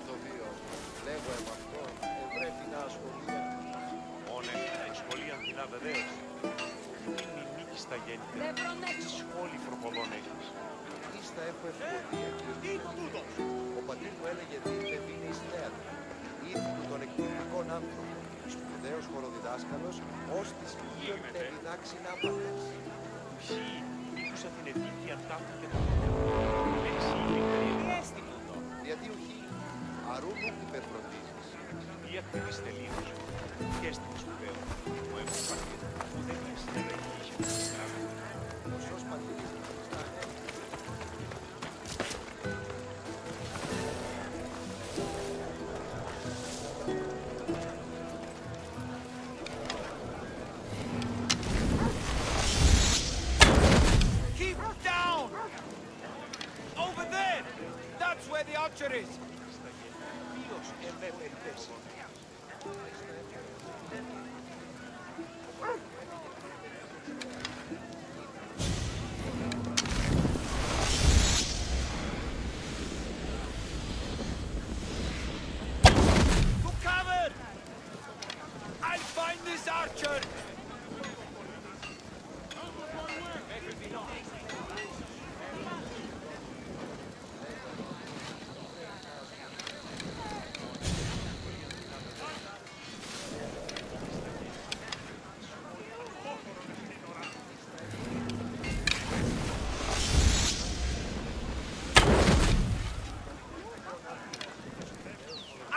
το βίο. Λέγω αυτό, βρε φινά σχολεία. Η σχολή Αθηνά βεβαίως. Είναι η νίκη στα γέννητα. Τι σχόλη προποδών έχεις? Ίστα έχω ευκολία και ο πατήρ μου έλεγε δείτε μήνε εις θέατρα. Ήθελε των εκπληκτικών άνθρωπων. Σπουδαίος χοροδιδάσκαλος, ως της φύγονται διδάξει να μάθεις. Ποιοι, μήπως από την επίκεια τάφη και τα παιδιά. Λέξη ειλικρίνη. Γιατί ουχή, αρούν ουκ υπερφροντίζεις. Ή ακτιβείς τελείως. Και στην σπουδαίο. Ο εμπροπαρτής που δεν είναι συνεργατική με την στράβη. Ο σως πατήρης μου στα Keep down! Over there! That's where the archer is! Ποιος εμέ περιπέσει. To cover! I'll find this archer!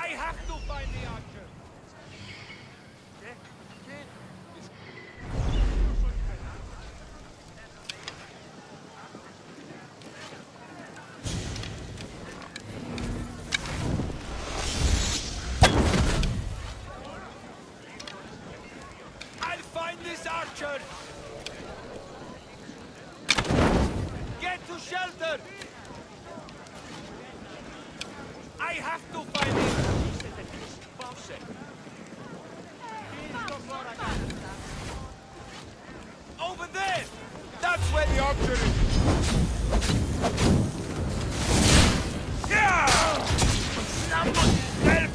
I have to find the archer! I'll find this archer! Get to shelter! I have to find it! Over there! That's where the archer is! Yeah! Someone help!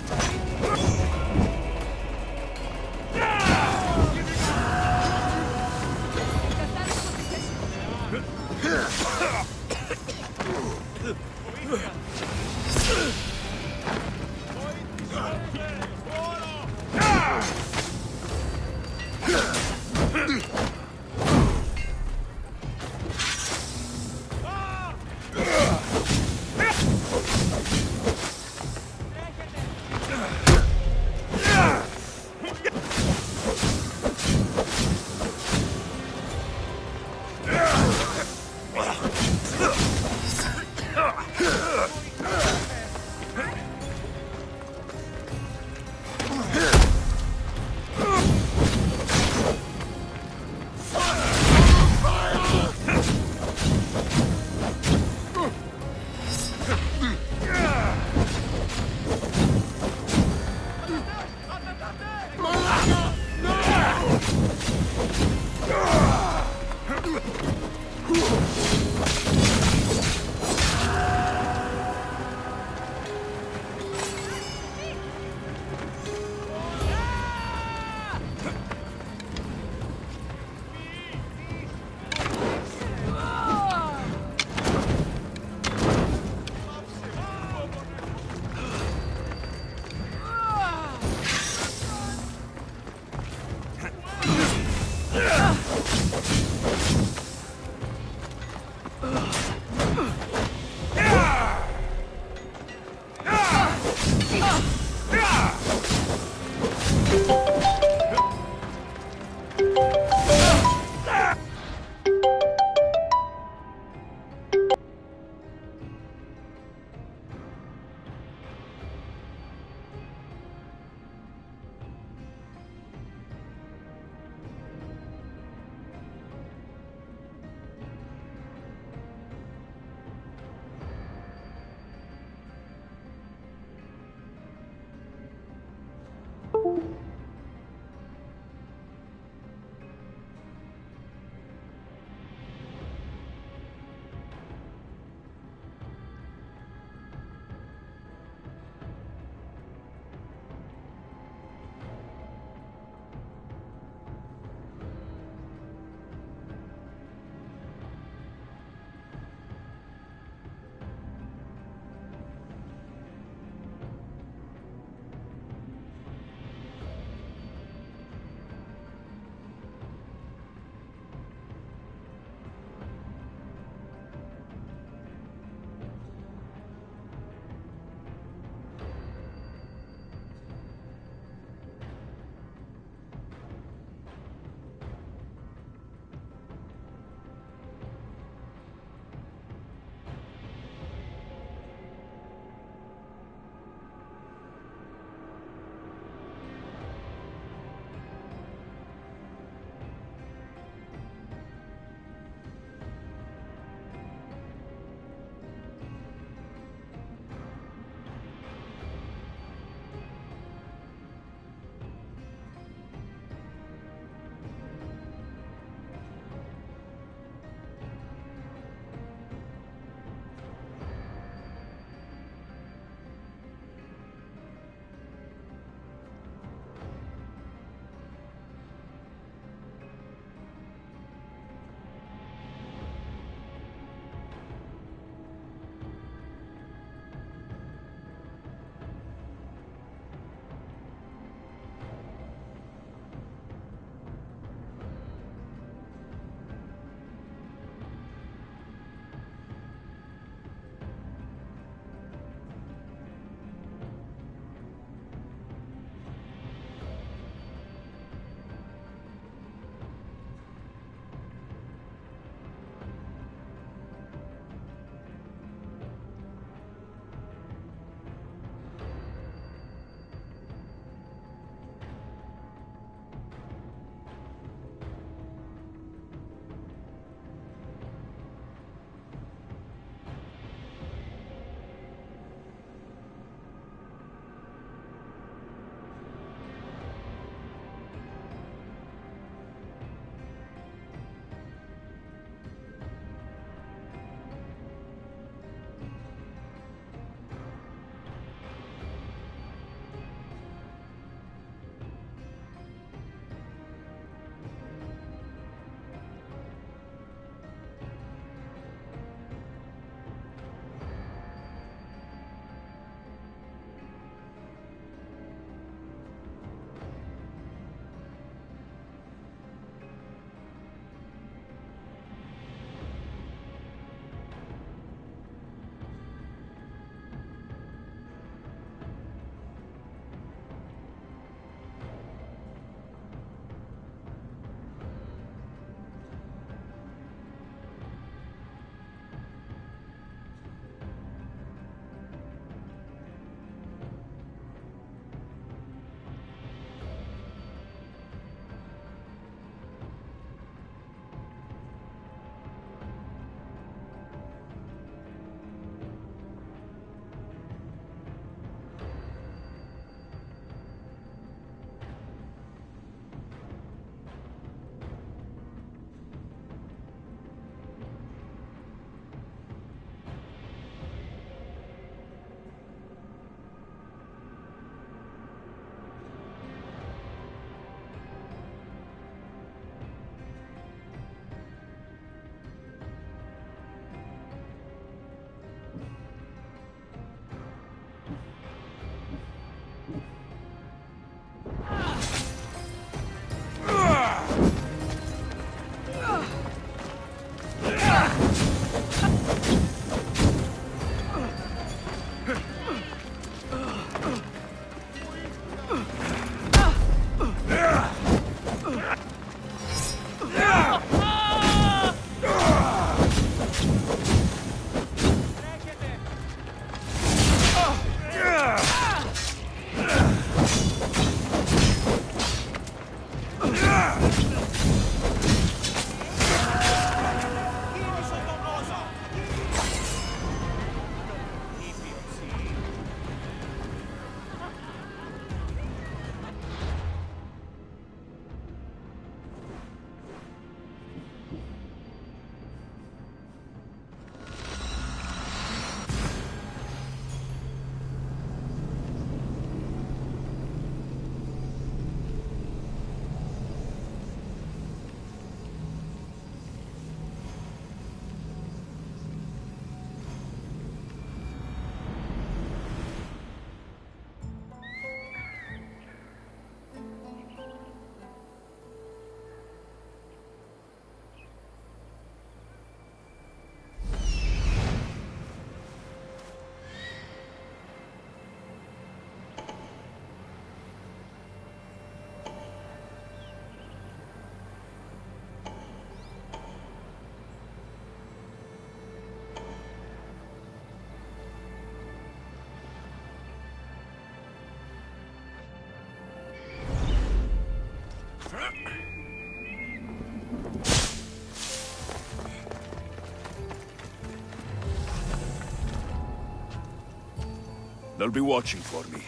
They'll be watching for me.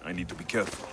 I need to be careful.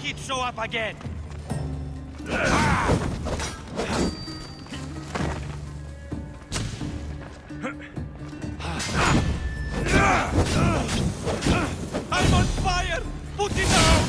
he'd show up again! I'm on fire! Put it down!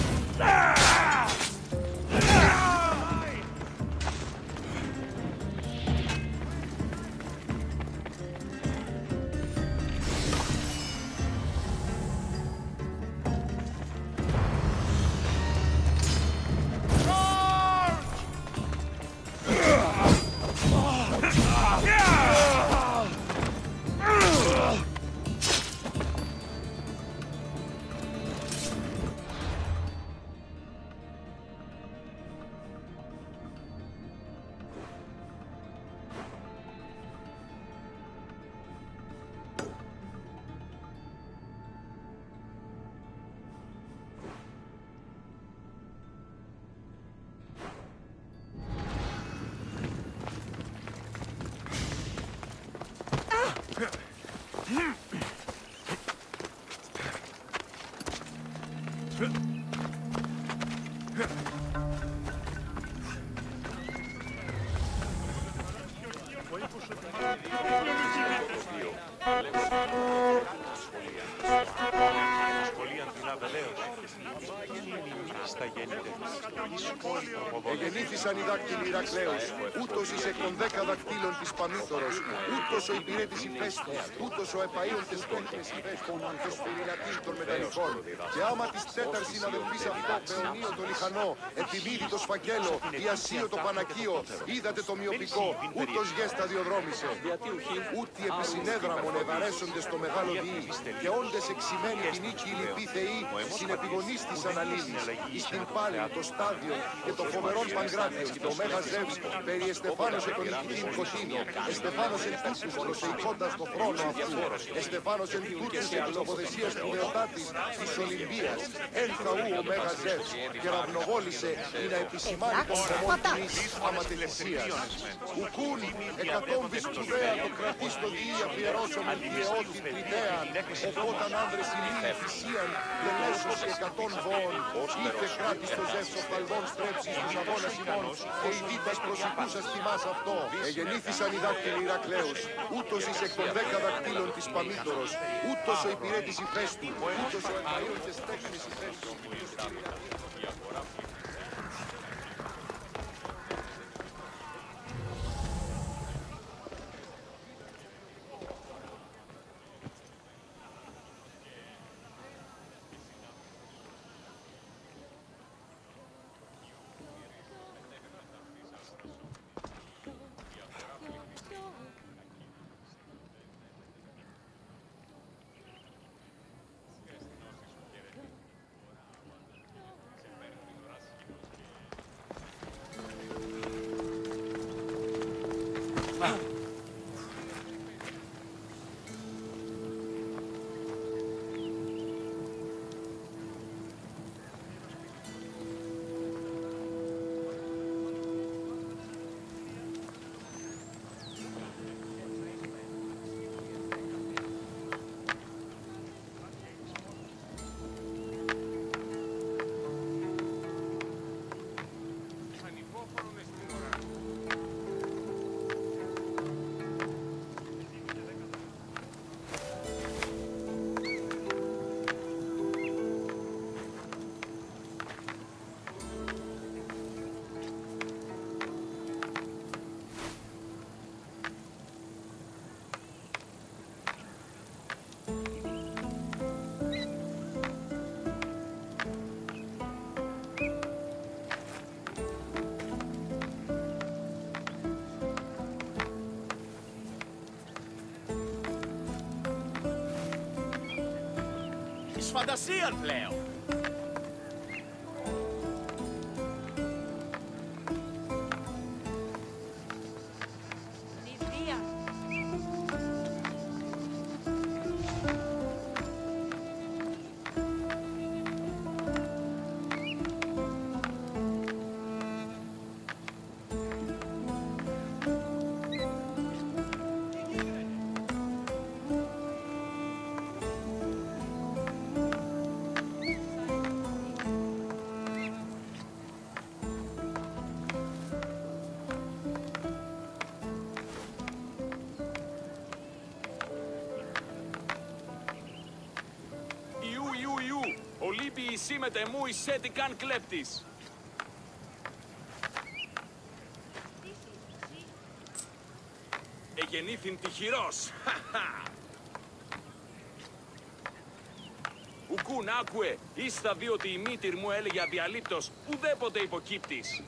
Εγεννήθησαν οι δάκτυλοι Ηρακλέους, ούτως εις εκ των 10 δακτύλων της Παμήτωρος, ούτως ο υπηρέτης Ηφαίστου, ούτως ο επαΐων της τέχνης Ηφαίστου, το σφυριλατήν των μεταλλικών. Και άμα της τέταρ συναδελφής αυτό, Πεωνίο το λιχανό, επιμίδη το σφακέλο, η Ασίο το πανακείο, είδατε το μυοπικό, ούτως γέστα διοδρόμησε. Ούτι επισυνέδραμον ευαρέσονται στο μεγάλο διή, και όντες εξημένοι την οίκη λυπή θεοί, συνεπιγονείς της αναλύμης, εις την πάλη, το στάδιο και το φοβερόν Παγκράτιον, το Μέγα Ζεύς, περί εστεφάνωσε τον νικητήν Κωτίνο, εστεφάνωσε τούτους προσεϊκώντας το χρόνο αυτού, εστεφάνωσε τούτους και της αποδεσίας του Δεοτάτης της Ολυμπίας, εν θαού ο Μέγα Ζεύς, και ραυνοβόλησε ή να επισημάνει τον χωμόν τιμής αματελησίας. Ουκούν εκατόμβης σπουδαία το κρατής το διή αφιερώσομεν τη αιώτη τριτέαν, οπότε άνδρες ηλίοι θυσίαν και λέσωση 100 βόων, ήθε κράτης το Ζεύς οφθαλμών στρέψεις τους αγώνας ημών, και η δίτας προσηκούσας τιμάς αυτό. Εγεννήθησαν οι δάκτυλοι Ηρακλέους, ούτως εις εκ των 10 δακτύλων της Παμήτωρος, ούτως ο υπηρέτης Ηφαίστου, ούτως ο επαΐων της τέχνης Ηφαίστου. Φαντασίαν πλέον! εσύ με τεμού είσαι τι καν κλέπτης. Εγεννήθην τυχηρός. Ουκούν, άκουε, ήστα δει ότι η μήτηρ μου έλεγε αδιαλείπτος, ουδέποτε υποκύπτης.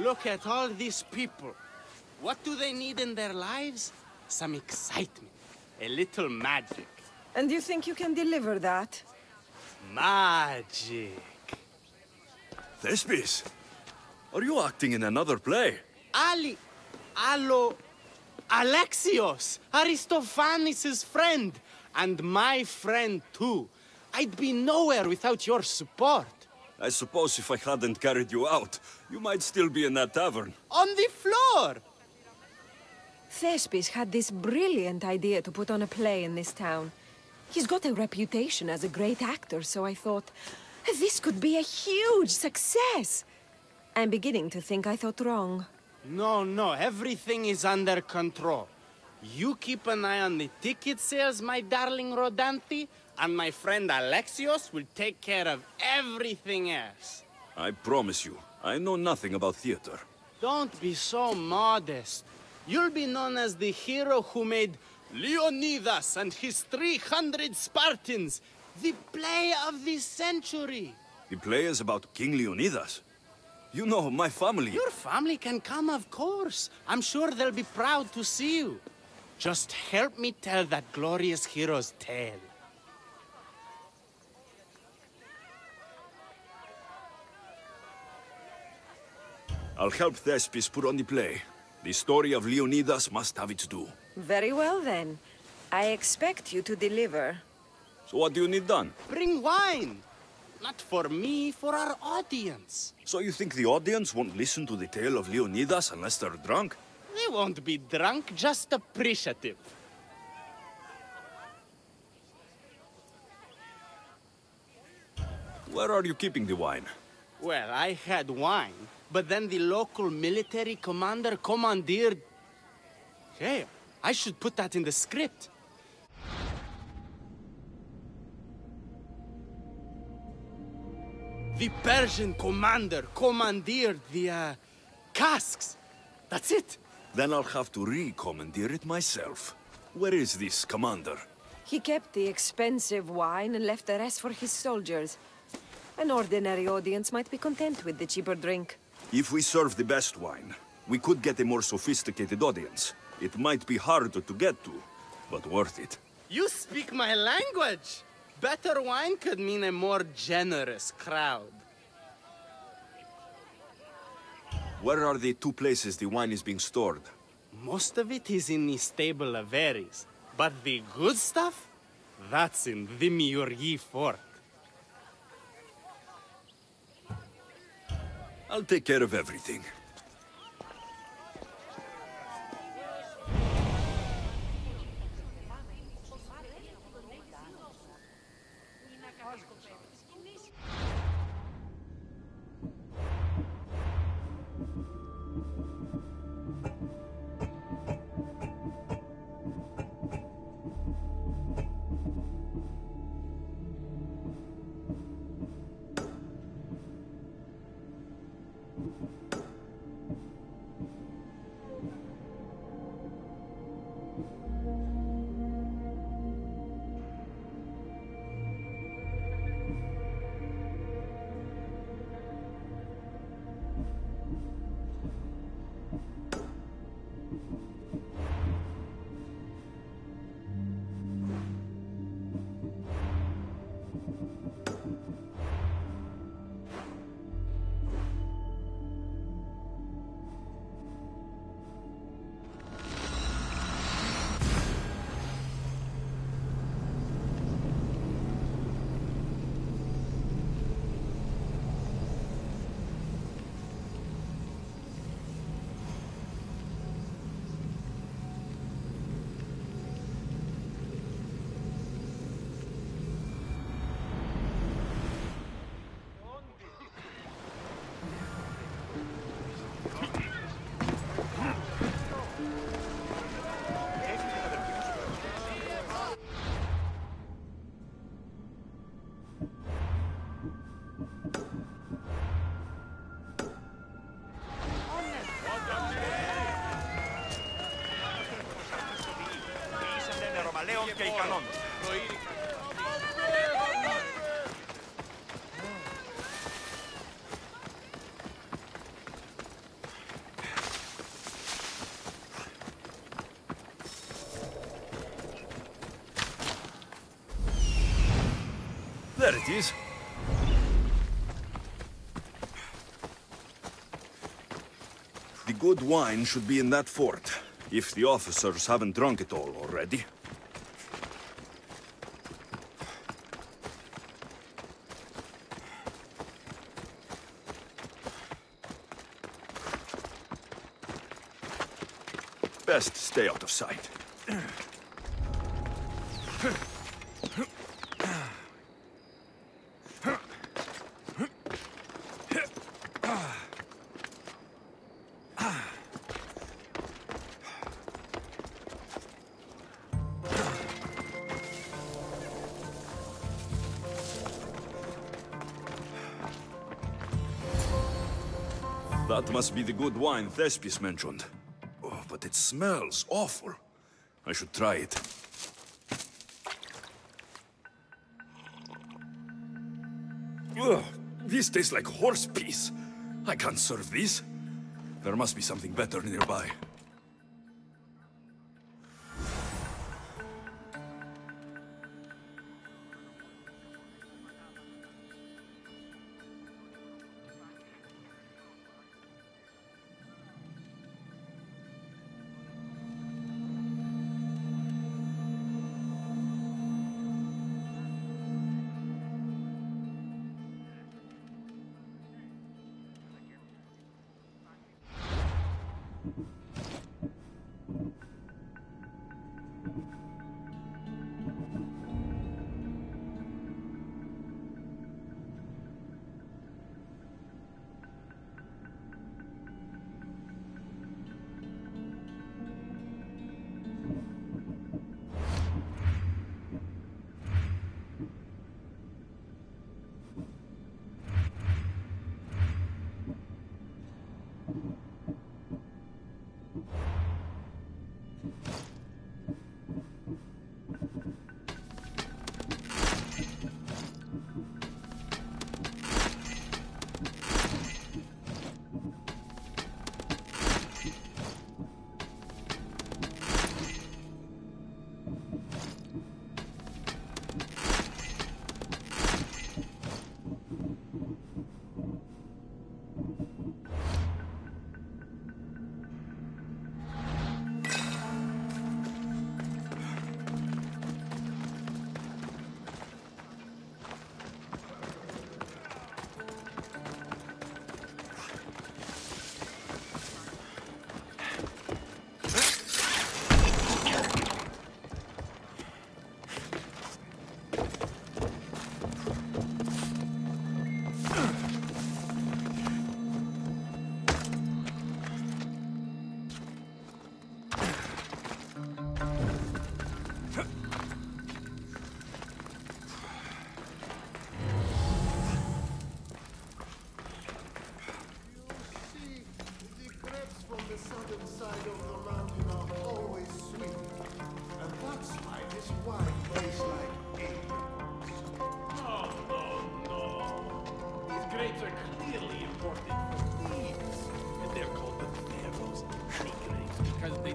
Look at all these people. What do they need in their lives? Some excitement, a little magic. And you think you can deliver that? Magic. Thespis, are you acting in another play? Alexios, Aristophanes' friend, and my friend too. I'd be nowhere without your support. I suppose if I hadn't carried you out, you might still be in that tavern. On the floor! Thespis had this brilliant idea to put on a play in this town. He's got a reputation as a great actor, so I thought, this could be a huge success. I'm beginning to think I thought wrong. No, everything is under control. You keep an eye on the ticket sales, my darling Rodanthi, and my friend Alexios will take care of everything else. I promise you, I know nothing about theater. Don't be so modest. You'll be known as the hero who made Leonidas and his 300 Spartans, the play of the century. The play is about King Leonidas. You know, my family... Your family can come, of course. I'm sure they'll be proud to see you. Just help me tell that glorious hero's tale. I'll help Thespis put on the play. The story of Leonidas must have its due. Very well, then. I expect you to deliver. So what do you need done? Bring wine. Not for me, for our audience. So you think the audience won't listen to the tale of Leonidas unless they're drunk? They won't be drunk, just appreciative. Where are you keeping the wine? Well, I had wine, but then the local military commander commandeered... Hey, I should put that in the script. The Persian commander commandeered the, casks. That's it. Then I'll have to re-commandeer it myself. Where is this commander? He kept the expensive wine and left the rest for his soldiers. An ordinary audience might be content with the cheaper drink. If we serve the best wine, we could get a more sophisticated audience. It might be harder to get to, but worth it. You speak my language. Better wine could mean a more generous crowd. Where are the two places the wine is being stored? Most of it is in the stable of Ares, but the good stuff, that's in the Miurgi fort. I'll take care of everything. Και ικανών. There it is. The good wine should be in that fort, if the officers haven't drunk it all already. Best stay out of sight. That must be the good wine Thespis mentioned. Oh, but it smells awful. I should try it. Ugh, this tastes like horse piss. I can't serve this. There must be something better nearby.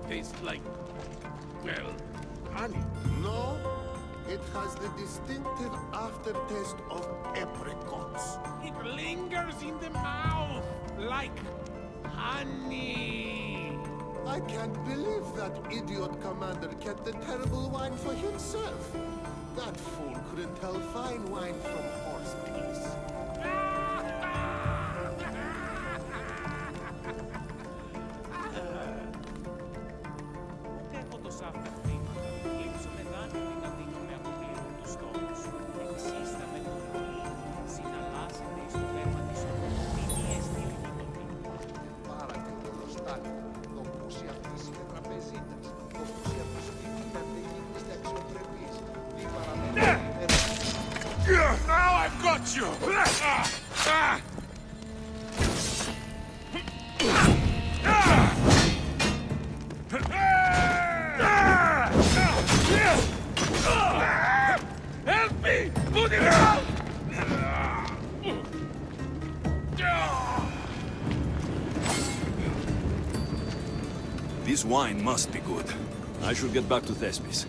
Taste like, well, honey. No, It has the distinctive aftertaste of apricots. It lingers in the mouth like honey. I can't believe that idiot commander kept the terrible wine for himself. That fool couldn't tell fine wine from horse piss. Now I've got you! Help me! Put it out! This wine must be good. I should get back to Thespis.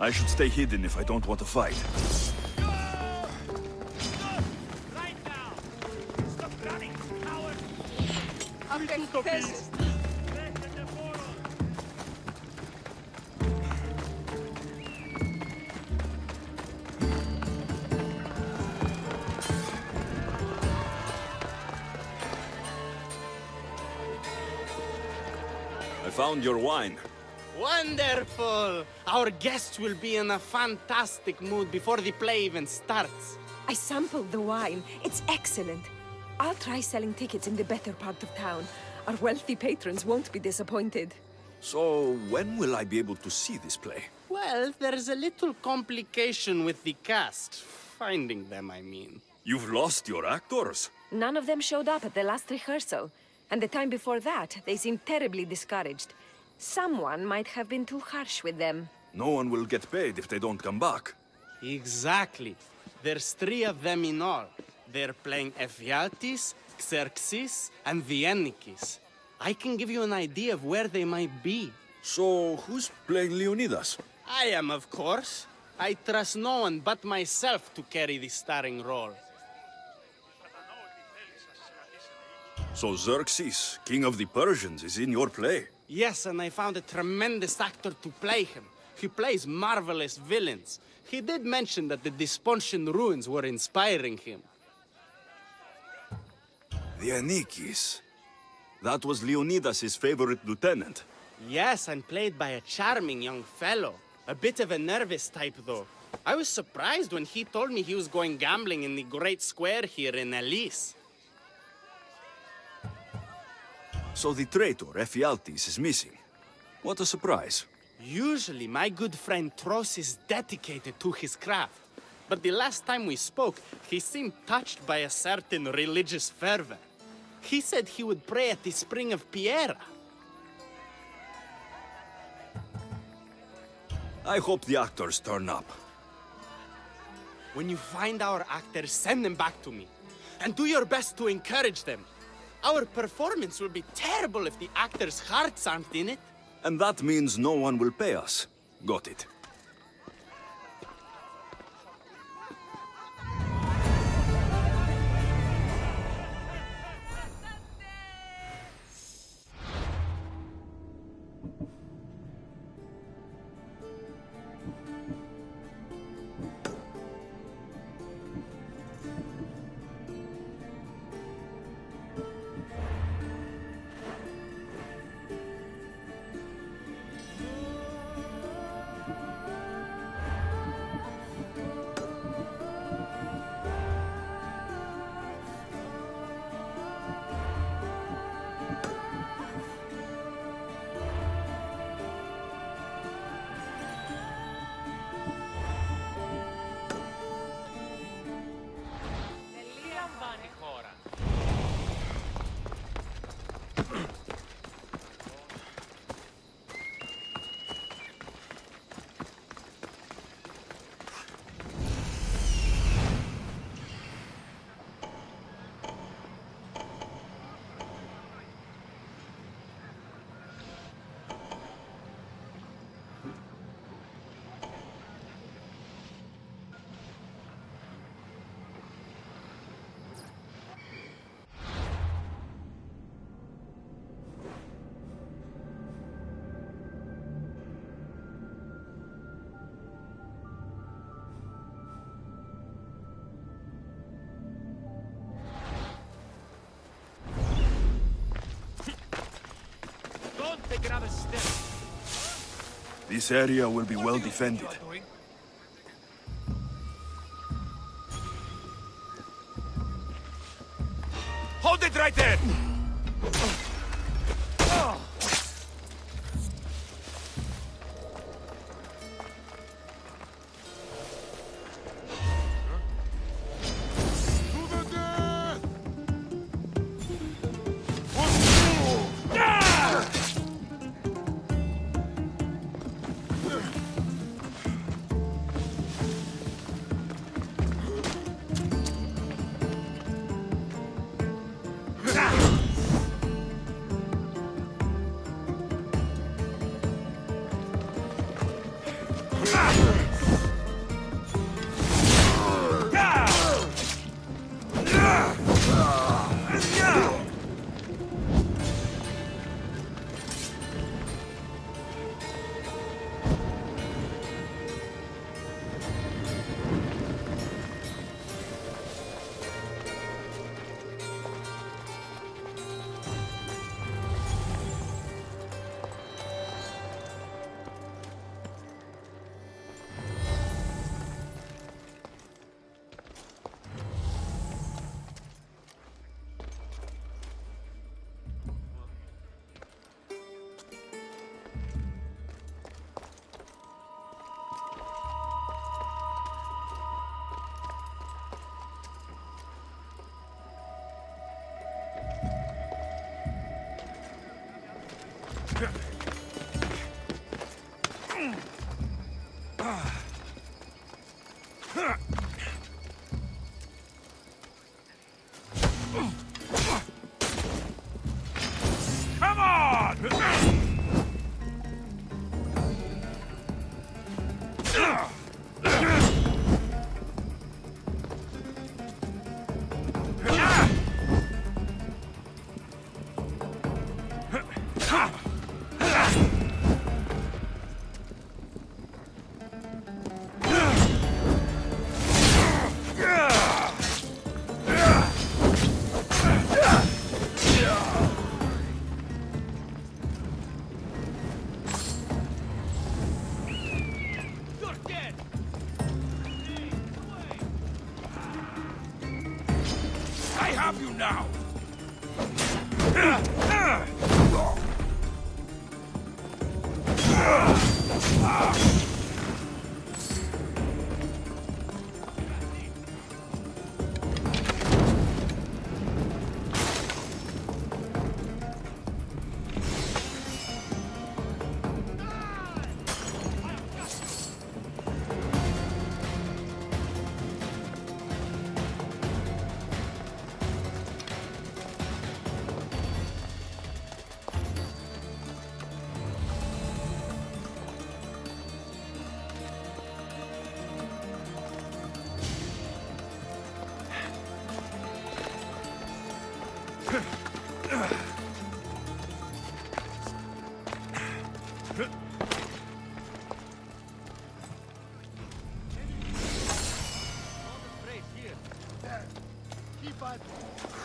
I should stay hidden if I don't want to fight. Right now! Stop running, coward! I found your wine. Wonderful! Our guests will be in a fantastic mood before the play even starts. I sampled the wine. It's excellent. I'll try selling tickets in the better part of town. Our wealthy patrons won't be disappointed. So, when will I be able to see this play? Well, there's a little complication with the cast. Finding them, I mean. You've lost your actors? None of them showed up at the last rehearsal. And the time before that, they seemed terribly discouraged. Someone might have been too harsh with them. No one will get paid if they don't come back. Exactly. There's 3 of them in all. They're playing Ephialtes, Xerxes, and the Ennikis. I can give you an idea of where they might be. So, who's playing Leonidas? I am, of course. I trust no one but myself to carry the starring role. So Xerxes, king of the Persians, is in your play? Yes, and I found a tremendous actor to play him. He plays marvelous villains. He did mention that the Despontian ruins were inspiring him. The Ennikis. That was Leonidas' favorite lieutenant. Yes, and played by a charming young fellow. A bit of a nervous type, though. I was surprised when he told me he was going gambling in the Great Square here in Elise. So the traitor, Ephialtes, is missing. What a surprise. Usually, my good friend Tros is dedicated to his craft. But the last time we spoke, he seemed touched by a certain religious fervor. He said he would pray at the spring of Piera. I hope the actors turn up. When you find our actors, send them back to me. And do your best to encourage them. Our performance will be terrible if the actors' hearts aren't in it. And that means no one will pay us. Got it. Take another step. This area will be well defended. Hold it right there! Come on! I have you now!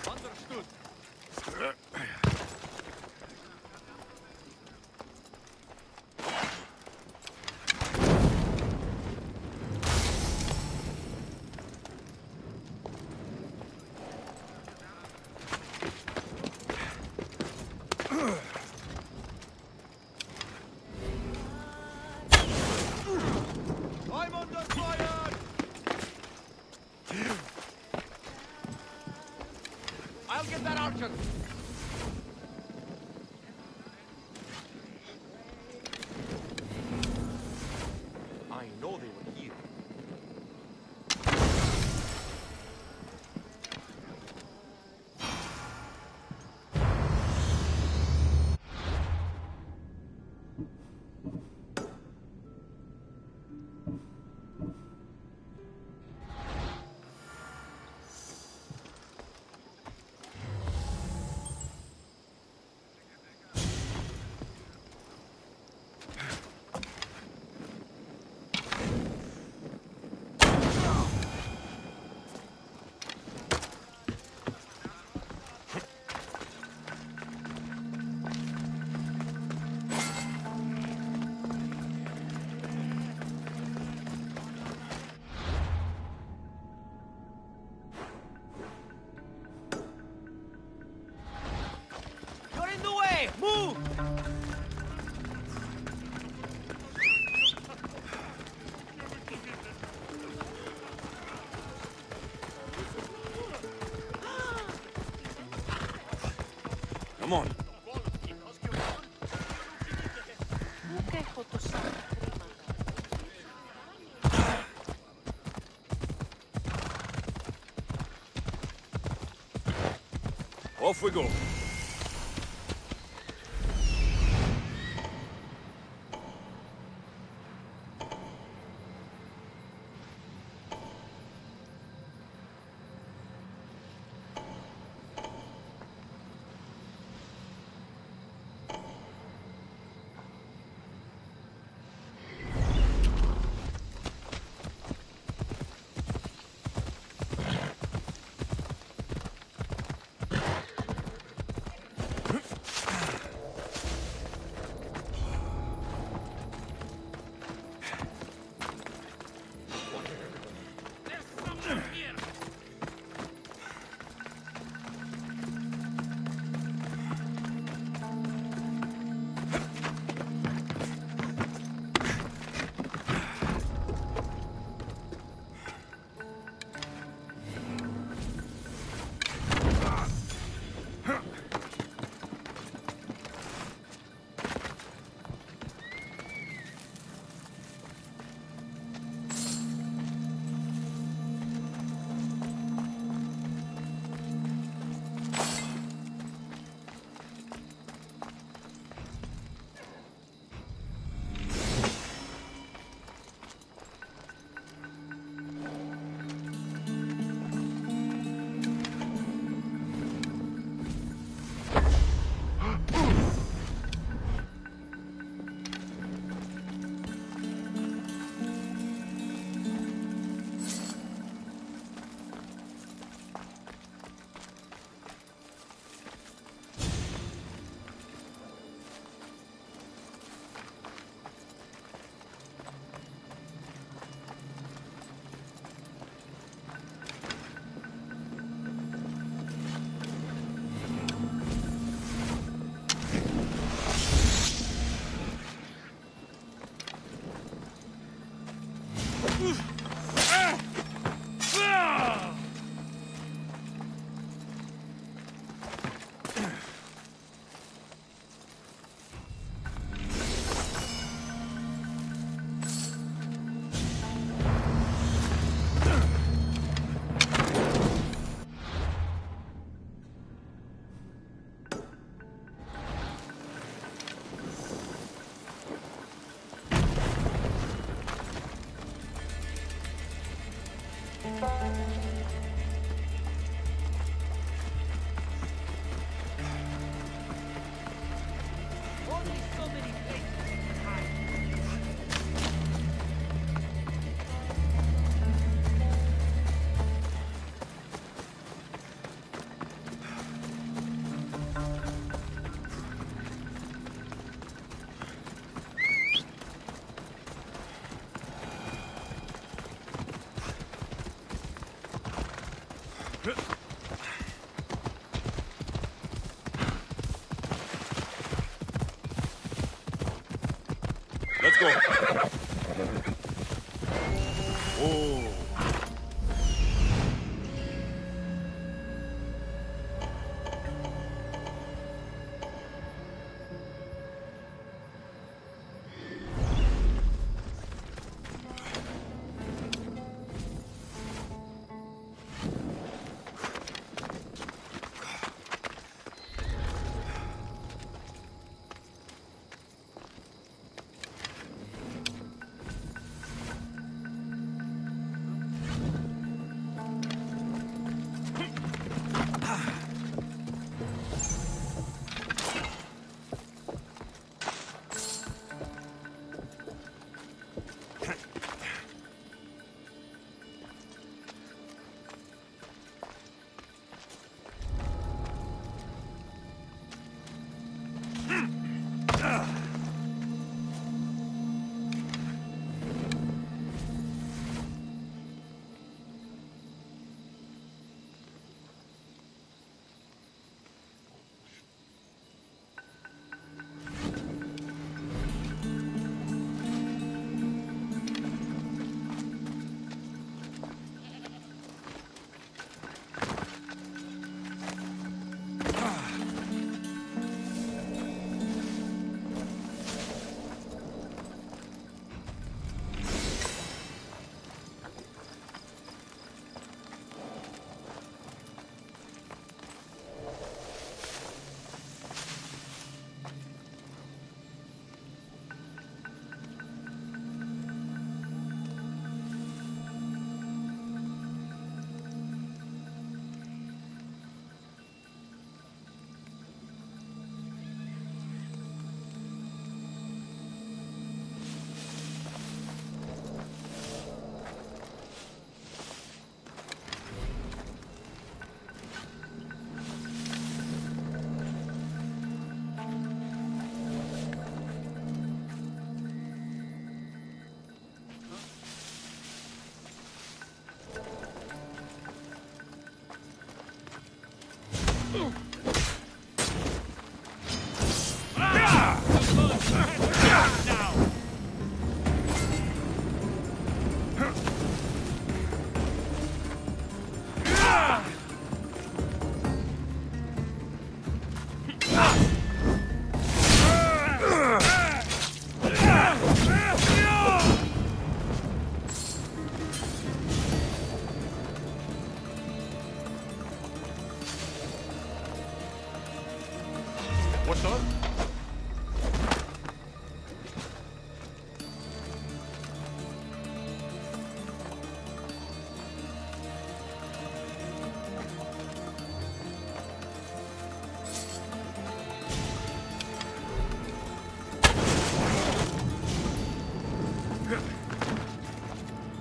Understood. I'm under fire! I'll get that archer! I know they were here. You're in the way! Move! Come on. Off we go. Let's go. Oh. What's up?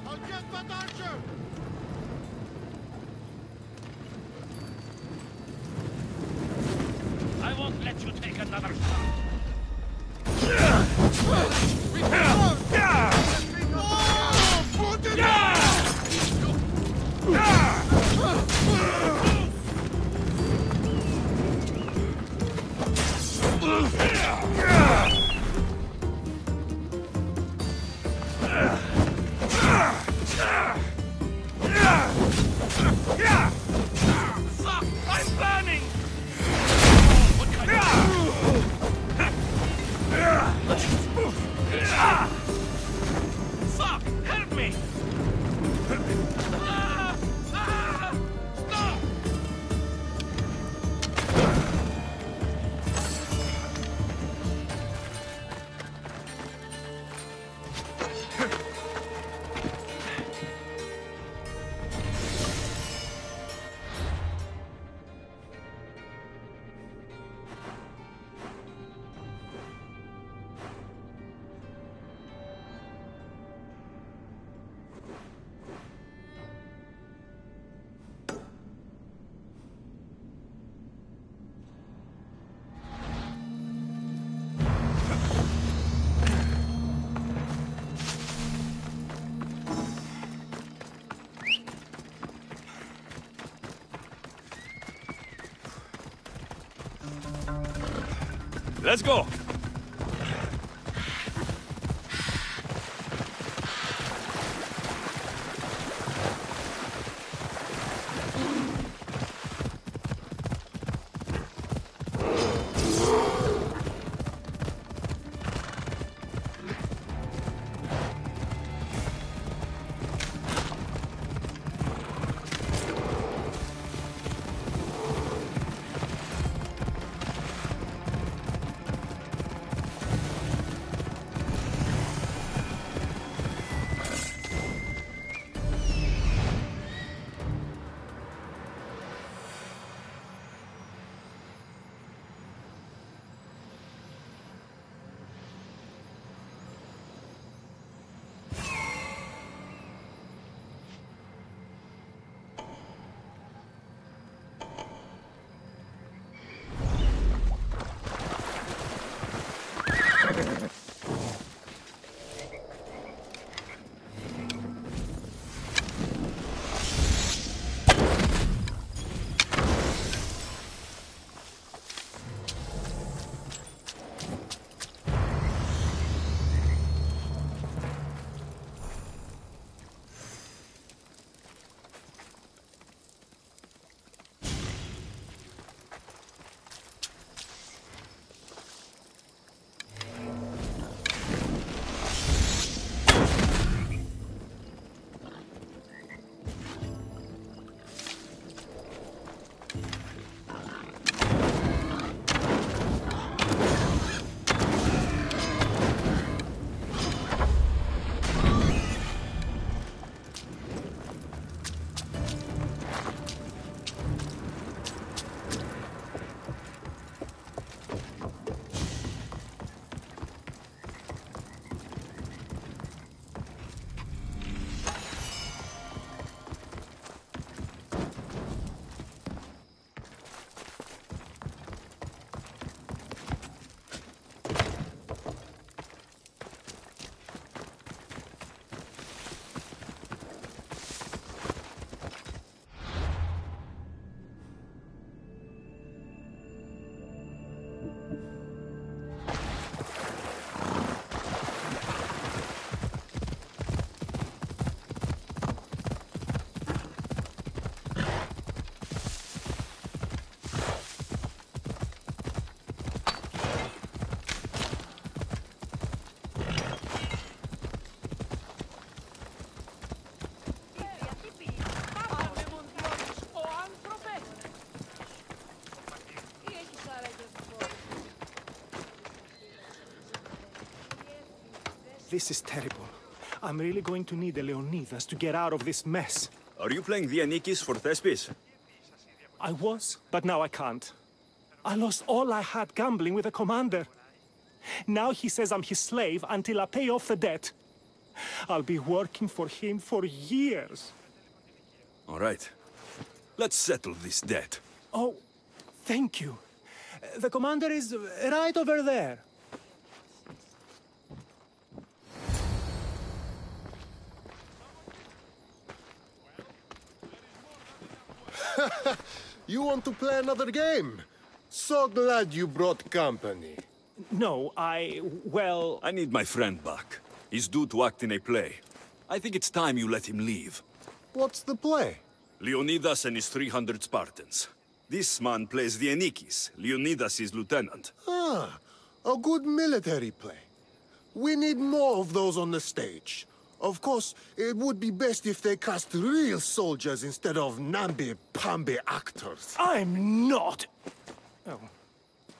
I'll get that archer! I won't let you take another shot. Fuck! I'm burning! What kind of... Fuck! Help me! Stop! Let's go. This is terrible. I'm really going to need a Leonidas to get out of this mess. Are you playing Dianikis for Thespis? I was, but now I can't. I lost all I had gambling with the commander. Now he says I'm his slave until I pay off the debt. I'll be working for him for years. All right. Let's settle this debt. Oh, thank you. The commander is right over there. You want to play another game? So glad you brought company. No, well... I need my friend back. He's due to act in a play. I think it's time you let him leave. What's the play? Leonidas and his 300 Spartans. This man plays Dianikis. Leonidas is lieutenant. Ah, a good military play. We need more of those on the stage. Of course, it would be best if they cast real soldiers instead of namby-pamby actors. I'm not! Oh,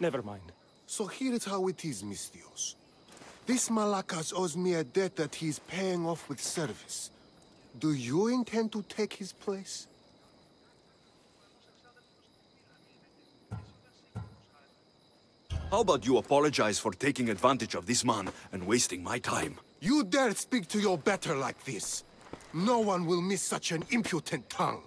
never mind. So here is how it is, Mistios. This Malakas owes me a debt that he's paying off with service. Do you intend to take his place? How about you apologize for taking advantage of this man and wasting my time? You dare speak to your better like this? No one will miss such an impudent tongue.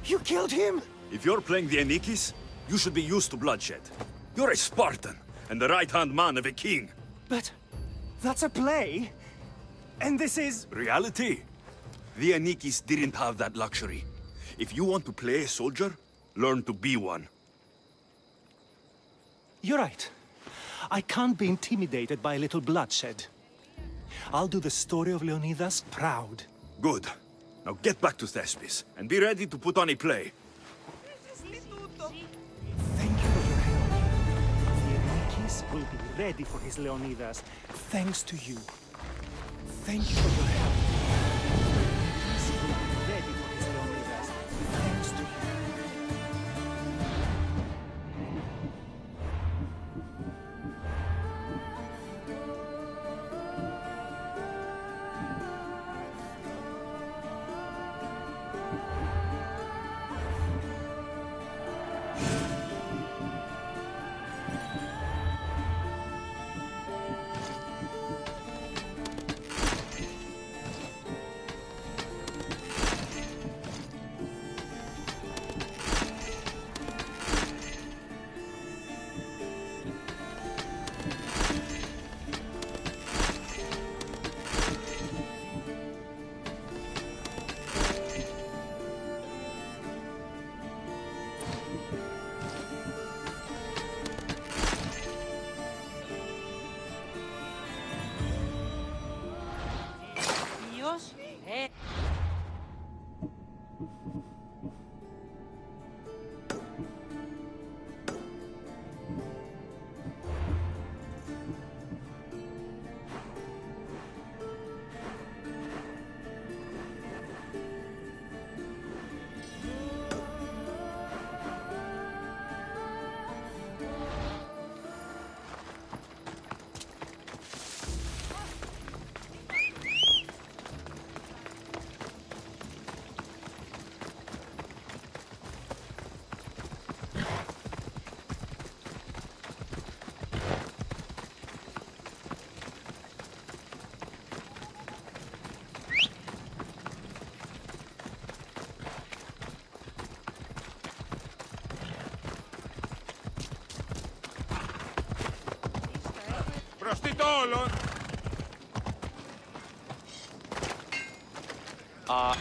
You killed him? If you're playing Dianikis, you should be used to bloodshed. You're a Spartan, and the right-hand man of a king. But that's a play. And this is... Reality? Dianikis didn't have that luxury. If you want to play a soldier, learn to be one. You're right. I can't be intimidated by a little bloodshed. I'll do the story of Leonidas proud. Good. Now get back to Thespis, and be ready to put on a play. Thank you for your help. The Yankees will be ready for his Leonidas, thanks to you. Thank you for your help. Peace will be ready for his Leonidas, thanks to you.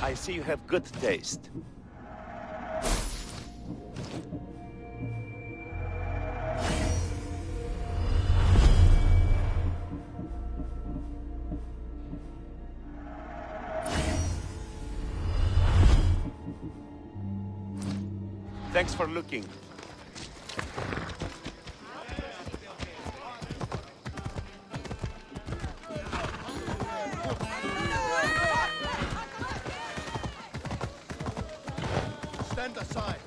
I see you have good taste. Thanks for looking. Stand aside.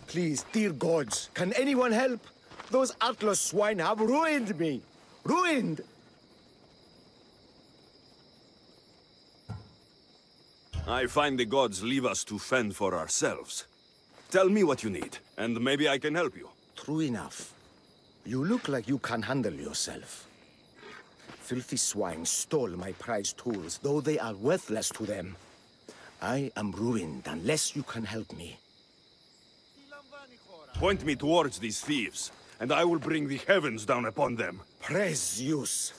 Please, dear gods, can anyone help? Those Atlas swine have ruined me! Ruined! I find the gods leave us to fend for ourselves. Tell me what you need, and maybe I can help you. True enough. You look like you can handle yourself. Filthy swine stole my prized tools, though they are worthless to them. I am ruined unless you can help me. Point me towards these thieves, and I will bring the heavens down upon them. Praise Zeus!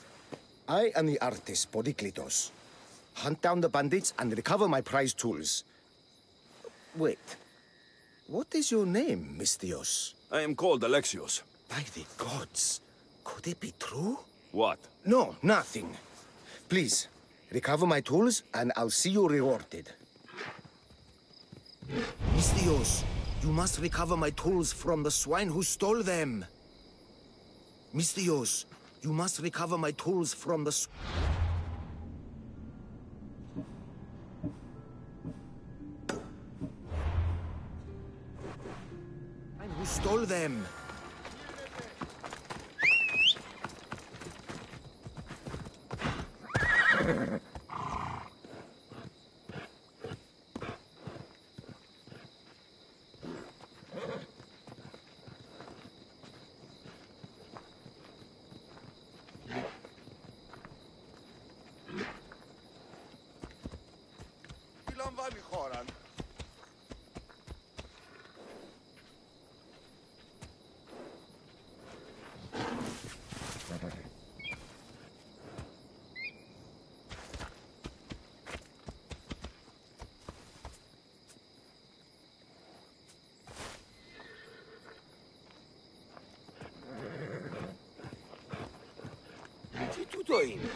I am the artist, Podiklitos. Hunt down the bandits and recover my prized tools. Wait. What is your name, Mystios? I am called Alexios. By the gods. Could it be true? What? No, nothing. Please, recover my tools and I'll see you rewarded. Mystios, you must recover my tools from the swine who stole them. Mystios, you must recover my tools from the swine who stole them. λαμβάνει χώρα. Τι τούτο είναι?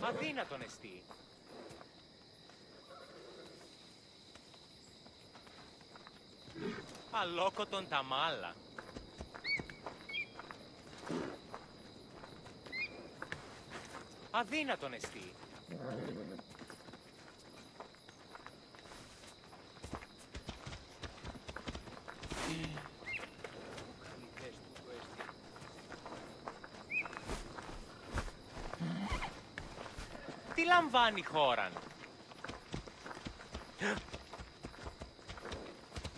Αδύνατον εστί. Αλόκοτον τα μάλα. Αδύνατον εστί. Τι λαμβάνει χώραν?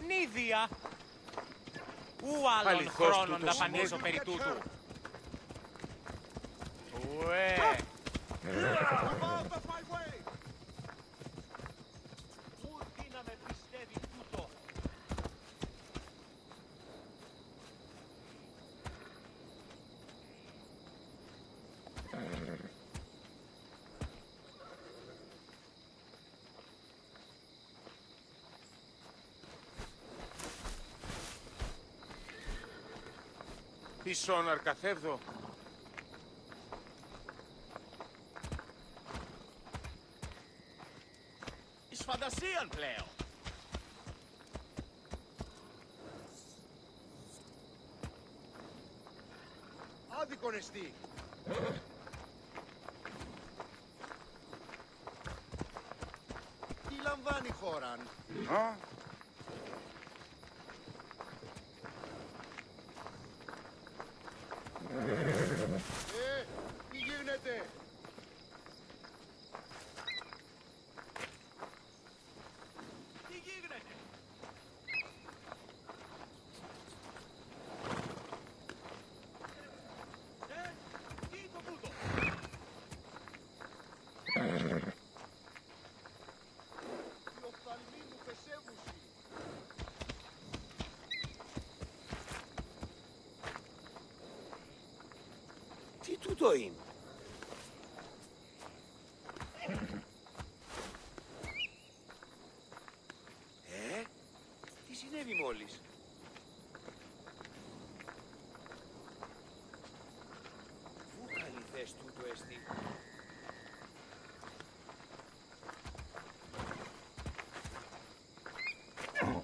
Νίδια! Ου άλλον χρόνων να πανίσω περί τούτου. Ουε! Ούτε να με πιστεύει τούτο. Πισόν αρκαθεύδω. Εις φαντασίαν πλέον. Άδικον εστί. Τι λαμβάνει χώραν. Τι γίνεται. Τι γίνεται. Τι το τούτο. Οι οφθαλμοί μου πεσεύουσι. Τι τούτο είναι? Τι συνέβη μόλις? Πού καλυθές τούτο εστί?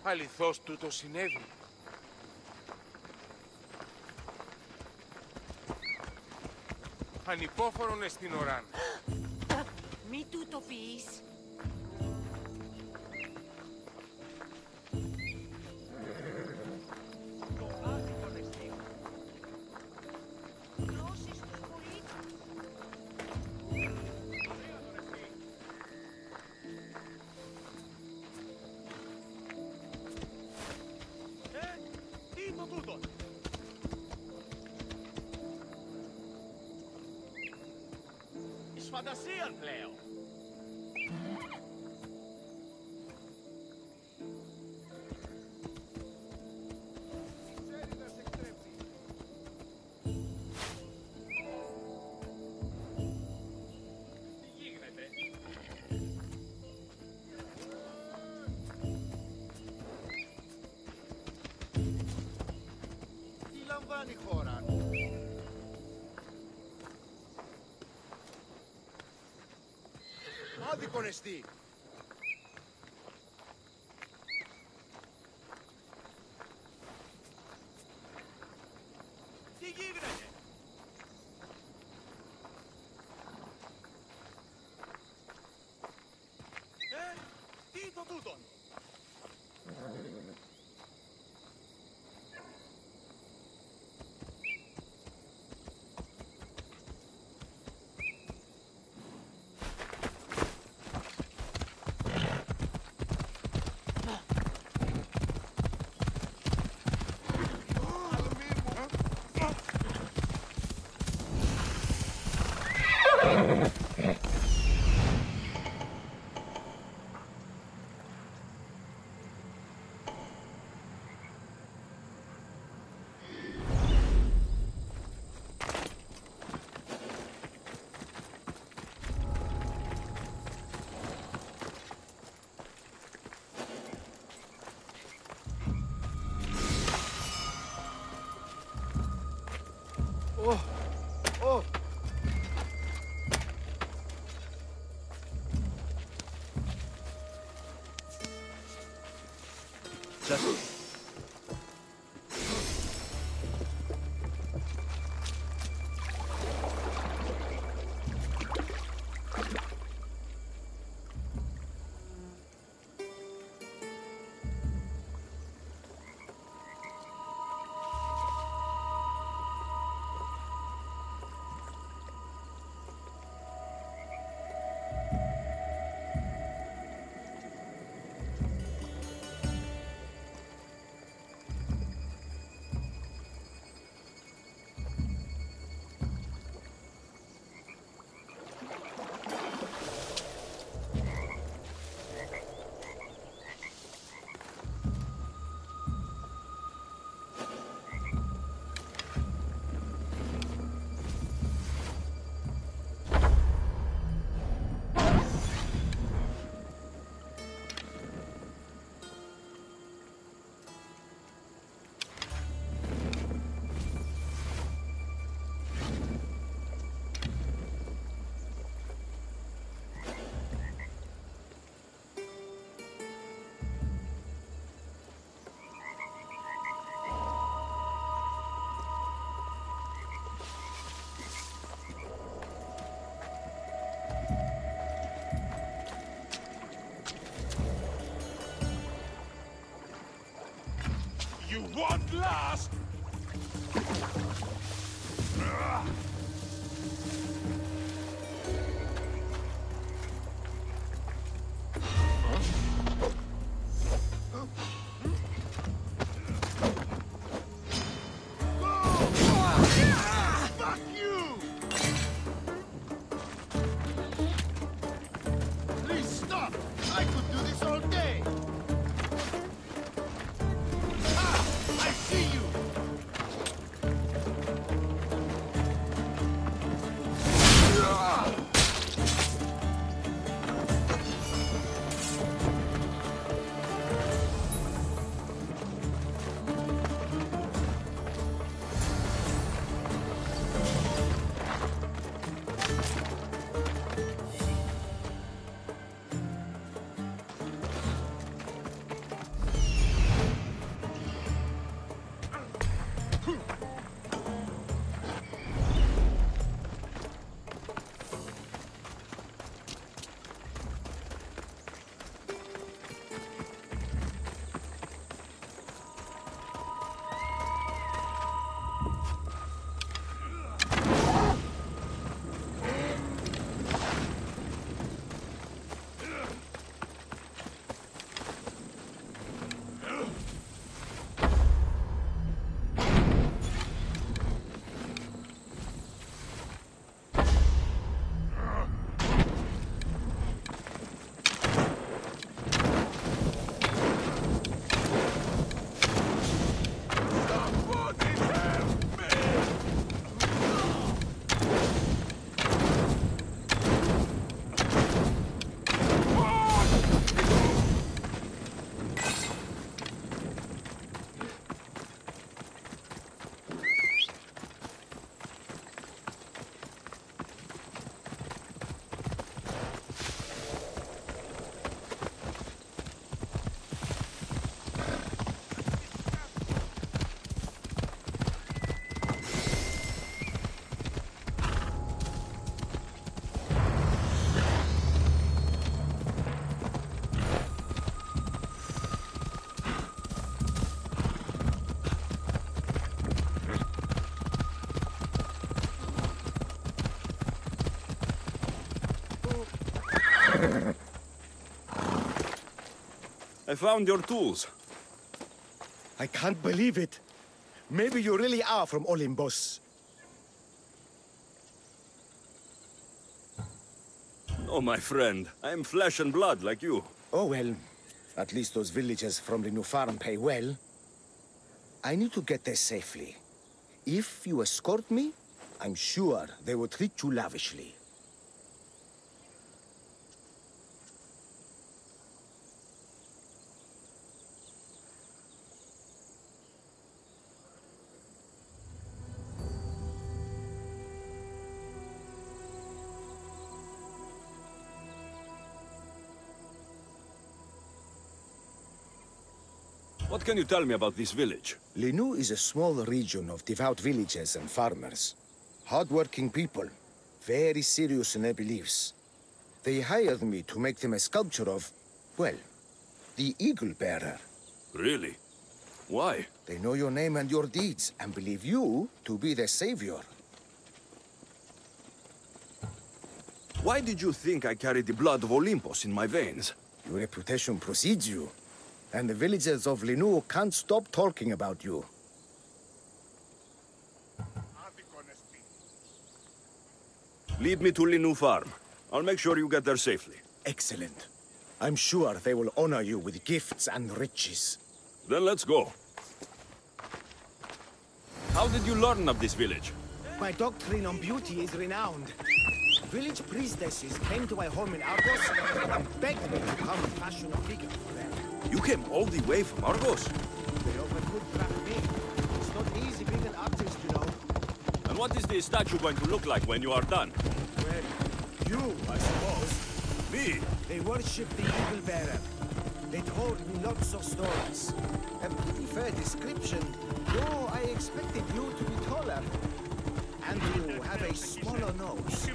Αληθώς τούτο συνέβη. Ανυπόφορον εστιν οράν. Μη τούτο πεις. Τι το τούτο. Εις φαντασίαν πλέον. Ξέρει να σε εκτρέπει. Τι γίνεται. Τι λαμβάνει χώραν. Άδικον εστί. Τι γίνεται. Τι το τούτον. Oh! Oh! Just... You want last? Fuck you! Please stop! I could do this all day! I see you! I found your tools. I can't believe it. Maybe you really are from Olympus. Oh, my friend. I am flesh and blood like you. Oh, well. At least those villagers from the new farm pay well. I need to get there safely. If you escort me, I'm sure they will treat you lavishly. What can you tell me about this village? Linu is a small region of devout villagers and farmers. Hard-working people, very serious in their beliefs. They hired me to make them a sculpture of, well, the Eagle Bearer. Really? Why? They know your name and your deeds, and believe you to be their savior. Why did you think I carried the blood of Olympus in my veins? Your reputation precedes you, and the villagers of Linu can't stop talking about you. Lead me to Linu Farm. I'll make sure you get there safely. Excellent. I'm sure they will honor you with gifts and riches. Then let's go. How did you learn of this village? My doctrine on beauty is renowned. Village priestesses came to my home in Argos and begged me to come and fashion a figure for them. You came all the way from Argos? They often could trap me. It's not easy being an artist, you know. And what is the statue going to look like when you are done? Well, you, I suppose. Me? They worship the Eagle Bearer. They told me lots of stories. A pretty fair description, though I expected you to be taller. And you have a smaller nose.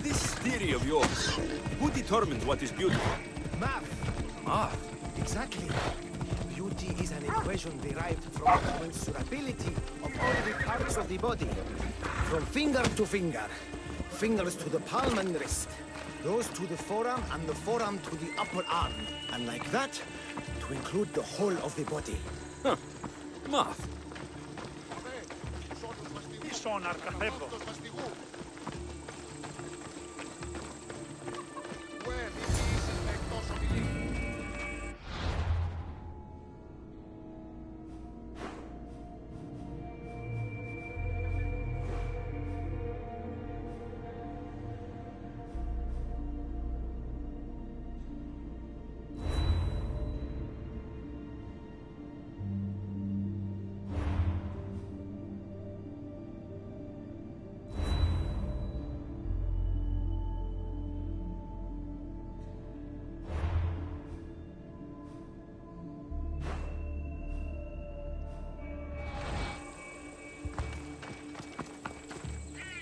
This theory of yours, who determines what is beautiful? Math. Math? Exactly. Beauty is an equation derived from the commensurability of all the parts of the body. From finger to finger. Fingers to the palm and wrist. Those to the forearm and the forearm to the upper arm. And like that, to include the whole of the body. Huh. Math.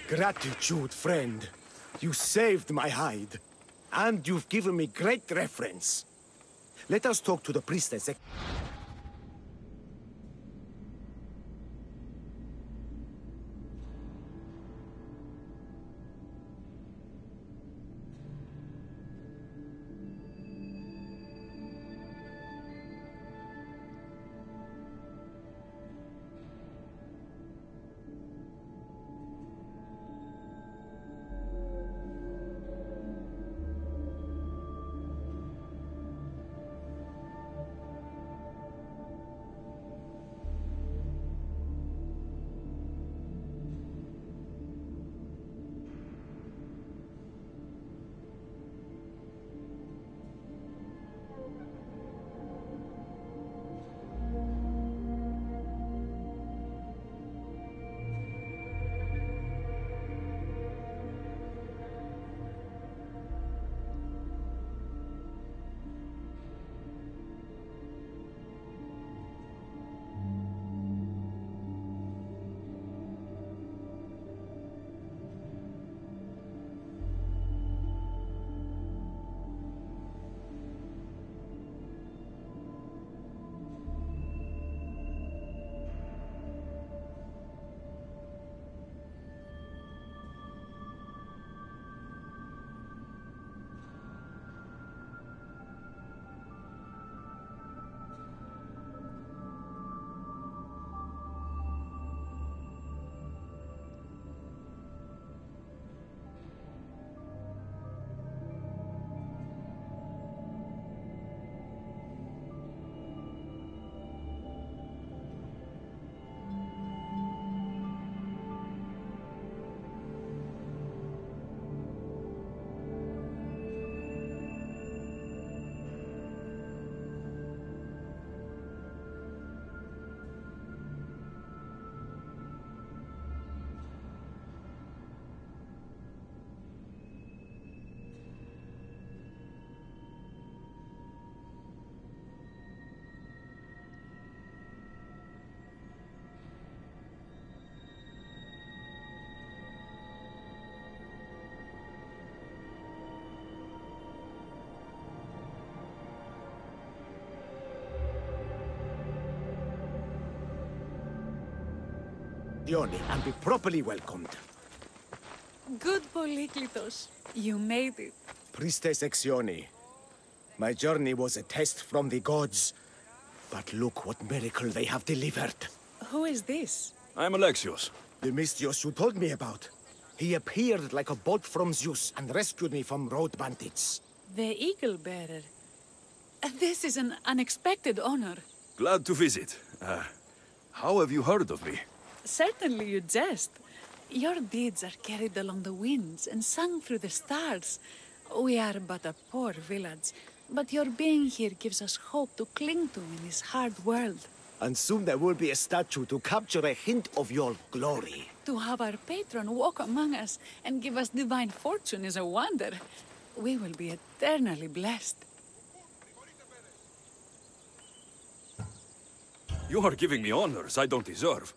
Gratitude, friend. You saved my hide. And you've given me great reference. Let us talk to the priestess. Dione, and be properly welcomed. Good Polyklitos. You made it. Priestess Exione. My journey was a test from the gods. But look what miracle they have delivered. Who is this? I'm Alexios. The Mystios you told me about. He appeared like a bolt from Zeus and rescued me from road bandits. The Eagle Bearer. This is an unexpected honor. Glad to visit. How have you heard of me? Certainly you jest. Your deeds are carried along the winds and sung through the stars. We are but a poor village, but your being here gives us hope to cling to in this hard world. And soon there will be a statue to capture a hint of your glory. To have our patron walk among us and give us divine fortune is a wonder. We will be eternally blessed. You are giving me honors I don't deserve.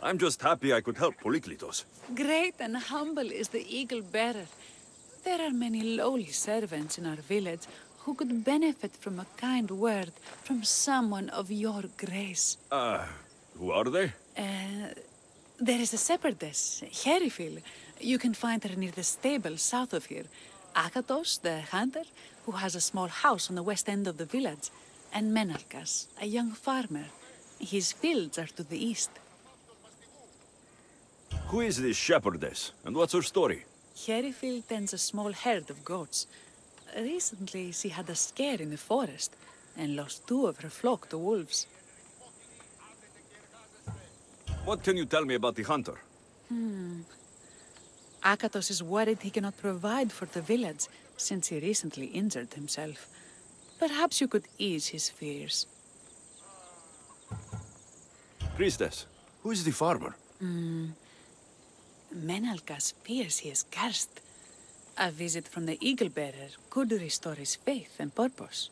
I'm just happy I could help Polyklitos. Great and humble is the Eagle Bearer. There are many lowly servants in our village who could benefit from a kind word from someone of your grace. Who are they? There is a shepherdess, Herifil. You can find her near the stable south of here. Akatos, the hunter, who has a small house on the west end of the village. And Menalkas, a young farmer. His fields are to the east. Who is this shepherdess, and what's her story? Herifil tends a small herd of goats. Recently, she had a scare in the forest and lost 2 of her flock to wolves. What can you tell me about the hunter? Akatos is worried he cannot provide for the village since he recently injured himself. Perhaps you could ease his fears. Priestess, who is the farmer? Menalkas fears he is cursed. A visit from the Eagle Bearer could restore his faith and purpose.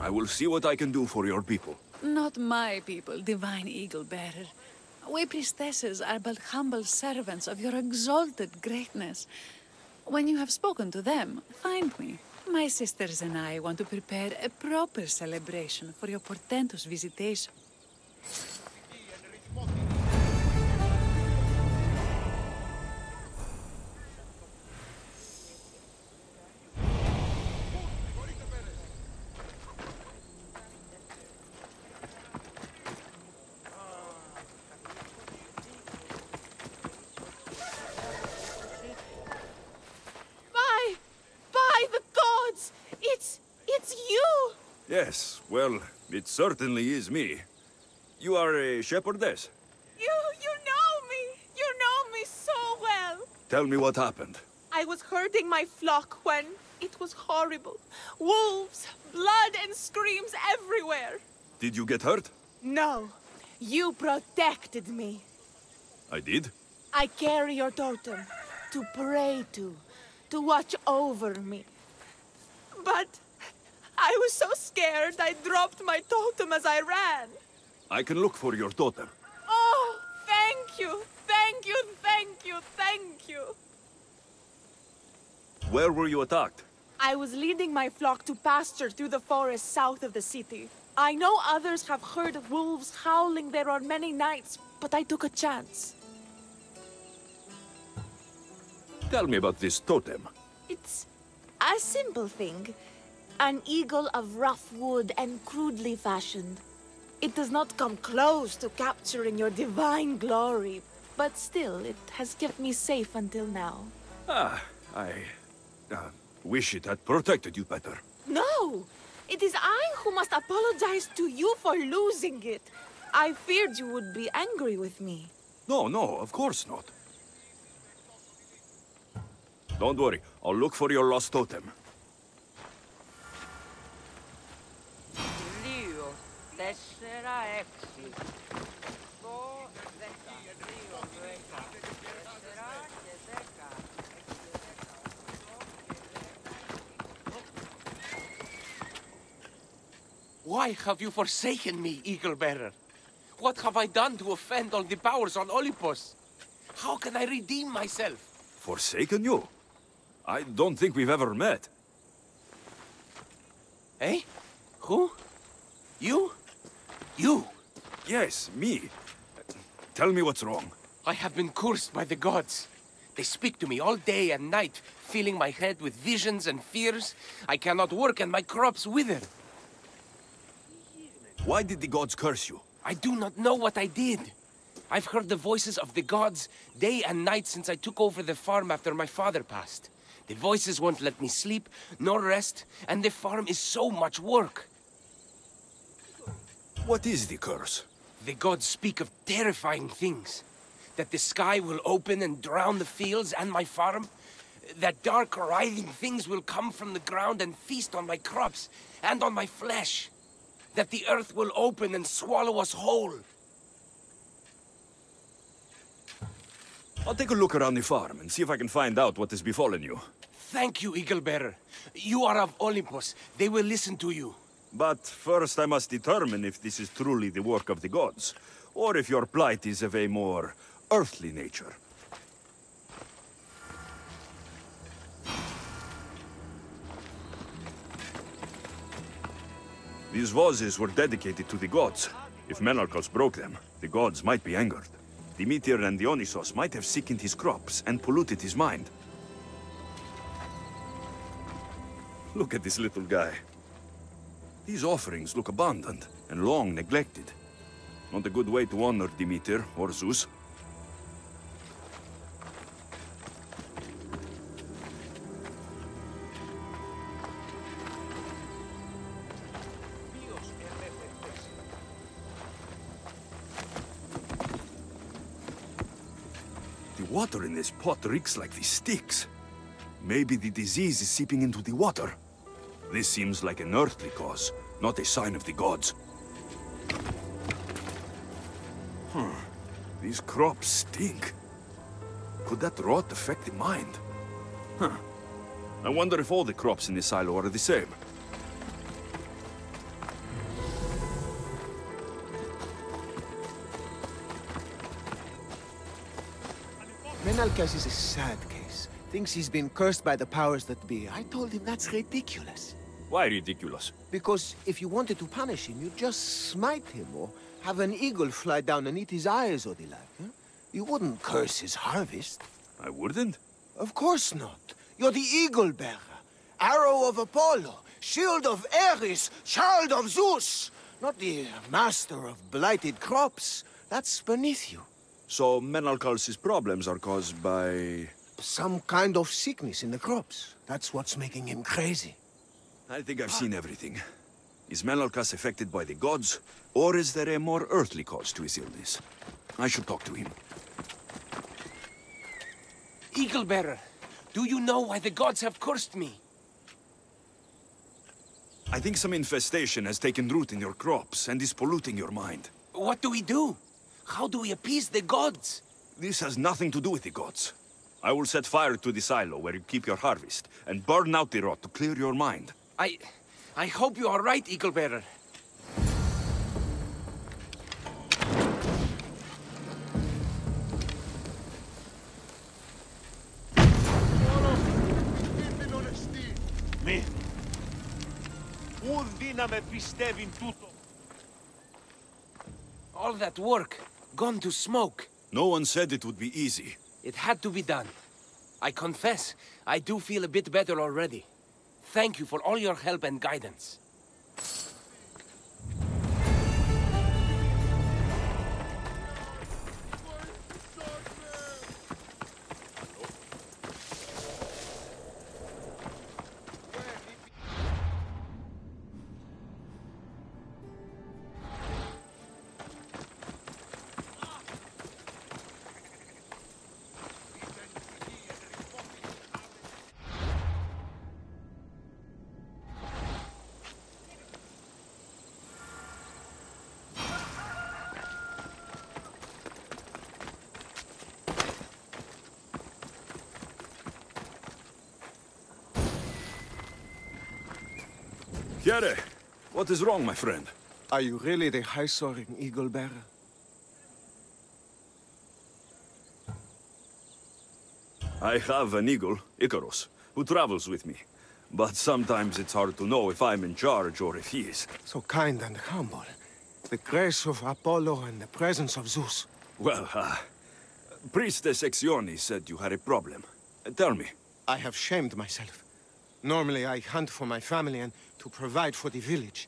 I will see what I can do for your people. Not my people, divine Eagle Bearer. We priestesses are but humble servants of your exalted greatness. When you have spoken to them, find me. My sisters and I want to prepare a proper celebration for your portentous visitation. Yes, well, it certainly is me. You are a shepherdess? You know me so well. Tell me what happened. I was herding my flock when it was horrible. Wolves, blood and screams everywhere. Did you get hurt? No, you protected me. I did? I carry your totem to pray to watch over me. But I was so scared I dropped my totem as I ran. I can look for your totem. Oh, thank you, thank you, thank you, thank you. Where were you attacked? I was leading my flock to pasture through the forest south of the city. I know others have heard wolves howling there on many nights, but I took a chance. Tell me about this totem. It's a simple thing. An eagle of rough wood and crudely fashioned. It does not come close to capturing your divine glory, but still, it has kept me safe until now. I wish it had protected you better. No! It is I who must apologize to you for losing it. I feared you would be angry with me. No, of course not. Don't worry, I'll look for your lost totem. Why have you forsaken me, Eagle Bearer? What have I done to offend all the powers on Olympus? How can I redeem myself? Forsaken you? I don't think we've ever met. Eh? Who? You? You? Yes, me. Tell me what's wrong. I have been cursed by the gods. They speak to me all day and night, filling my head with visions and fears. I cannot work and my crops wither. Why did the gods curse you? I do not know what I did. I've heard the voices of the gods day and night since I took over the farm after my father passed. The voices won't let me sleep, nor rest, and the farm is so much work. What is the curse? The gods speak of terrifying things. That the sky will open and drown the fields and my farm. That dark, writhing things will come from the ground and feast on my crops and on my flesh. That the earth will open and swallow us whole. I'll take a look around the farm and see if I can find out what has befallen you. Thank you, Eagle Bearer. You are of Olympus. They will listen to you. But first I must determine if this is truly the work of the gods, or if your plight is of a more earthly nature. These vases were dedicated to the gods. If Menalcos broke them, the gods might be angered. Demeter and Dionysos might have sickened his crops and polluted his mind. Look at this little guy. These offerings look abandoned and long neglected. Not a good way to honor Demeter or Zeus. The water in this pot reeks like the sticks. Maybe the disease is seeping into the water. This seems like an earthly cause, not a sign of the gods. These crops stink. Could that rot affect the mind? I wonder if all the crops in this silo are the same. Menalcas is a sad case. Thinks he's been cursed by the powers that be. I told him that's ridiculous. Why ridiculous? Because if you wanted to punish him, you'd just smite him or have an eagle fly down and eat his eyes or the like. Huh? You wouldn't curse his harvest. I wouldn't? Of course not. You're the eagle bearer. Arrow of Apollo, shield of Ares, child of Zeus. Not the master of blighted crops. That's beneath you. So Menalcas' problems are caused by... some kind of sickness in the crops. That's what's making him crazy. I think I've seen everything. Is Menalcas affected by the gods, or is there a more earthly cause to his illness? I should talk to him. Eagle Bearer, do you know why the gods have cursed me? I think some infestation has taken root in your crops and is polluting your mind. What do we do? How do we appease the gods? This has nothing to do with the gods. I will set fire to the silo where you keep your harvest, and burn out the rot to clear your mind. I hope you are right, Eagle Bearer. Μη. Ούν δύναμε πιστεύειν τούτο. All that work, gone to smoke. No one said it would be easy. It had to be done. I confess, I do feel a bit better already. Thank you for all your help and guidance. Here, what is wrong, my friend? Are you really the high-soaring eagle bearer? I have an eagle, Icarus, who travels with me. But sometimes it's hard to know if I'm in charge or if he is. So kind and humble. The grace of Apollo and the presence of Zeus. Well, Priestess Exione said you had a problem. Tell me. I have shamed myself. Normally I hunt for my family and to provide for the village.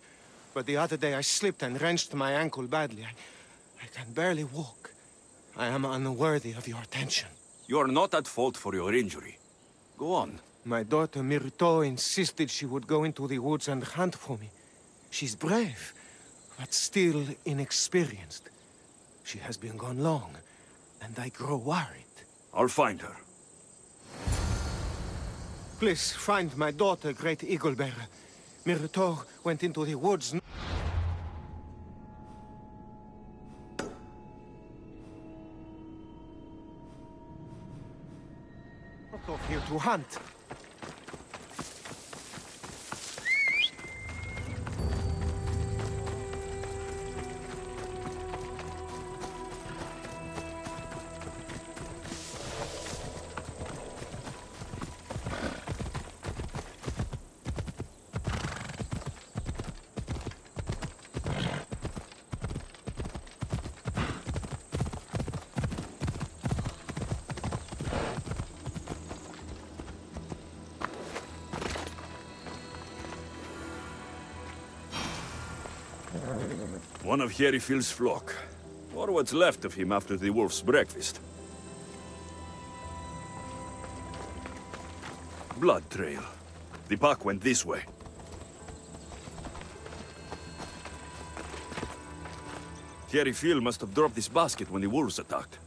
But the other day I slipped and wrenched my ankle badly. I can barely walk. I am unworthy of your attention. You are not at fault for your injury. Go on. My daughter Myrto insisted she would go into the woods and hunt for me. She's brave, but still inexperienced. She has been gone long, and I grow worried. I'll find her. Please, find my daughter, Great Eagle Bearer. Myrto went into the woods. Not off here to hunt. One of Herifield's flock. Or what's left of him after the wolf's breakfast. Blood trail. The pack went this way. Herifield must have dropped this basket when the wolves attacked.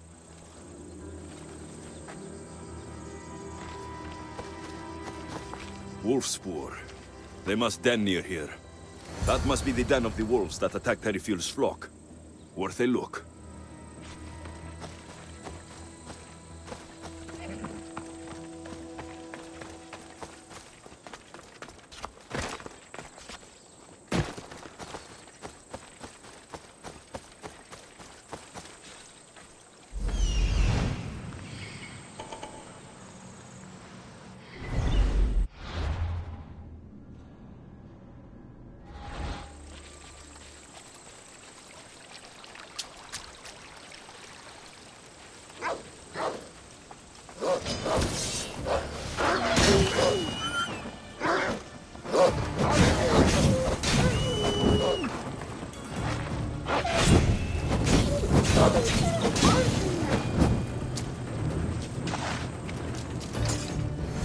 Wolf spoor. They must den near here. That must be the den of the wolves that attacked Herifield's flock. Worth a look.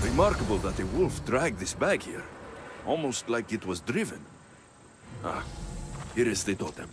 Remarkable that a wolf dragged this bag here. Almost like it was driven. Ah, here is the totem.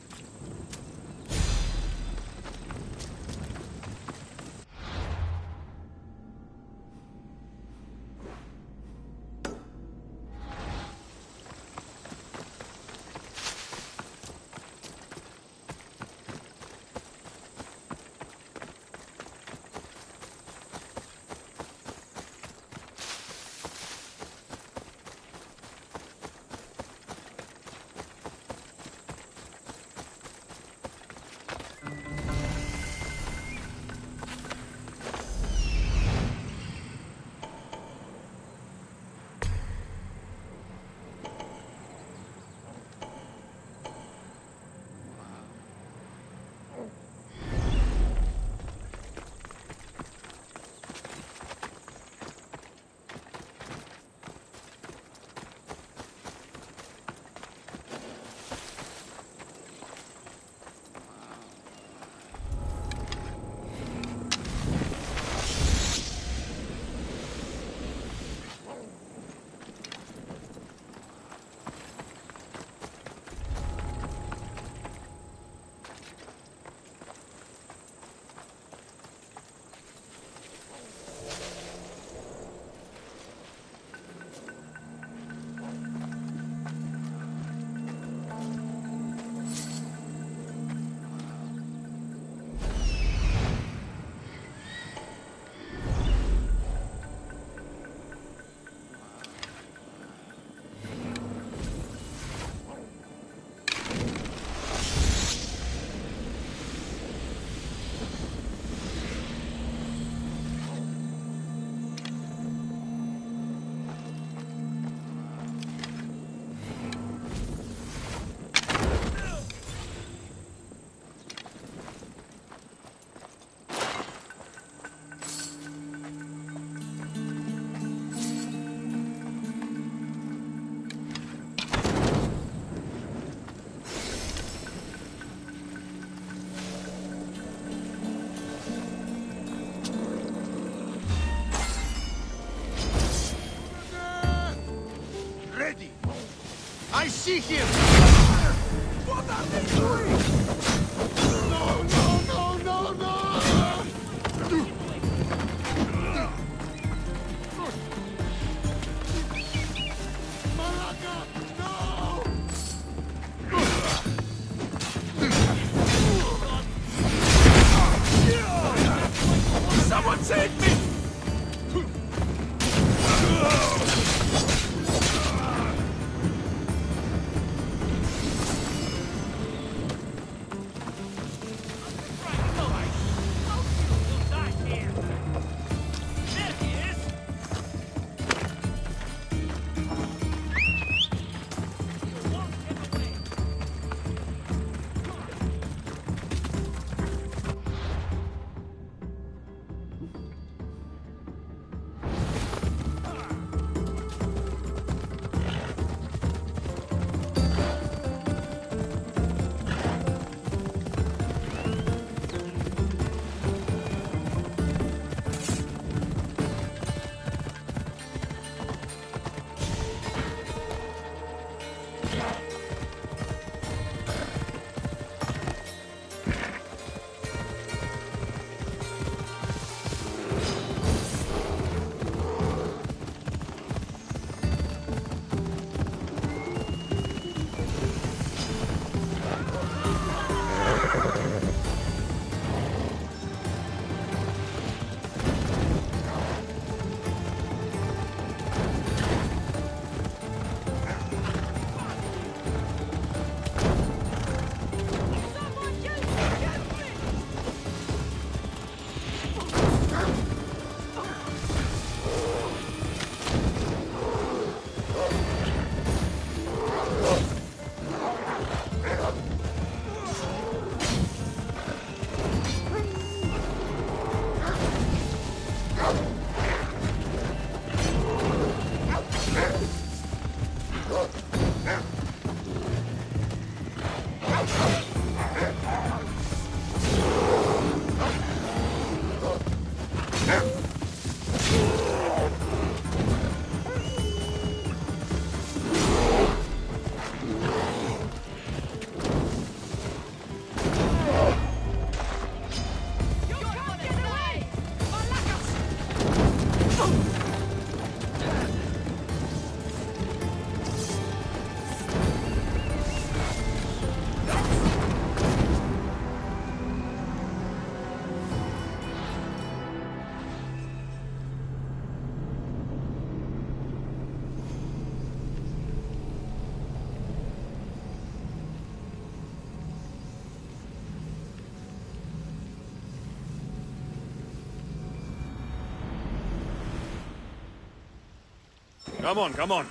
I see him! What are they doing? No, no, no, no, no! Malaka, no! Someone save me! Come on, come on.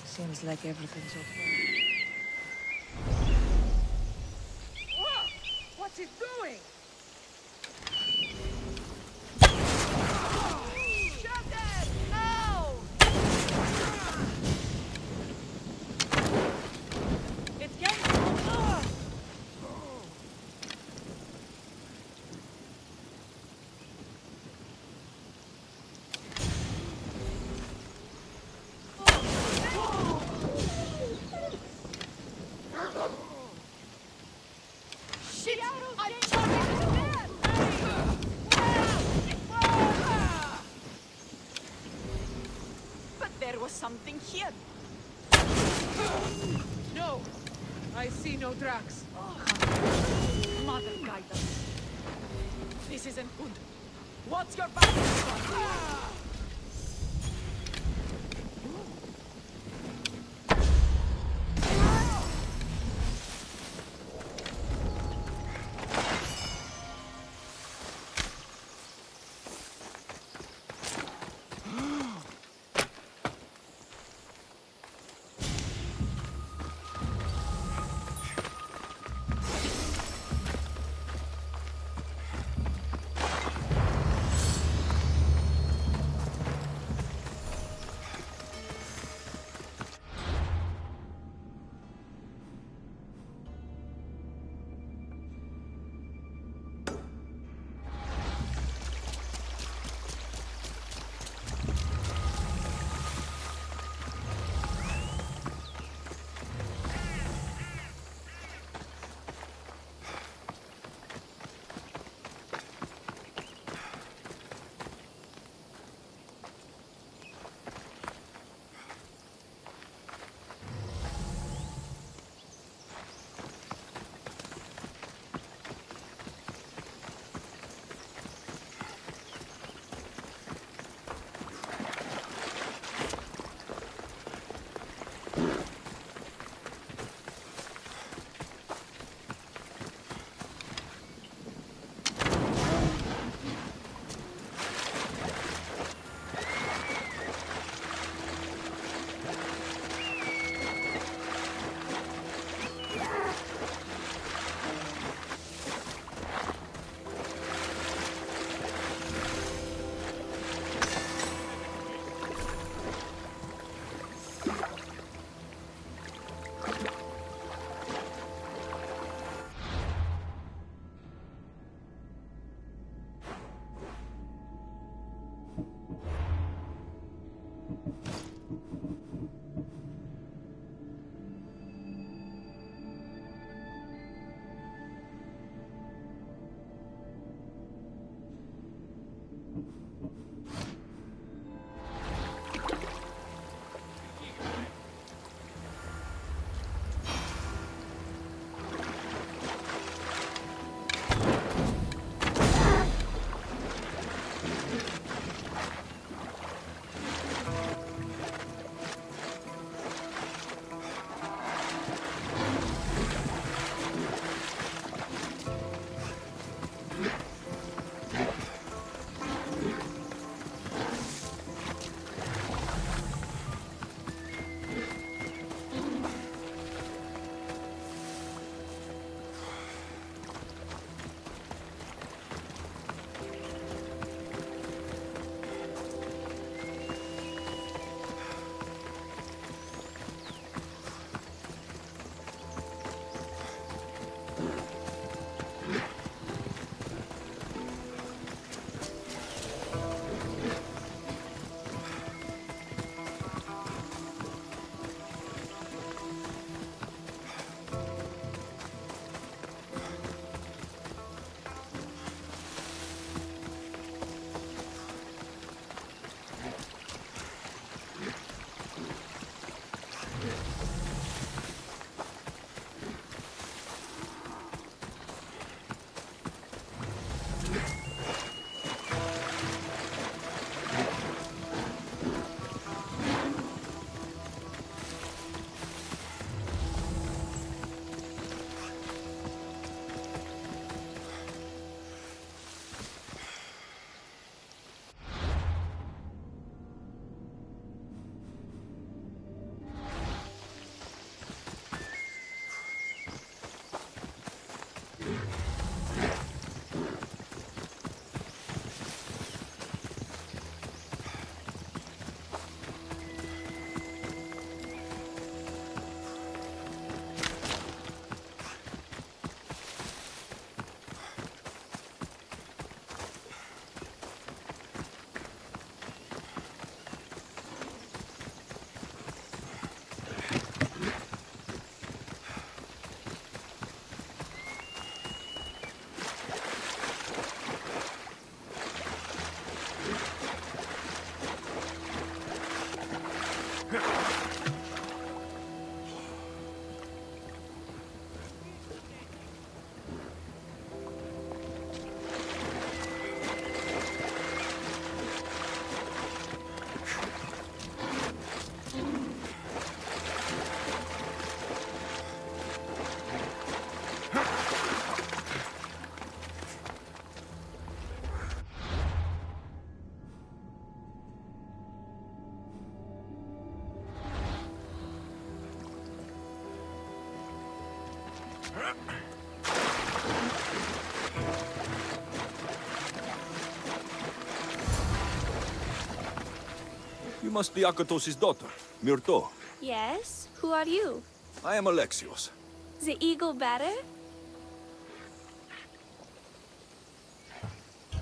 Seems like everything's okay. Whoa! What's it doing? Shut it! No! It's getting... Something here. No, I see no tracks. Mother guide us. This isn't good. What's your back? You must be Akatos' daughter, Myrto. Yes? Who are you? I am Alexios. The eagle bearer?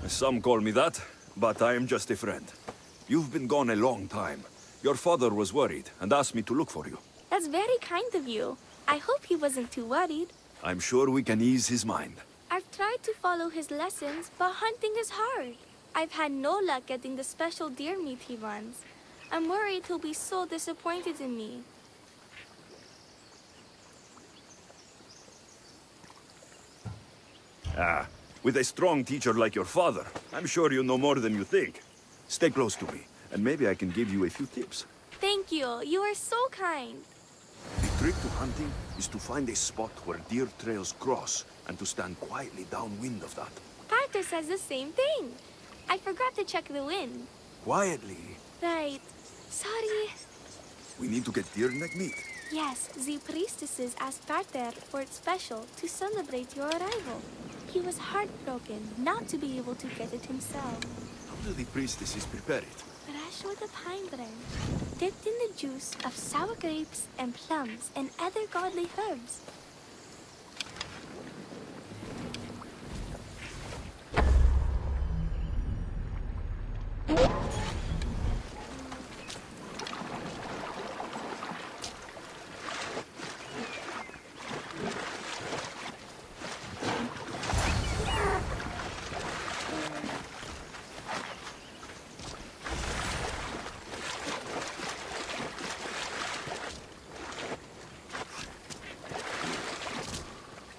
Some call me that, but I am just a friend. You've been gone a long time. Your father was worried and asked me to look for you. That's very kind of you. I hope he wasn't too worried. I'm sure we can ease his mind. I've tried to follow his lessons, but hunting is hard. I've had no luck getting the special deer meat he wants. I'm worried he'll be so disappointed in me. Ah, with a strong teacher like your father, I'm sure you know more than you think. Stay close to me, and maybe I can give you a few tips. Thank you. You are so kind. The trick to hunting is to find a spot where deer trails cross, and to stand quietly downwind of that. Carter says the same thing. I forgot to check the wind. Quietly. Right. Sorry. We need to get deer neck meat. Yes, the priestesses asked Carter for it special to celebrate your arrival. He was heartbroken not to be able to get it himself. How do the priestesses prepare it? Fresh with a pine branch, dipped in the juice of sour grapes and plums and other godly herbs.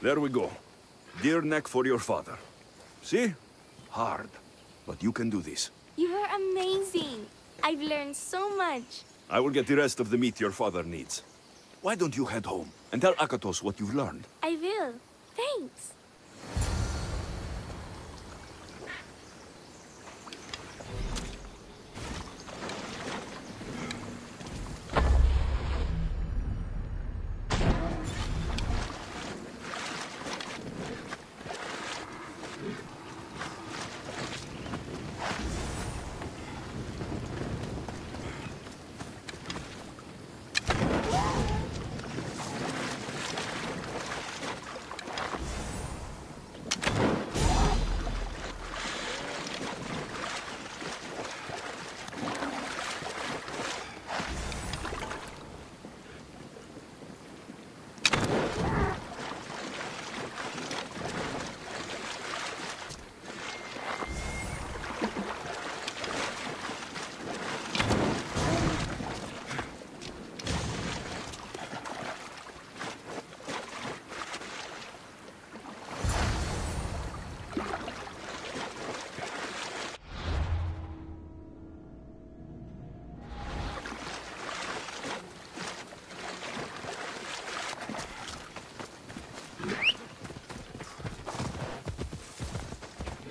There we go. Deer neck for your father. See? Hard. But you can do this. You are amazing. I've learned so much. I will get the rest of the meat your father needs. Why don't you head home and tell Akatos what you've learned? I will. Thanks.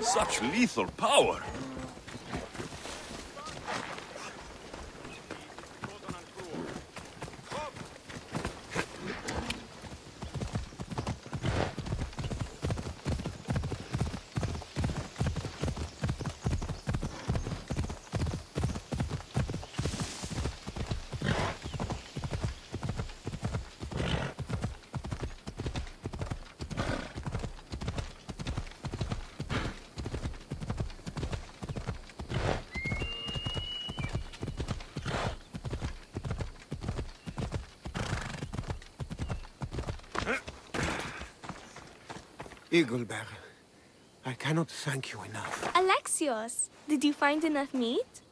Such lethal power! Eagle Bearer, I cannot thank you enough. Alexios, did you find enough meat?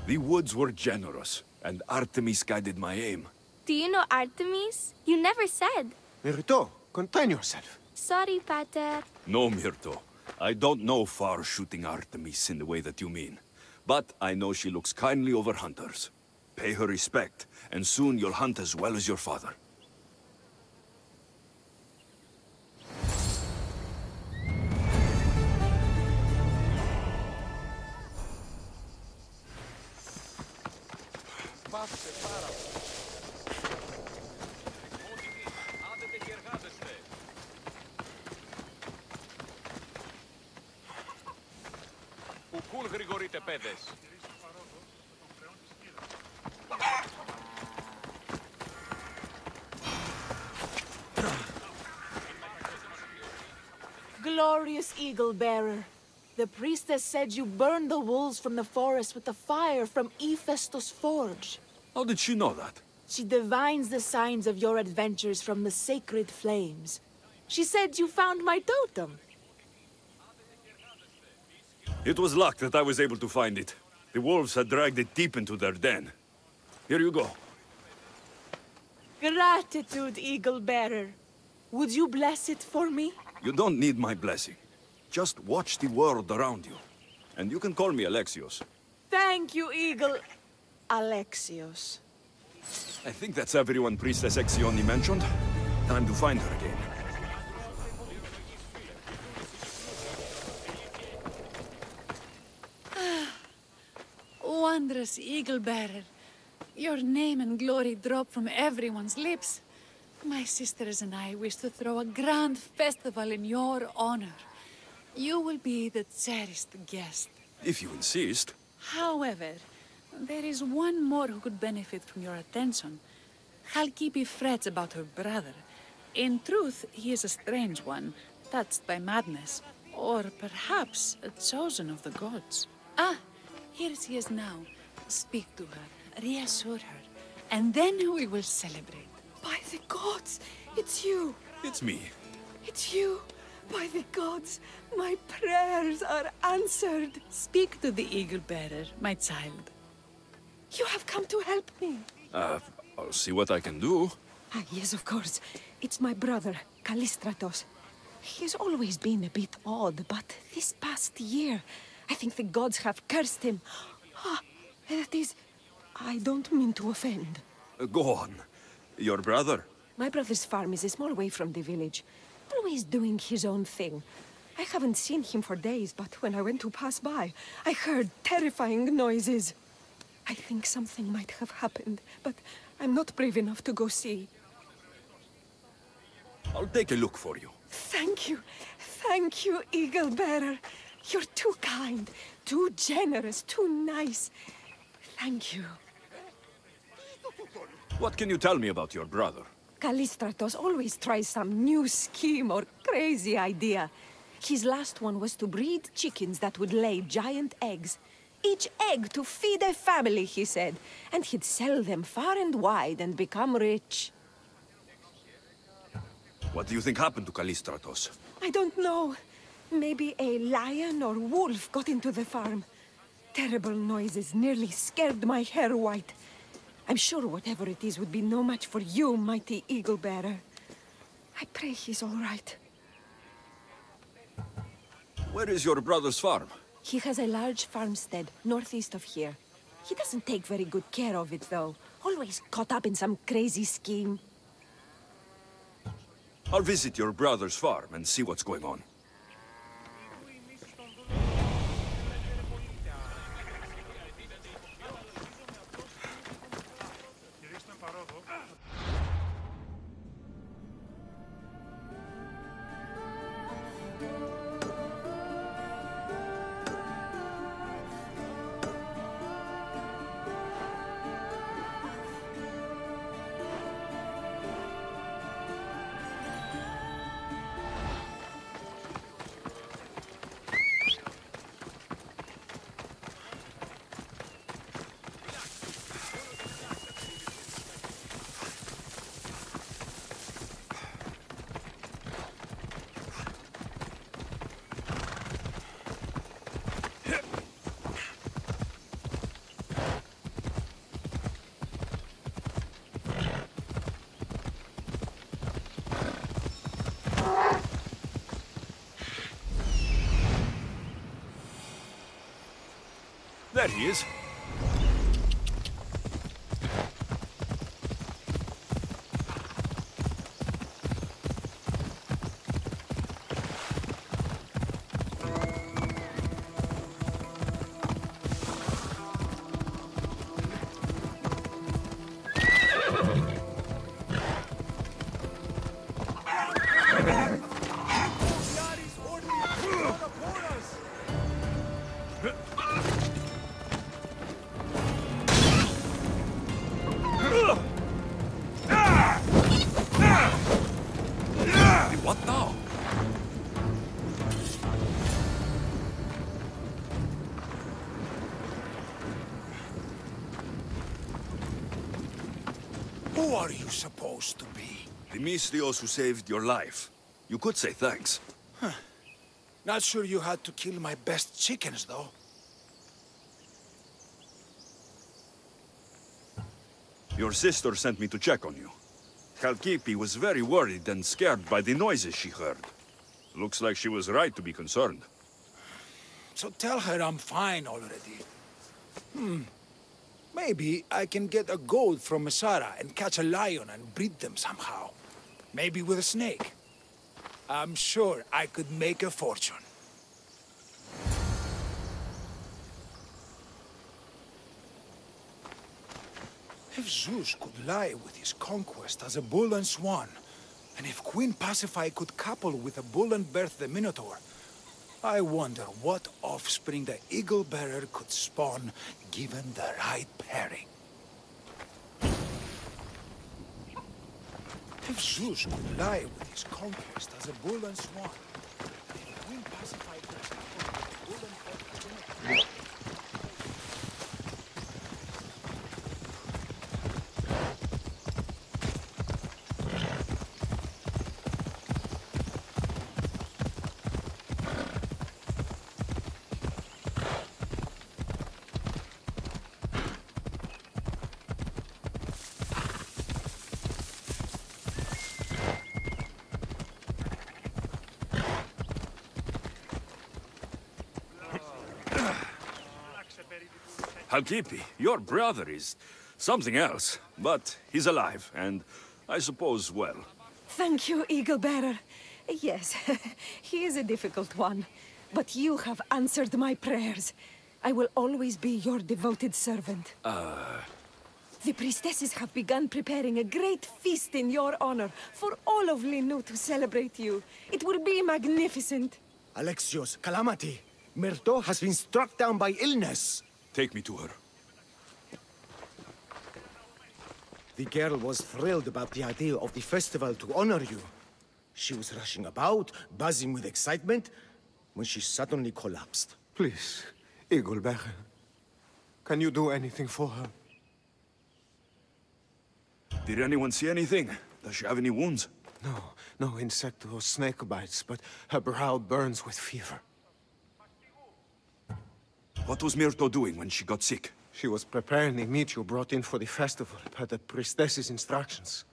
The woods were generous, and Artemis guided my aim. Do you know Artemis? You never said. Myrto, contain yourself. Sorry, Pater. No, Myrto. I don't know far-shooting Artemis in the way that you mean. But I know she looks kindly over hunters. Pay her respect, and soon you'll hunt as well as your father. Πού γρηγορείτε, παιδες? Glorious Eagle Bearer, the priestess said you burned the wolves from the forest with the fire from Hephaestus' forge. How did she know that? She divines the signs of your adventures from the sacred flames. She said you found my totem. It was luck that I was able to find it. The wolves had dragged it deep into their den. Here you go. Gratitude, Eagle Bearer. Would you bless it for me? You don't need my blessing. Just watch the world around you. And you can call me Alexios. Thank you, Eagle... Alexios. I think that's everyone Priestess Exioni mentioned. Time to find her again. Wondrous Eagle Bearer. Your name and glory drop from everyone's lips. My sisters and I wish to throw a grand festival in your honor. You will be the cherished guest. If you insist. However, there is one more who could benefit from your attention. Halkipi frets about her brother. In truth, he is a strange one, touched by madness. Or perhaps a chosen of the gods. Ah, here she is now. Speak to her, reassure her, and then we will celebrate. By the gods, it's you. It's me. It's you. By the gods, my prayers are answered. Speak to the Eagle Bearer, my child. You have come to help me. I'll see what I can do. Ah, yes, of course. It's my brother, Callistratos. He's always been a bit odd, but this past year, I think the gods have cursed him. Ah, that is... I don't mean to offend. Go on. Your brother? My brother's farm is a small way from the village. Always doing his own thing. I haven't seen him for days, but when I went to pass by, I heard terrifying noises. I think something might have happened, but I'm not brave enough to go see. I'll take a look for you. Thank you. Thank you, Eagle Bearer. You're too kind, too generous, too nice. Thank you. What can you tell me about your brother? Callistratos always tries some new scheme or crazy idea. His last one was to breed chickens that would lay giant eggs. Each egg to feed a family, he said. And he'd sell them far and wide and become rich. What do you think happened to Callistratos? I don't know. Maybe a lion or wolf got into the farm. Terrible noises nearly scared my hair white. I'm sure whatever it is would be no match for you, mighty Eagle Bearer. I pray he's all right. Where is your brother's farm? He has a large farmstead northeast of here. He doesn't take very good care of it, though. Always caught up in some crazy scheme. I'll visit your brother's farm and see what's going on. There he is. are you supposed to be? The Mystios who saved your life. You could say thanks. Not sure you had to kill my best chickens, though. Your sister sent me to check on you. Kalkipi was very worried and scared by the noises she heard. Looks like she was right to be concerned. So tell her I'm fine already. Maybe I can get a goat from Mesara and catch a lion and breed them somehow. Maybe with a snake. I'm sure I could make a fortune. If Zeus could lie with his conquest as a bull and swan, and if Queen Pasiphae could couple with a bull and birth the Minotaur, I wonder what offspring the eagle-bearer could spawn, given the right pairing. If Zeus could lie with his conquest as a bull and swan, and if Queen Pasiphae could couple with a bull and birth the Minotaur... Kalkipi, your brother is something else, but he's alive, and I suppose well. Thank you, Eagle Bearer. Yes, he is a difficult one, but you have answered my prayers. I will always be your devoted servant. The priestesses have begun preparing a great feast in your honor for all of Linu to celebrate you. It will be magnificent. Alexios, calamity. Myrto has been struck down by illness. Take me to her. The girl was thrilled about the idea of the festival to honor you. She was rushing about, buzzing with excitement, when she suddenly collapsed. Please, Eagle Bearer. Can you do anything for her? Did anyone see anything? Does she have any wounds? No insect or snake bites, but her brow burns with fever. What was Myrto doing when she got sick? She was preparing the meat you brought in for the festival, per the priestess's instructions.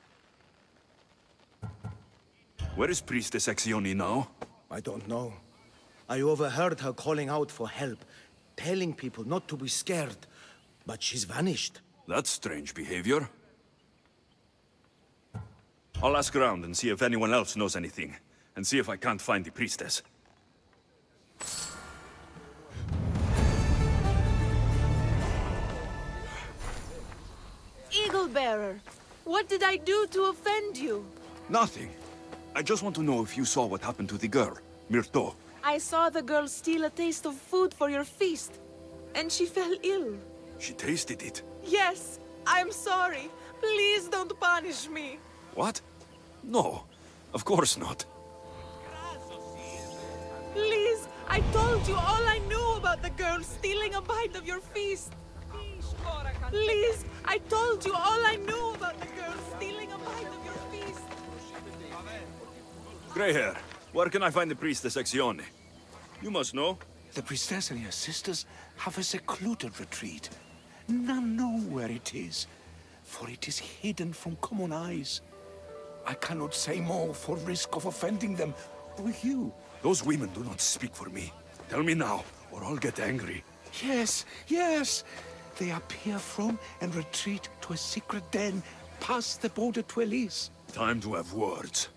Where is Priestess Exione now? I don't know. I overheard her calling out for help, telling people not to be scared, but she's vanished. That's strange behavior. I'll ask around and see if anyone else knows anything, and see if I can't find the priestess. Eagle Bearer, what did I do to offend you? Nothing. I just want to know if you saw what happened to the girl, Myrto. I saw the girl steal a taste of food for your feast, and she fell ill. She tasted it. Yes, I'm sorry. Please don't punish me. What? No, of course not. Please, I told you all I knew about the girl stealing a bite of your feast. Please, I told you all I knew about the girl stealing a bite of your feast. Grey hair, where can I find the priestess Exione? You must know. The priestess and her sisters have a secluded retreat. None know where it is, for it is hidden from common eyes. I cannot say more for risk of offending them with you. Those women do not speak for me. Tell me now, or I'll get angry. Yes. They appear from and retreat to a secret den past the border to Elise. Time to have words.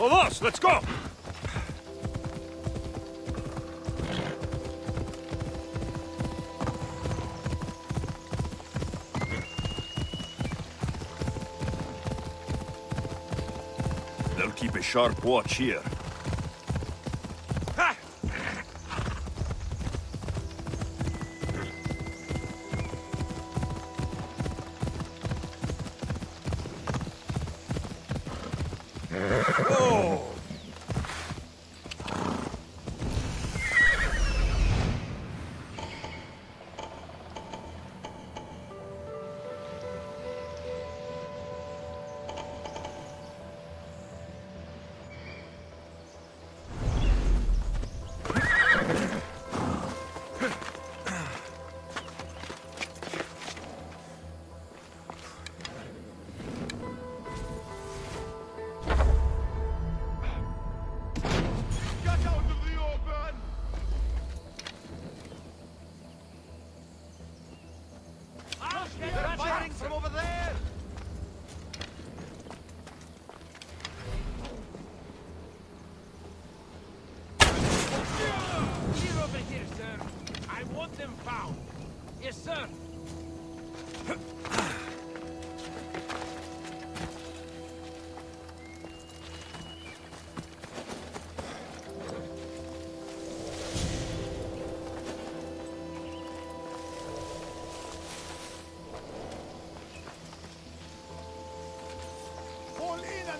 of us! Let's go! They'll keep a sharp watch here. From over there! Clear over here, sir. I want them found. Yes, sir.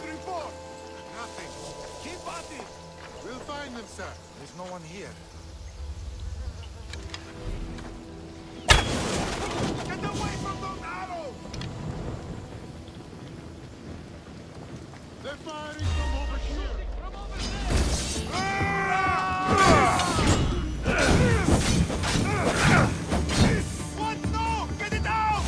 Report! Nothing. Keep at it! We'll find them, sir. There's no one here. Get away from those arrows! They're firing from over here! From over there! What? No! Get it out!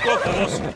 αυτό θα δώσω.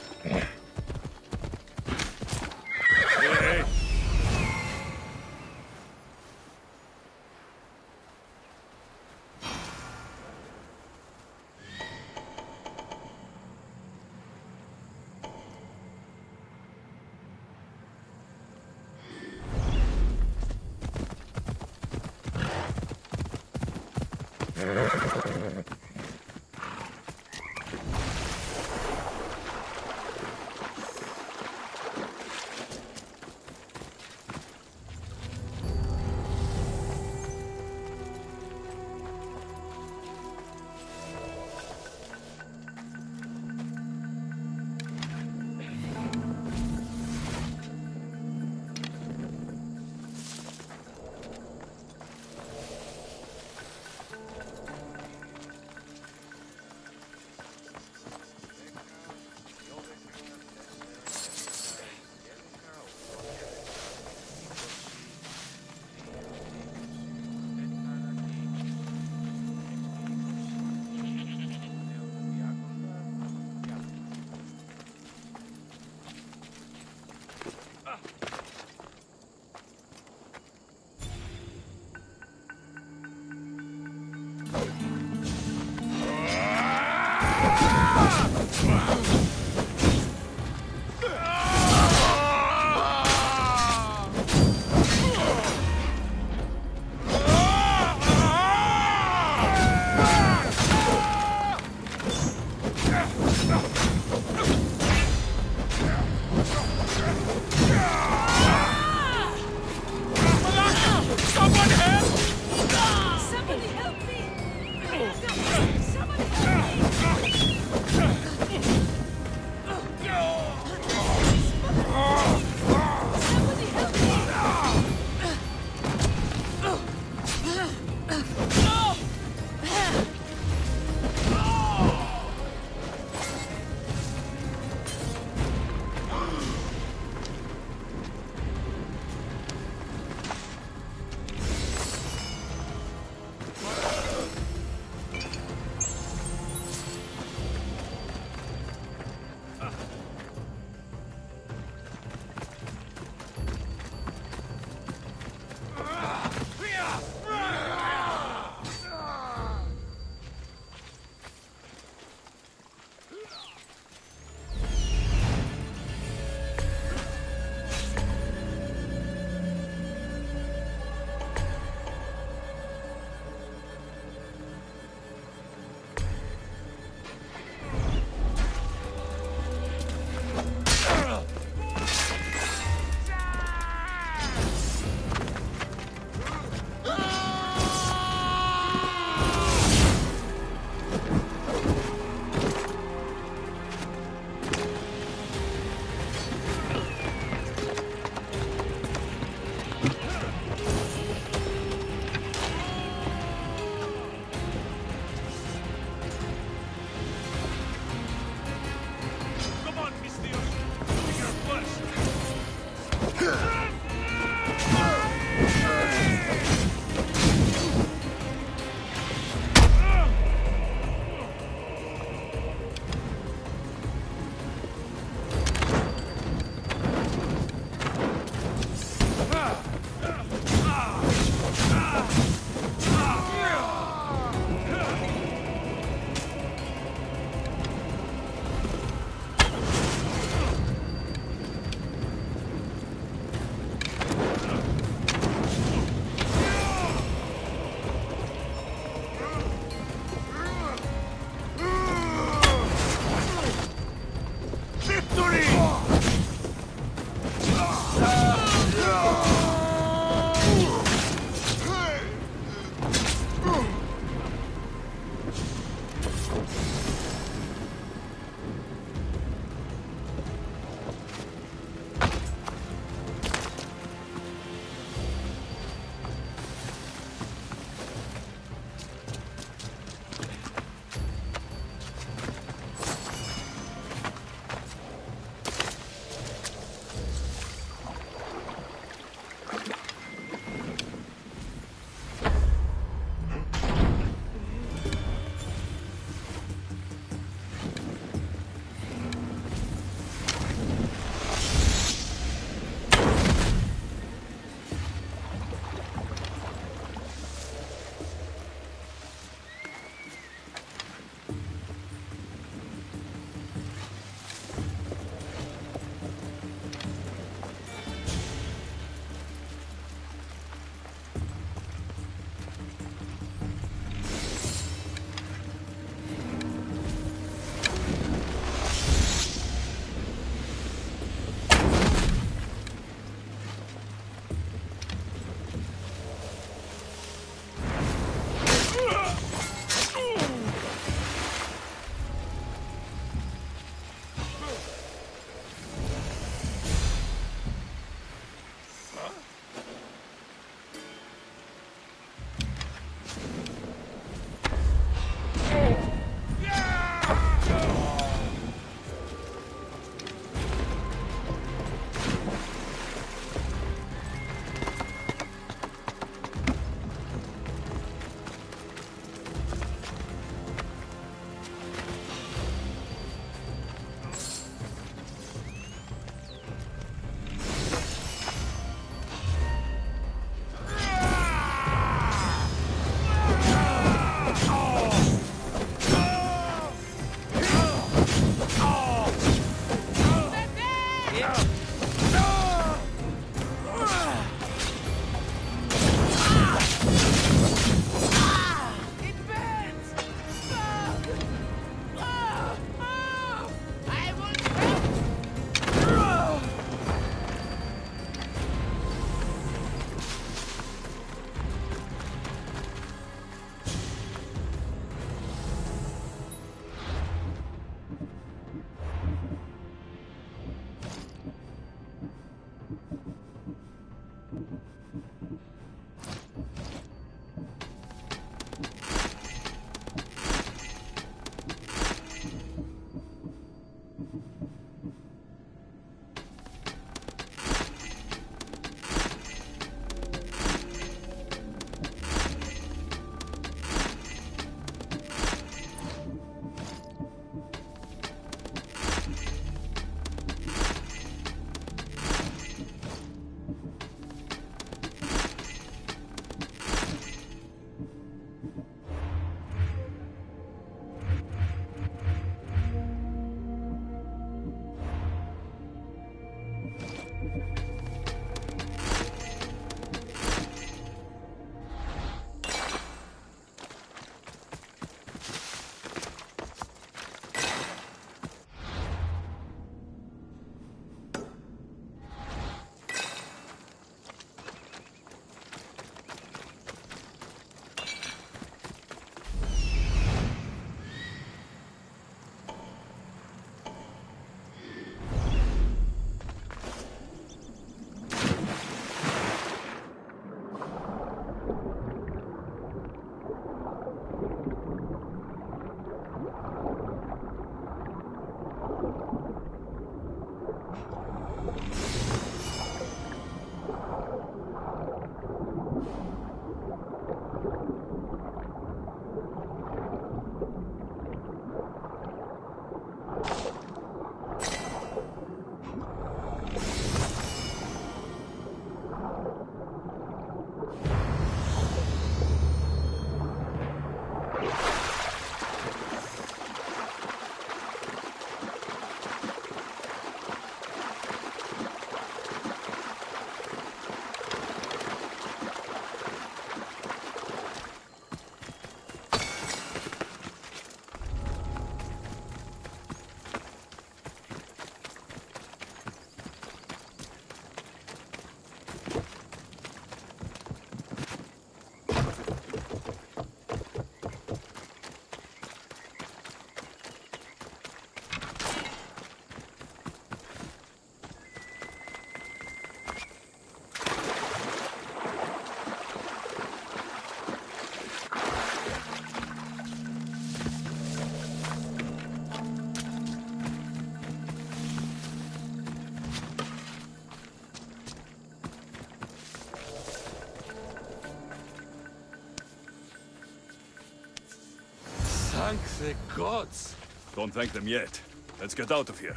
Thank the gods. Don't thank them yet. Let's get out of here.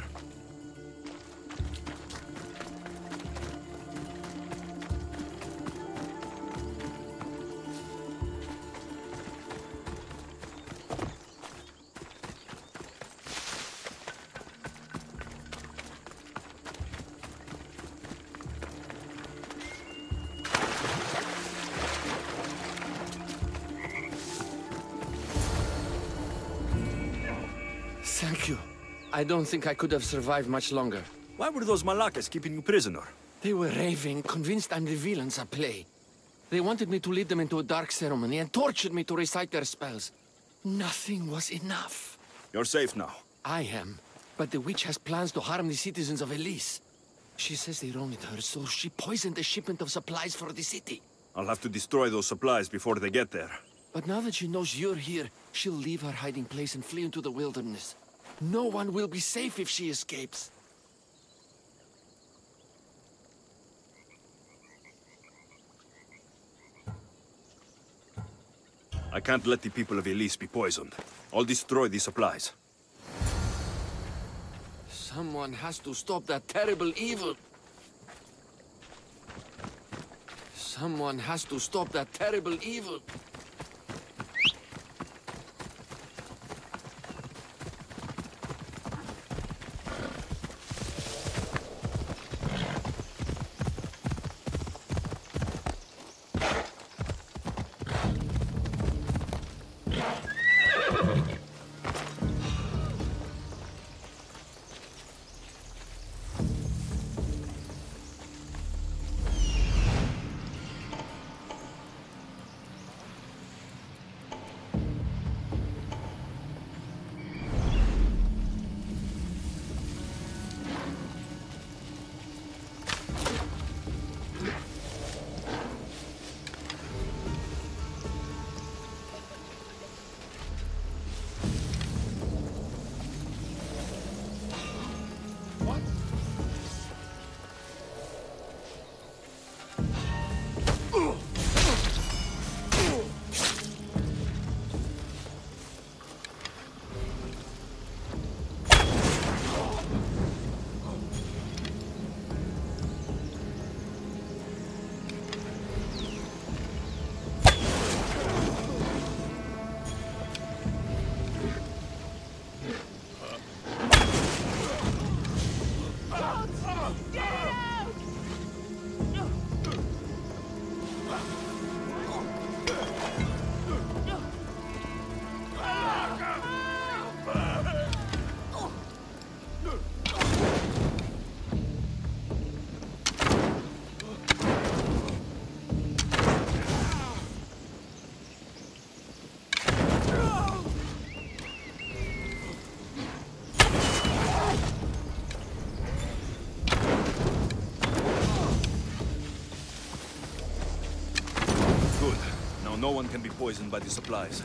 Thank you. I don't think I could have survived much longer. Why were those Malakas keeping you prisoner? They were raving, convinced I'm the villains at play. They wanted me to lead them into a dark ceremony and tortured me to recite their spells. Nothing was enough. You're safe now. I am, but the witch has plans to harm the citizens of Elise. She says they wronged her, so she poisoned a shipment of supplies for the city. I'll have to destroy those supplies before they get there. But now that she knows you're here, she'll leave her hiding place and flee into the wilderness. No one will be safe if she escapes. I can't let the people of Elise be poisoned. I'll destroy the supplies. Someone has to stop that terrible evil. Someone has to stop that terrible evil. No one can be poisoned by the supplies.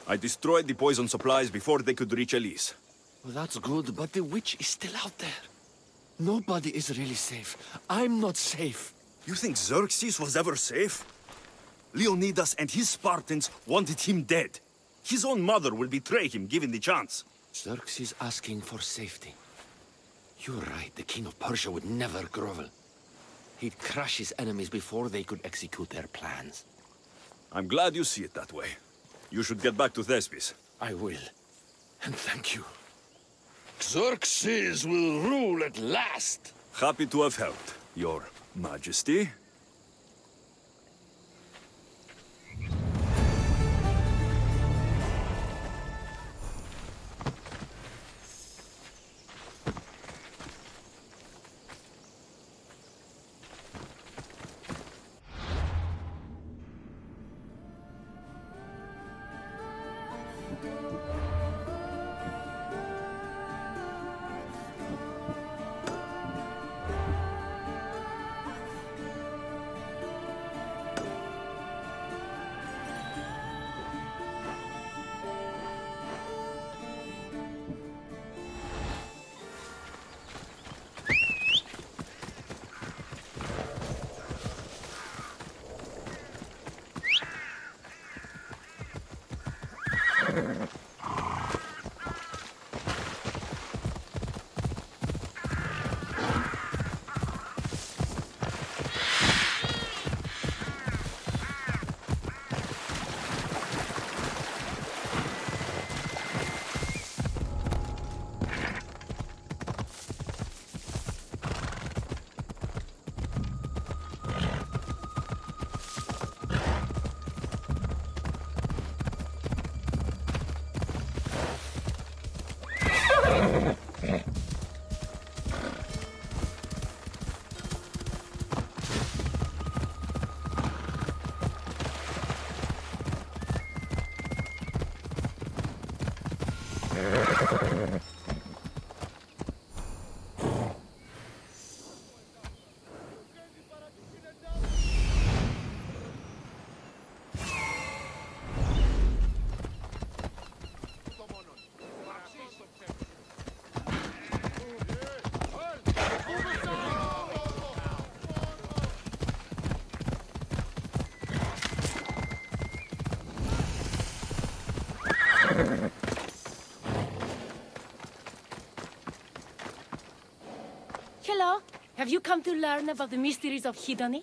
I destroyed the poison supplies before they could reach Elise. Well, that's good, but the witch is still out there. Nobody is really safe. I'm not safe. You think Xerxes was ever safe? Leonidas and his Spartans wanted him dead. His own mother will betray him given the chance. Xerxes asking for safety. You're right, the king of Persia would never grovel. He'd crush his enemies before they could execute their plans. I'm glad you see it that way. You should get back to Thespis. I will. And thank you. Xerxes will rule at last! Happy to have helped, Your Majesty. Hello. Have you come to learn about the mysteries of Hedony?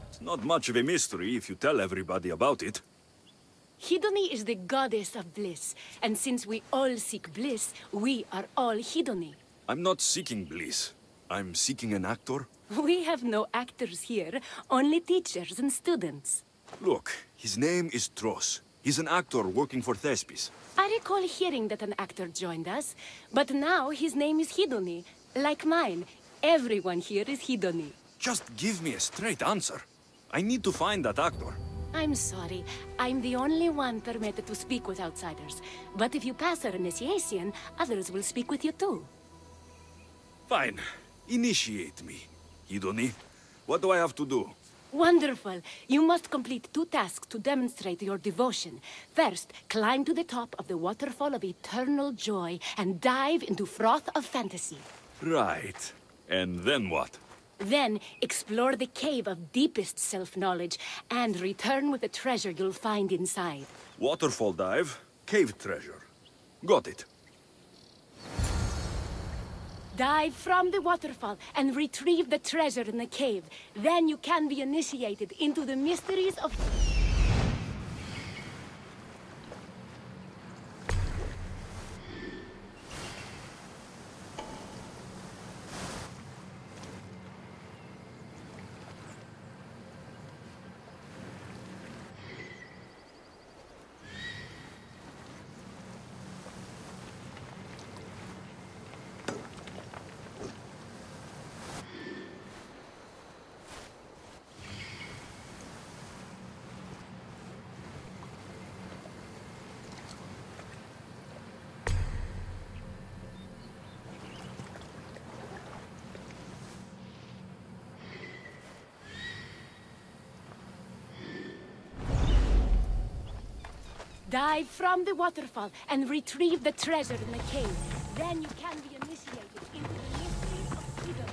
It's not much of a mystery if you tell everybody about it. Hedony is the goddess of bliss, and since we all seek bliss, we are all Hedony. I'm not seeking bliss. I'm seeking an actor. We have no actors here, only teachers and students. Look, his name is Tros. He's an actor working for Thespis. I recall hearing that an actor joined us, but now his name is Hedony. Like mine, everyone here is Hedony. Just give me a straight answer. I need to find that actor. I'm sorry. I'm the only one permitted to speak with outsiders. But if you pass our initiation, others will speak with you too. Fine. Initiate me. Hedony, what do I have to do? Wonderful. You must complete 2 tasks to demonstrate your devotion. First, climb to the top of the waterfall of eternal joy and dive into froth of fantasy. Right. And then what? Then, explore the cave of deepest self-knowledge and return with the treasure you'll find inside. Waterfall dive, cave treasure. Got it. Dive from the waterfall and retrieve the treasure in the cave. Then you can be initiated into the mysteries of... Dive from the waterfall and retrieve the treasure in the cave. Then you can be initiated into the mysteries of freedom.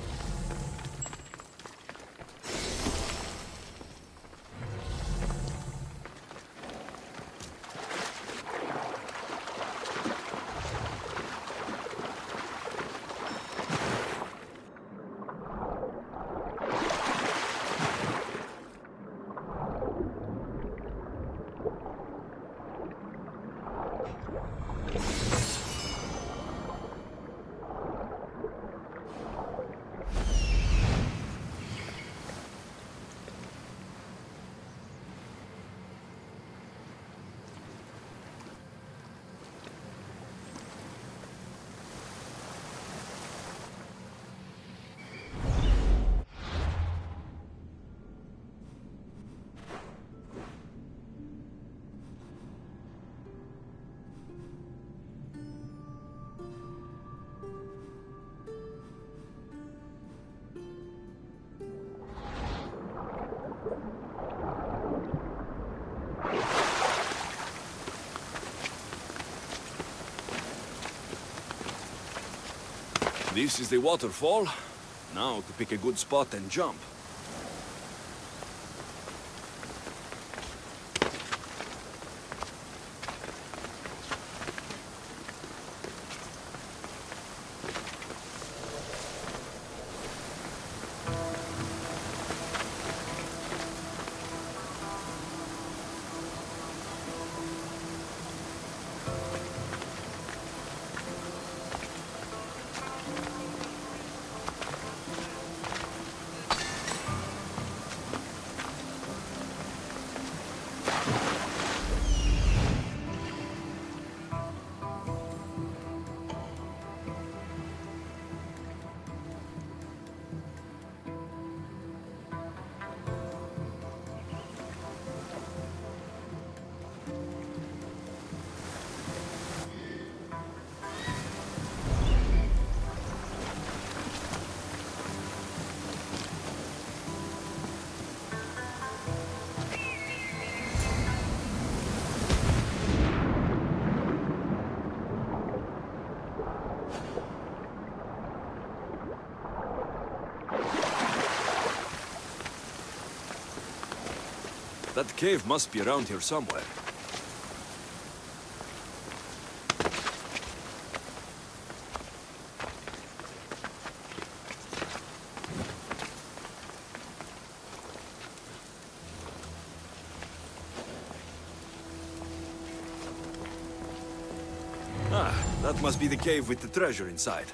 This is the waterfall. Now to pick a good spot and jump. That cave must be around here somewhere. That must be the cave with the treasure inside.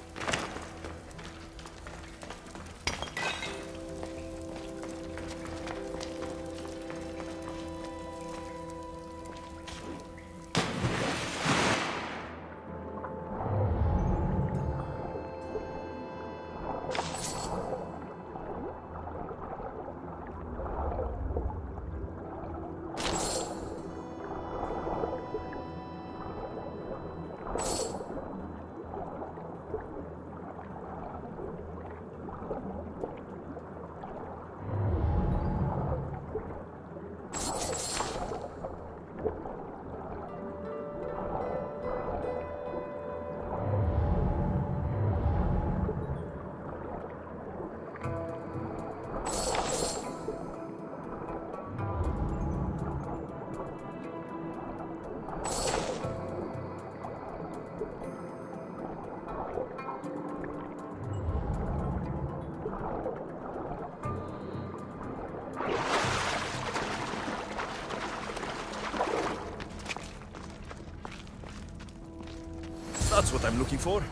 That's what I'm looking for.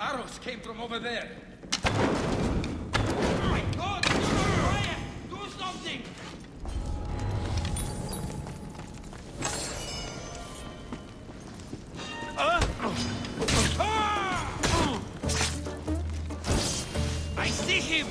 Arrows came from over there. Oh my God! Quiet! Do something! I see him!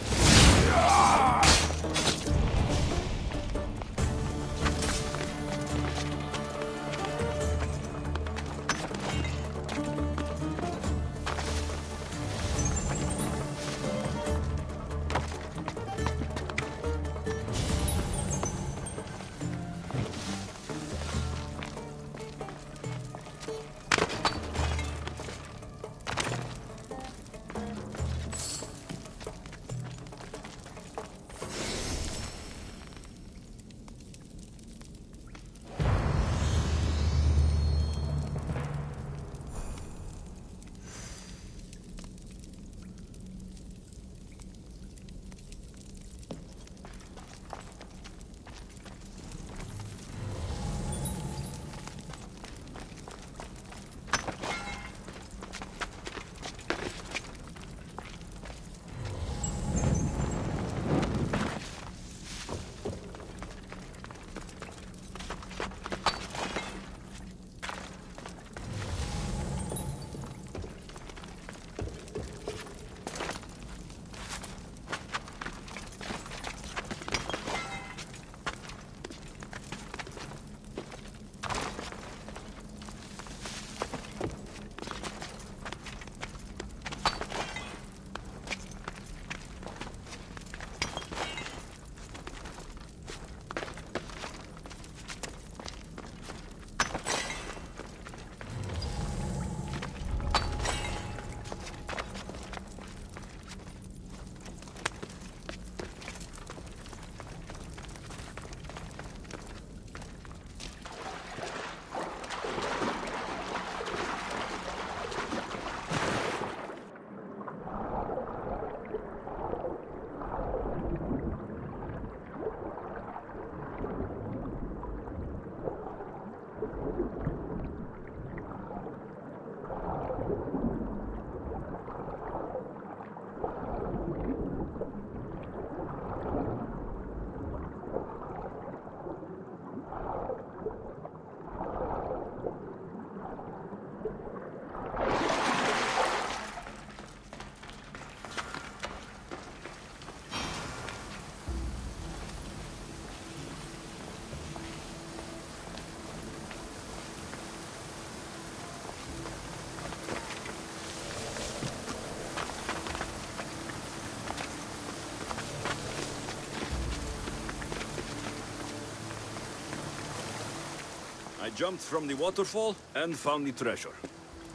jumped from the waterfall and found the treasure.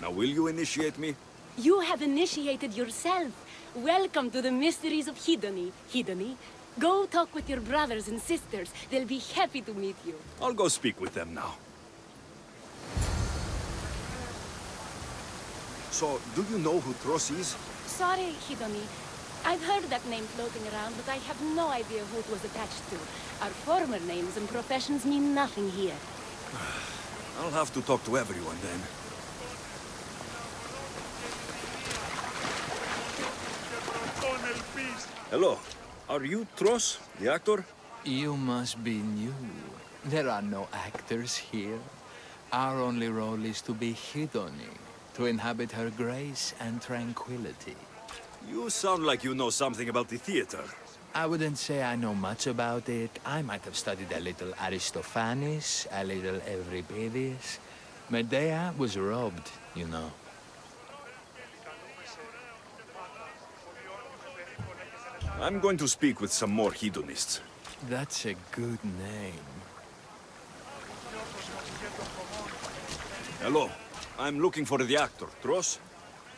Now will you initiate me? You have initiated yourself. Welcome to the mysteries of Hedony. Hedony, go talk with your brothers and sisters. They'll be happy to meet you. I'll go speak with them now. So, do you know who Tros is? Sorry, Hedony. I've heard that name floating around, but I have no idea who it was attached to. Our former names and professions mean nothing here. I'll have to talk to everyone then. Hello. Are you Tros, the actor? You must be new. There are no actors here. Our only role is to be Hedony, to inhabit her grace and tranquility. You sound like you know something about the theater. I wouldn't say I know much about it. I might have studied a little Aristophanes, a little Euripides. Medea was robbed, you know. I'm going to speak with some more hedonists. That's a good name. Hello. I'm looking for the actor, Tros.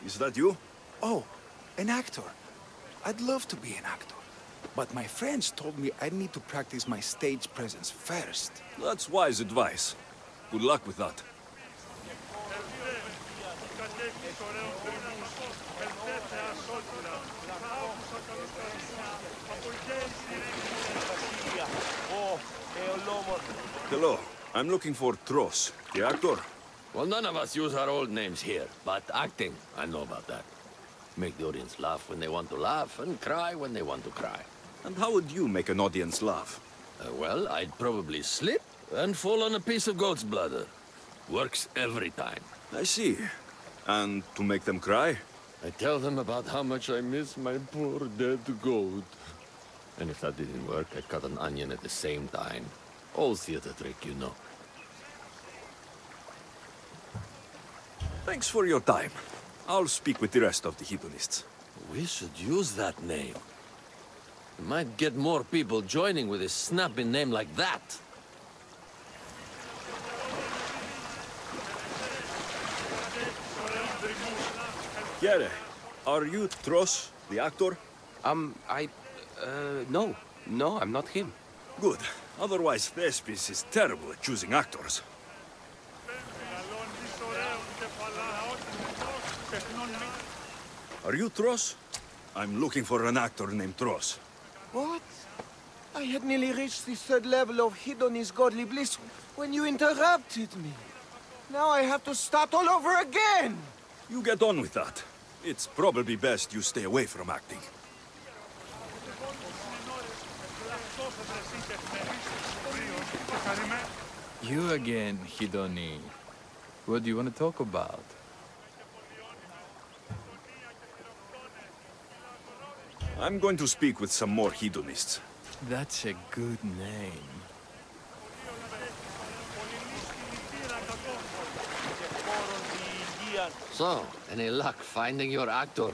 Is that you? Oh, an actor. I'd love to be an actor. But my friends told me I need to practice my stage presence first. That's wise advice. Good luck with that. Hello. I'm looking for Tros, the actor. Well, none of us use our old names here, but acting, I know about that. Make the audience laugh when they want to laugh, and cry when they want to cry. And how would you make an audience laugh? Well, I'd probably slip and fall on a piece of goat's bladder. Works every time. I see. And to make them cry? I tell them about how much I miss my poor dead goat. And if that didn't work, I cut an onion at the same time. Old theater trick, you know. Thanks for your time. I'll speak with the rest of the hedonists. We should use that name. We might get more people joining with a snappy name like that. Chiere, are you Tros, the actor? No. No, I'm not him. Good. Otherwise, Thespis is terrible at choosing actors. Are you Tros? I'm looking for an actor named Tros. What? I had nearly reached the third level of Hedony's godly bliss when you interrupted me. Now I have to start all over again! You get on with that. It's probably best you stay away from acting. You again, Hedony. What do you want to talk about? I'm going to speak with some more hedonists. That's a good name. So, any luck finding your actor?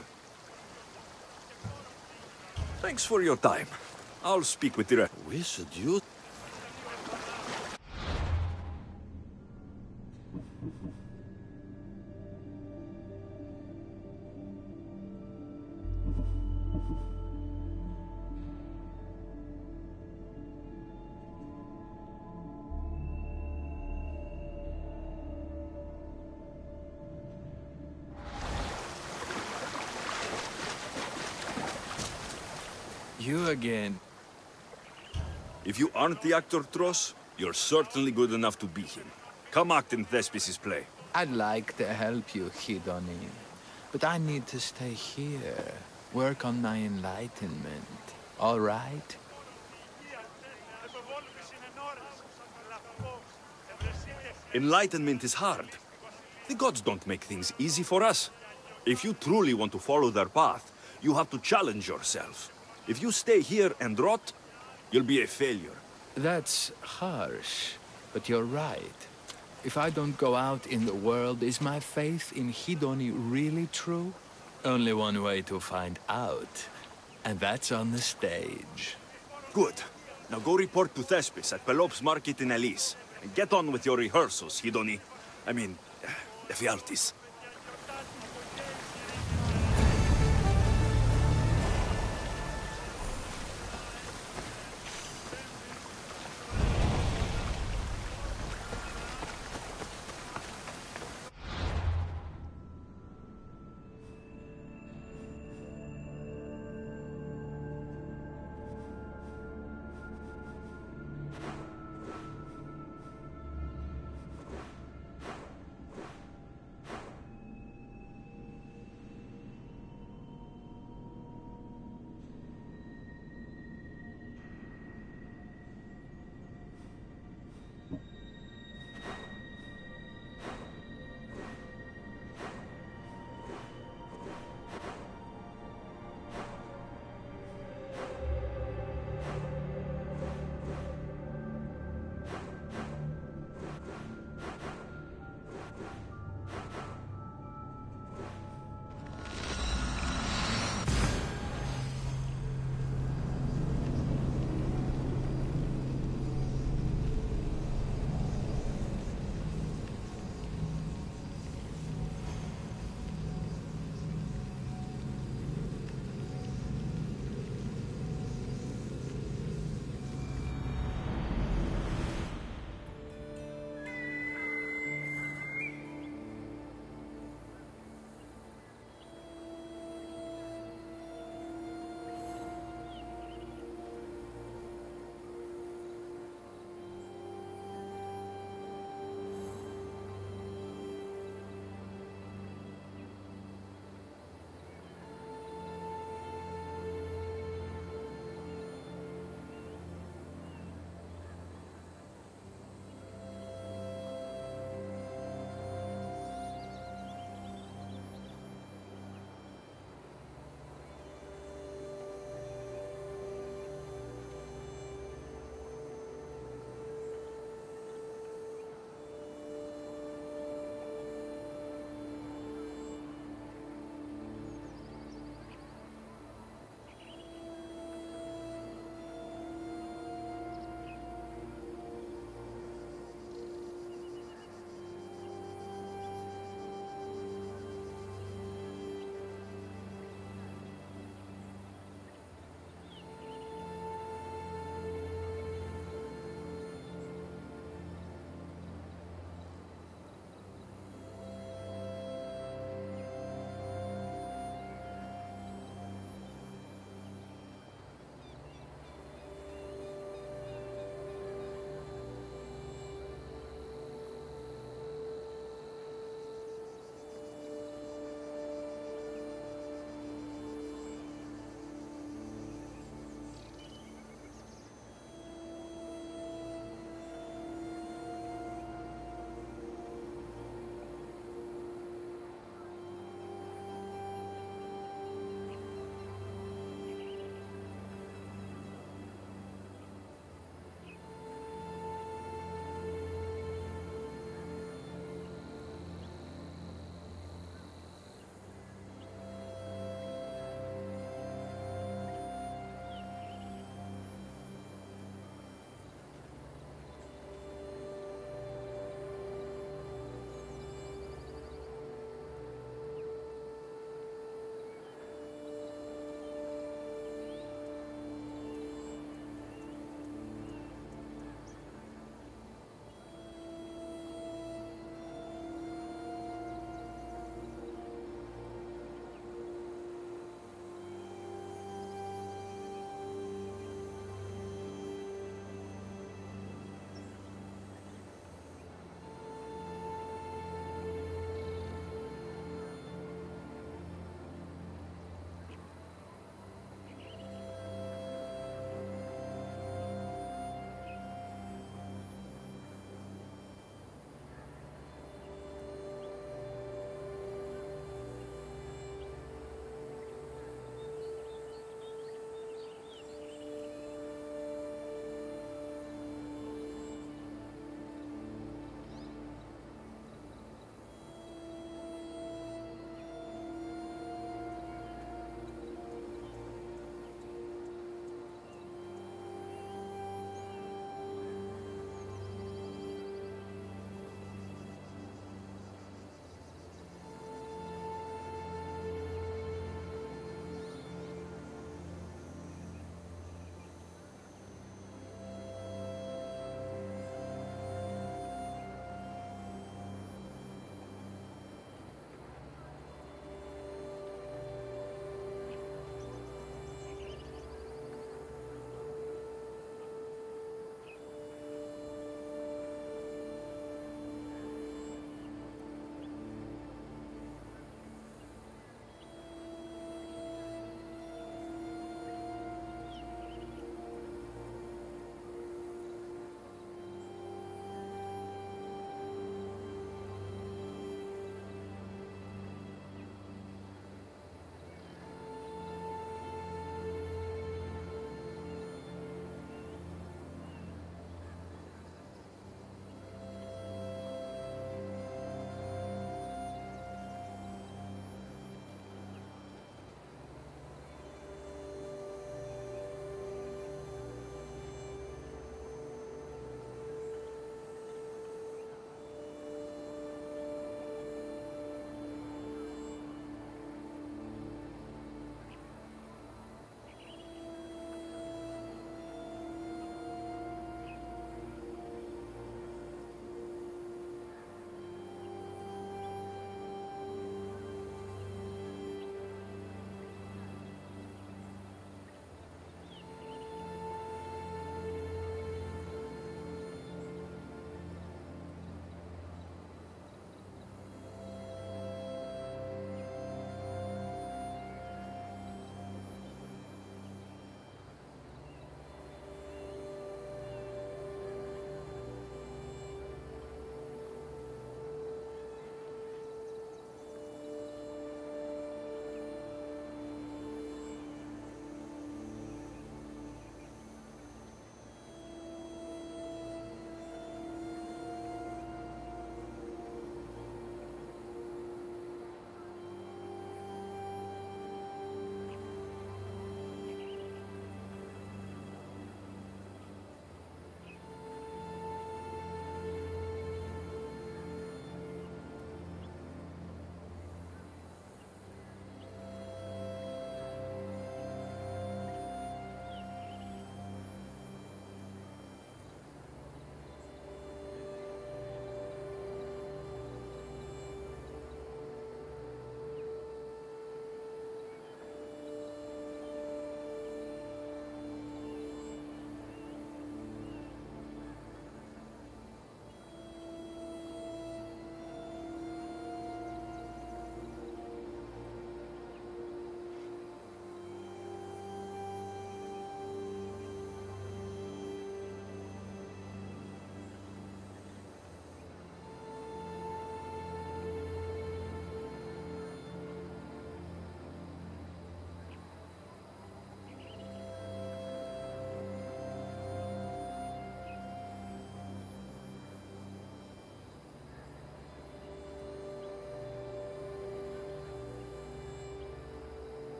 Thanks for your time. I'll speak with the rest. We should use... You again. If you aren't the actor Tros, you're certainly good enough to be him. Come act in Thespis' play. I'd like to help you, Hedony. But I need to stay here. Work on my enlightenment. All right? Enlightenment is hard. The gods don't make things easy for us. If you truly want to follow their path, you have to challenge yourself. If you stay here and rot, you'll be a failure. That's harsh, but you're right. If I don't go out in the world, is my faith in Hedony really true? Only one way to find out, and that's on the stage. Good. Now go report to Thespis at Pelops Market in Elise. Get on with your rehearsals, Hidoni. I mean, Ephialtes.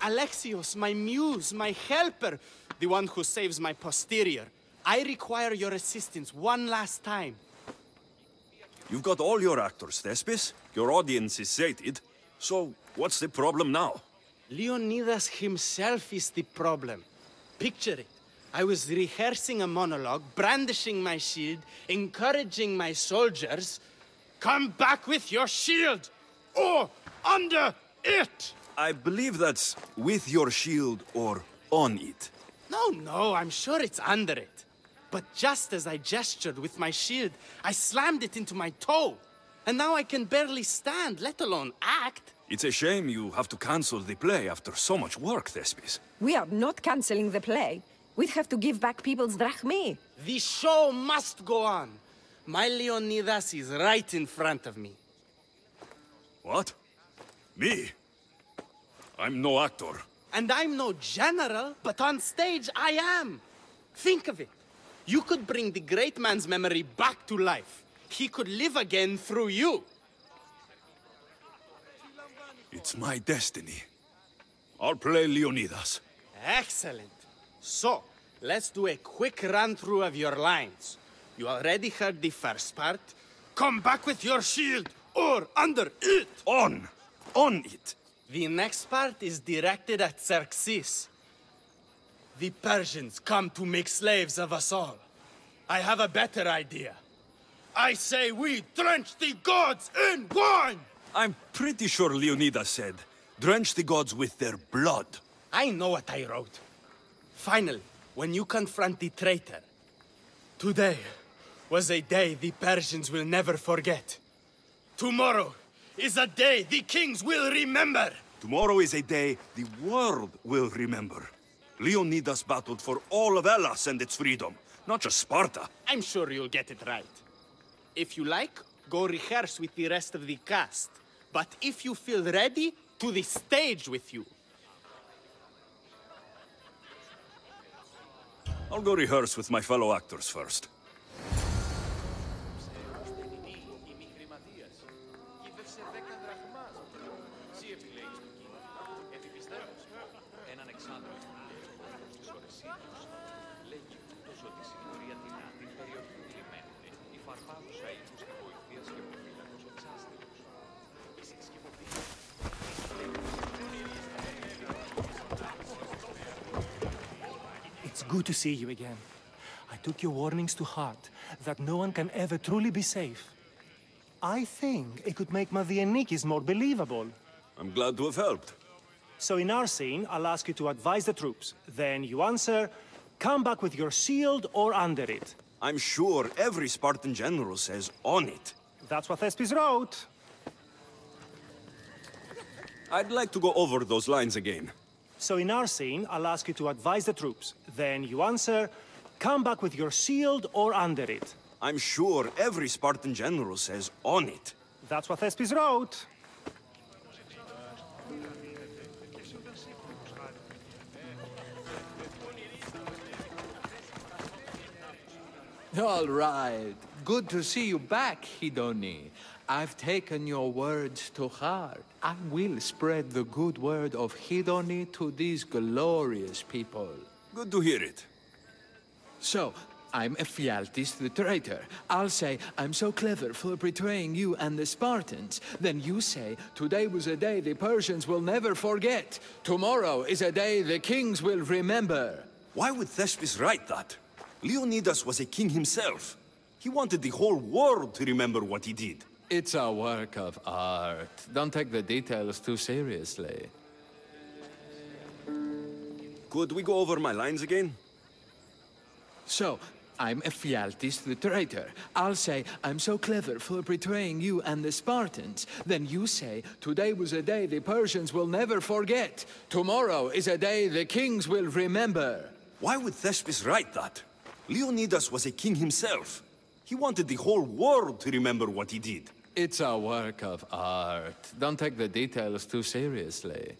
Alexios, my muse, my helper, the one who saves my posterior. I require your assistance one last time. You've got all your actors, Thespis. Your audience is sated. So, what's the problem now? Leonidas himself is the problem. Picture it. I was rehearsing a monologue, brandishing my shield, encouraging my soldiers. Come back with your shield! Or under it! I believe that's with your shield or on it. No, I'm sure it's under it. But just as I gestured with my shield, I slammed it into my toe. And now I can barely stand, let alone act. It's a shame you have to cancel the play after so much work, Thespis. We are not cancelling the play. We'd have to give back people's drachmae. The show must go on. My Leonidas is right in front of me. What? Me? I'm no actor. And I'm no general, but on stage I am. Think of it. You could bring the great man's memory back to life. He could live again through you. It's my destiny. I'll play Leonidas. Excellent. So, let's do a quick run-through of your lines. You already heard the first part. Come back with your shield, or under it. On it. The next part is directed at Xerxes. The Persians come to make slaves of us all. I have a better idea. I say we drench the gods in wine! I'm pretty sure Leonidas said, drench the gods with their blood. I know what I wrote. Finally, when you confront the traitor, today was a day the Persians will never forget. Tomorrow is a day the kings will remember. Tomorrow is a day the world will remember. Leonidas battled for all of Hellas and its freedom, not just Sparta. I'm sure you'll get it right. If you like, go rehearse with the rest of the cast. But if you feel ready, to the stage with you. I'll go rehearse with my fellow actors first. It's good to see you again. I took your warnings to heart, that no one can ever truly be safe. I think it could make Madianikis more believable. I'm glad to have helped. So in our scene, I'll ask you to advise the troops. Then you answer, come back with your shield or under it. I'm sure every Spartan general says on it. That's what Thespis wrote. I'd like to go over those lines again. So in our scene, I'll ask you to advise the troops. Then you answer, come back with your shield or under it. I'm sure every Spartan general says on it. That's what Thespis wrote. All right. Good to see you back, Hidoni. I've taken your words to heart. I will spread the good word of Hidoni to these glorious people. Good to hear it. So, I'm Ephialtes the traitor. I'll say, I'm so clever for betraying you and the Spartans. Then you say, today was a day the Persians will never forget. Tomorrow is a day the kings will remember. Why would Thespis write that? Leonidas was a king himself. He wanted the whole world to remember what he did. It's a work of art. Don't take the details too seriously. Could we go over my lines again? So, I'm Ephialtes the traitor. I'll say, I'm so clever for betraying you and the Spartans. Then you say, today was a day the Persians will never forget. Tomorrow is a day the kings will remember. Why would Thespis write that? Leonidas was a king himself. He wanted the whole world to remember what he did. It's a work of art. Don't take the details too seriously.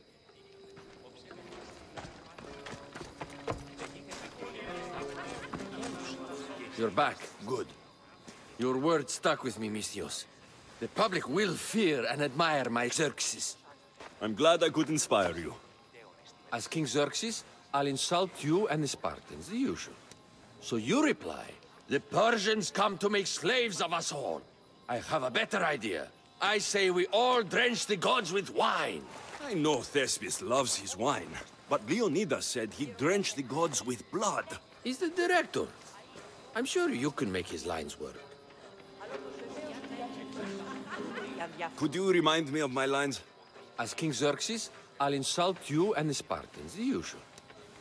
You're back. Good. Your word stuck with me, Misthios. The public will fear and admire my Xerxes. I'm glad I could inspire you. As King Xerxes, I'll insult you and the Spartans, the usual. So you reply, the Persians come to make slaves of us all. I have a better idea. I say we all drench the gods with wine. I know Thespius loves his wine, but Leonidas said he'd drench the gods with blood. He's the director. I'm sure you can make his lines work. Could you remind me of my lines? As King Xerxes, I'll insult you and the Spartans, the usual.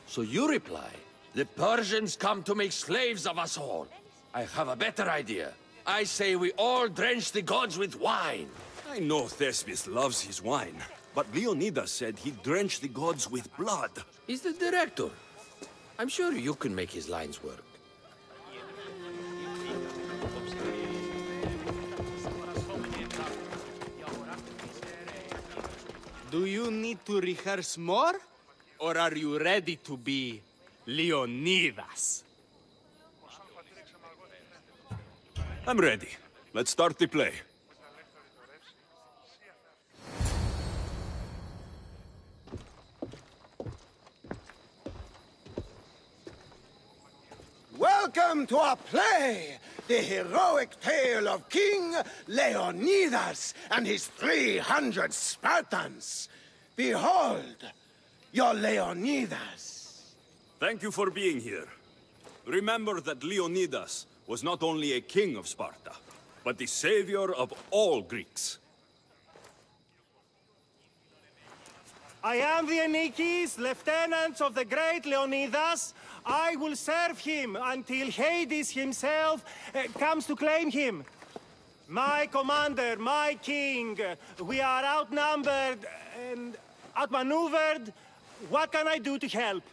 So you reply, the Persians come to make slaves of us all. I have a better idea. I say we all drench the gods with wine. I know Thespius loves his wine, but Leonidas said he'd drench the gods with blood. He's the director. I'm sure you can make his lines work. Do you need to rehearse more? Or are you ready to be Leonidas? I'm ready. Let's start the play. Welcome to our play, the heroic tale of King Leonidas and his 300 Spartans. Behold, your Leonidas. Thank you for being here. Remember that Leonidas was not only a king of Sparta, but the savior of all Greeks. I am the Anikis, lieutenants of the great Leonidas. I will serve him until Hades himself comes to claim him. My commander, my king, we are outnumbered and outmaneuvered. What can I do to help?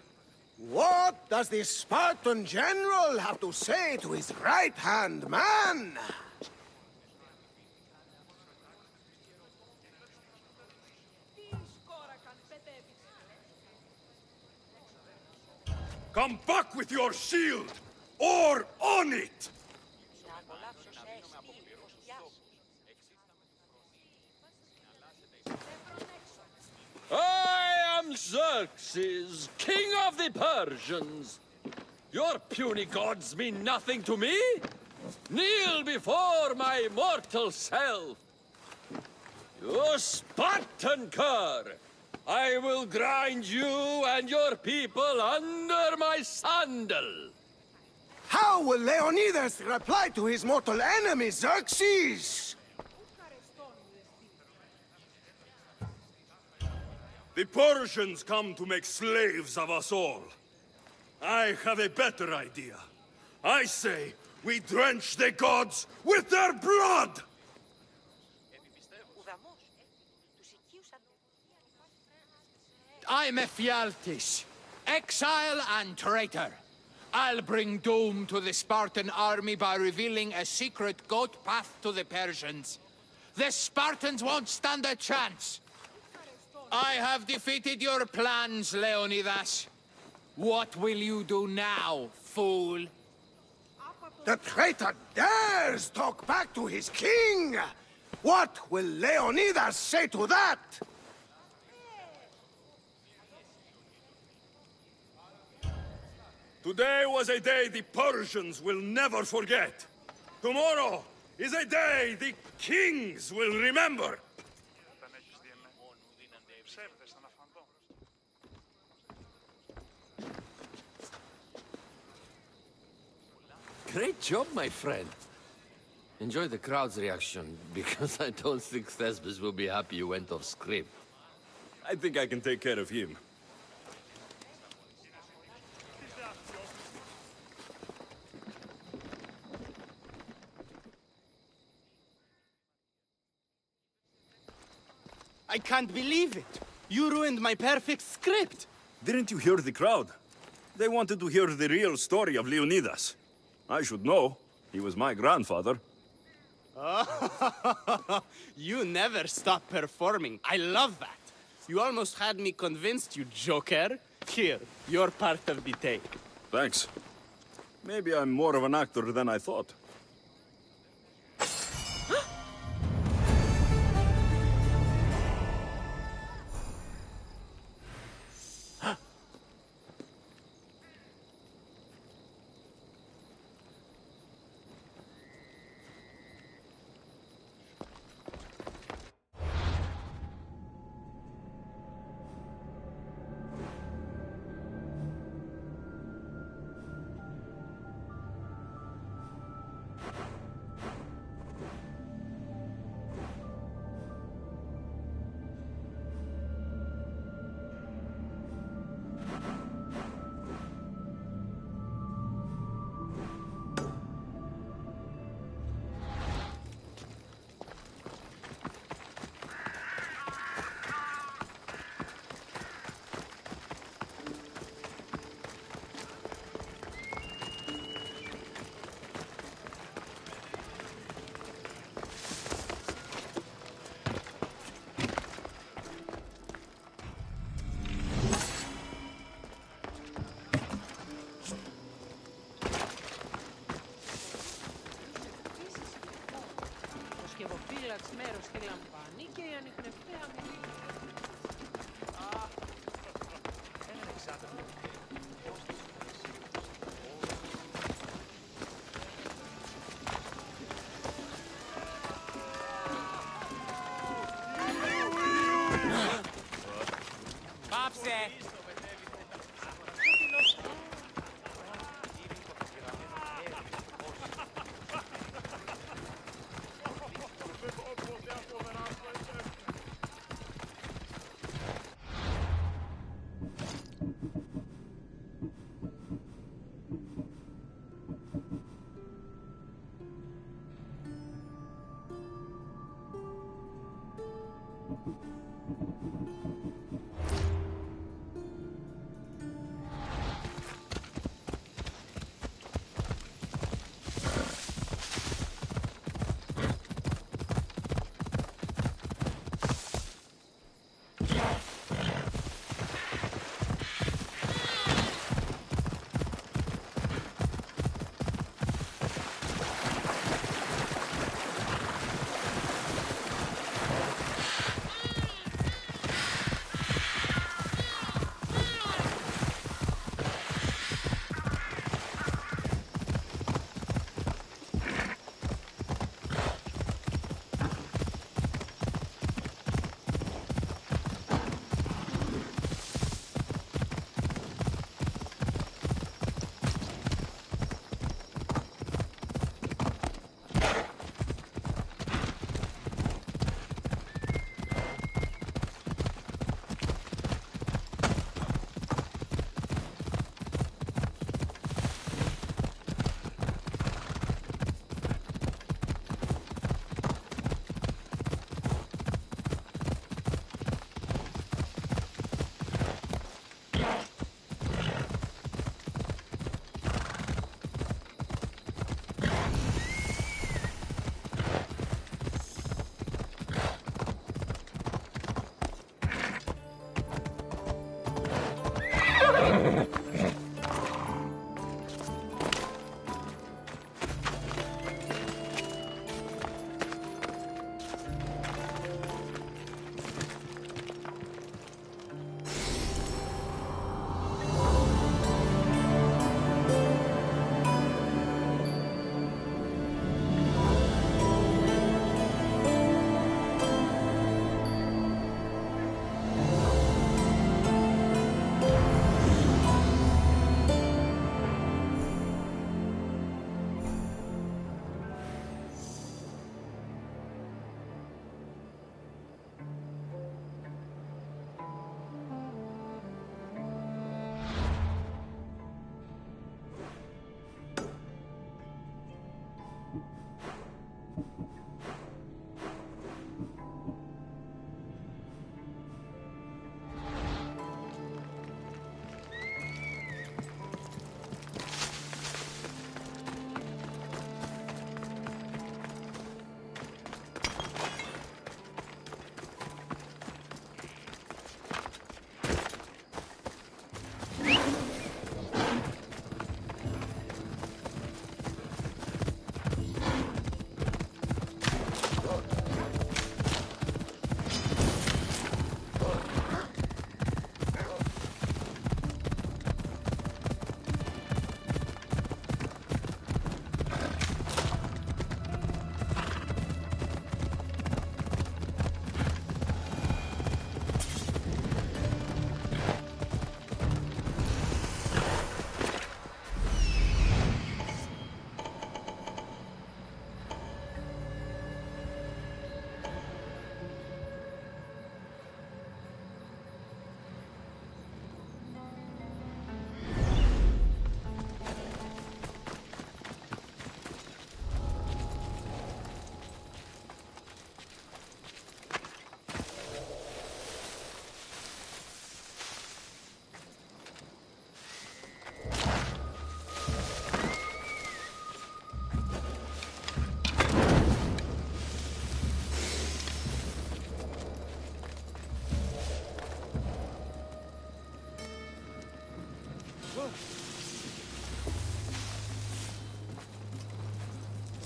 What does the Spartan general have to say to his right-hand man? Come back with your shield, or on it! I am Xerxes, king of the Persians. Your puny gods mean nothing to me. Kneel before my mortal self. You Spartan cur! I will grind you and your people under my sandal. How will Leonidas reply to his mortal enemy, Xerxes? The Persians come to make slaves of us all. I have a better idea. I say we drench the gods with their blood! I'm Ephialtes, exile and traitor. I'll bring doom to the Spartan army by revealing a secret goat path to the Persians. The Spartans won't stand a chance. I have defeated your plans, Leonidas. What will you do now, fool? The traitor dares talk back to his king! What will Leonidas say to that? Today was a day the Persians will never forget. Tomorrow is a day the kings will remember. Great job, my friend. Enjoy the crowd's reaction, because I don't think Thespius will be happy you went off script. I think I can take care of him. I can't believe it. You ruined my perfect script. Didn't you hear the crowd? They wanted to hear the real story of Leonidas. I should know. He was my grandfather. You never stop performing. I love that. You almost had me convinced, you joker. Here, your part of the take. Thanks. Maybe I'm more of an actor than I thought.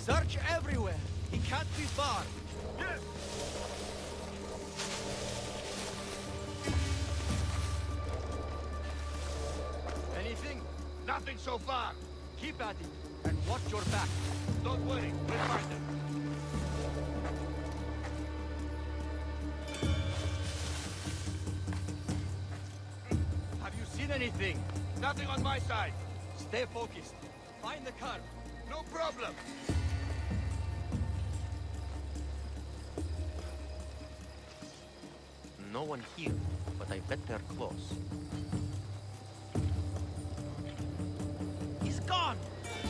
Search everywhere. He can't be far. Yes. Anything? Nothing so far. Keep at it and watch your back. Don't worry, we'll find them. seen anything? Nothing on my side. Stay focused. Find the curve. No problem. No one here, but I bet they're close. He's gone.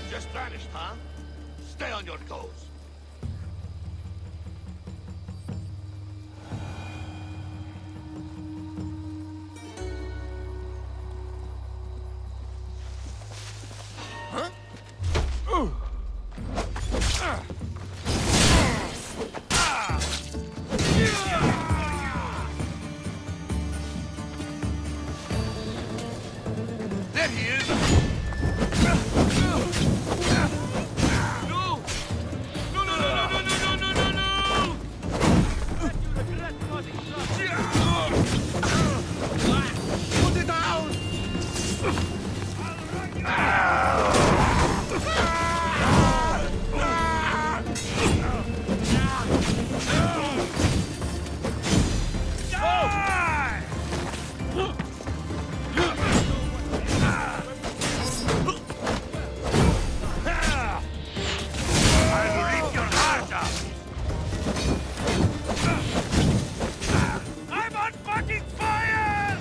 Just vanished, huh? Stay on your toes. There he is! Put it down! I'm on fucking fire!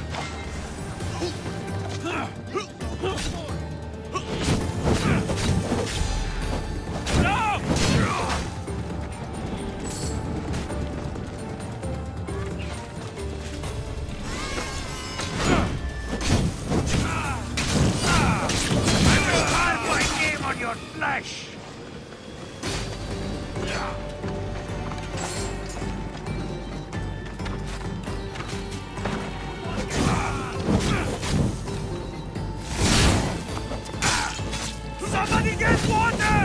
I will carve my name on your flesh! Somebody get water!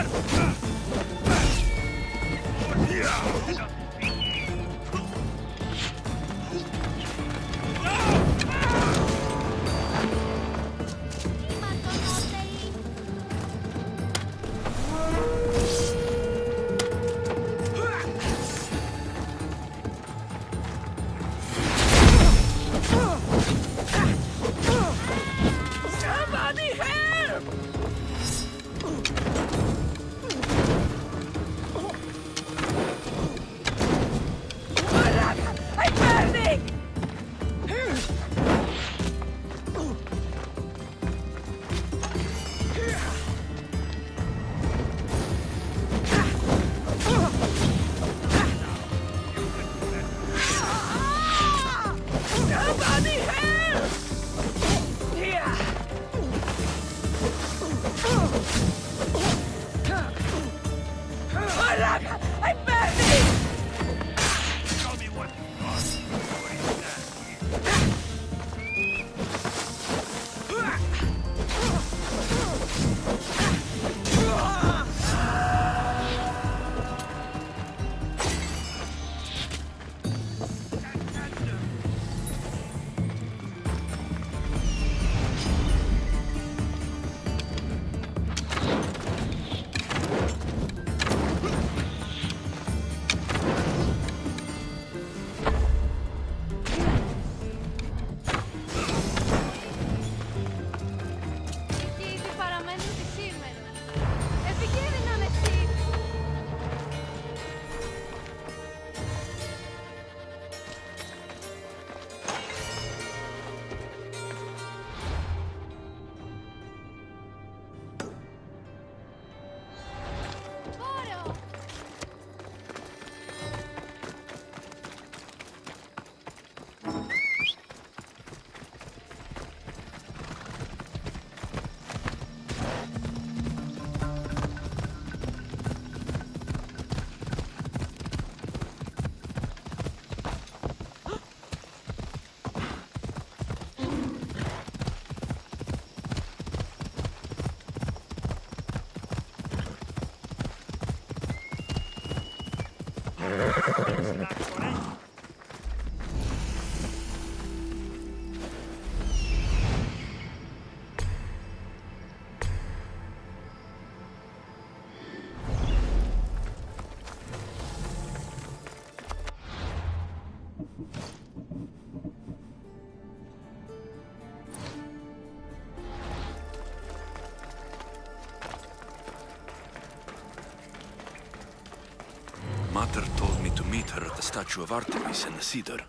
Somebody help! I'm burning! Somebody help! I'm burning! Show me what you got. Εκεί ήδη παραμένουν και σήμερα. Επικίνδυνον εσύ! Βόρεο! Mater told me to meet her at the statue of Artemis in the cedar.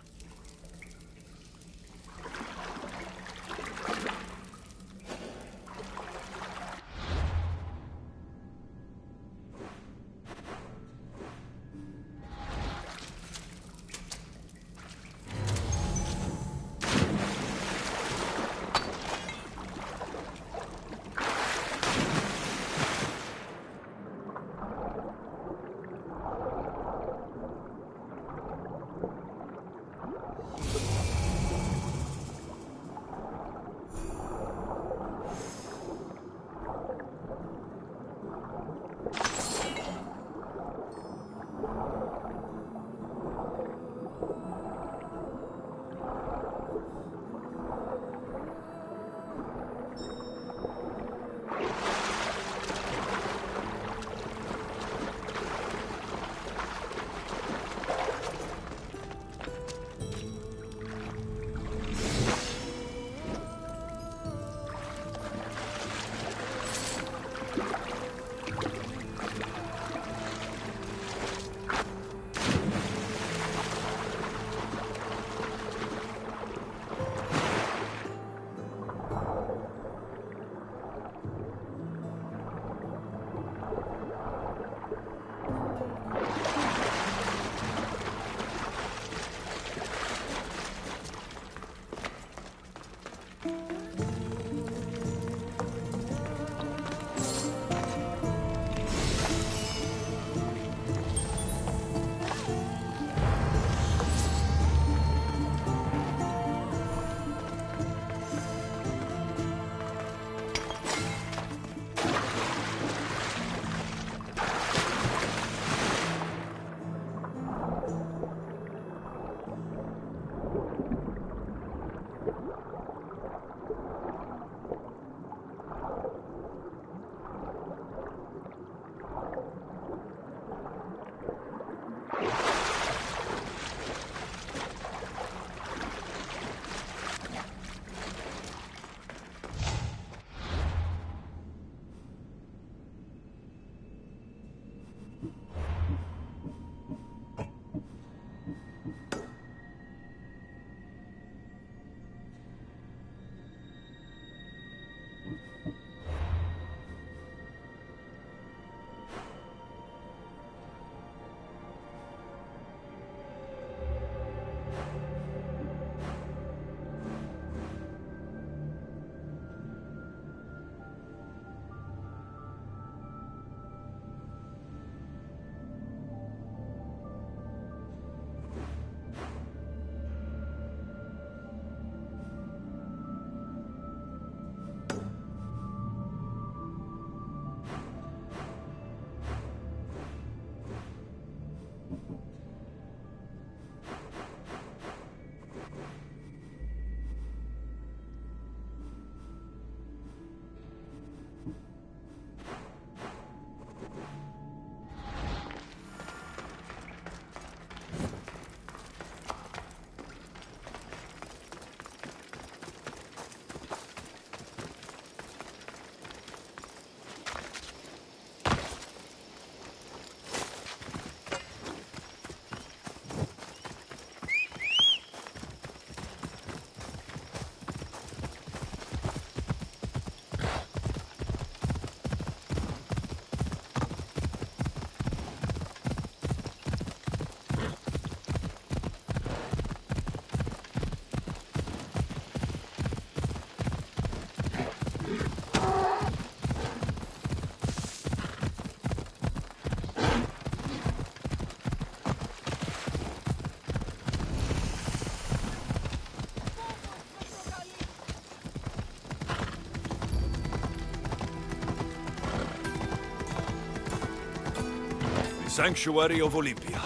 Sanctuary of Olympia,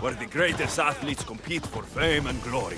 where the greatest athletes compete for fame and glory.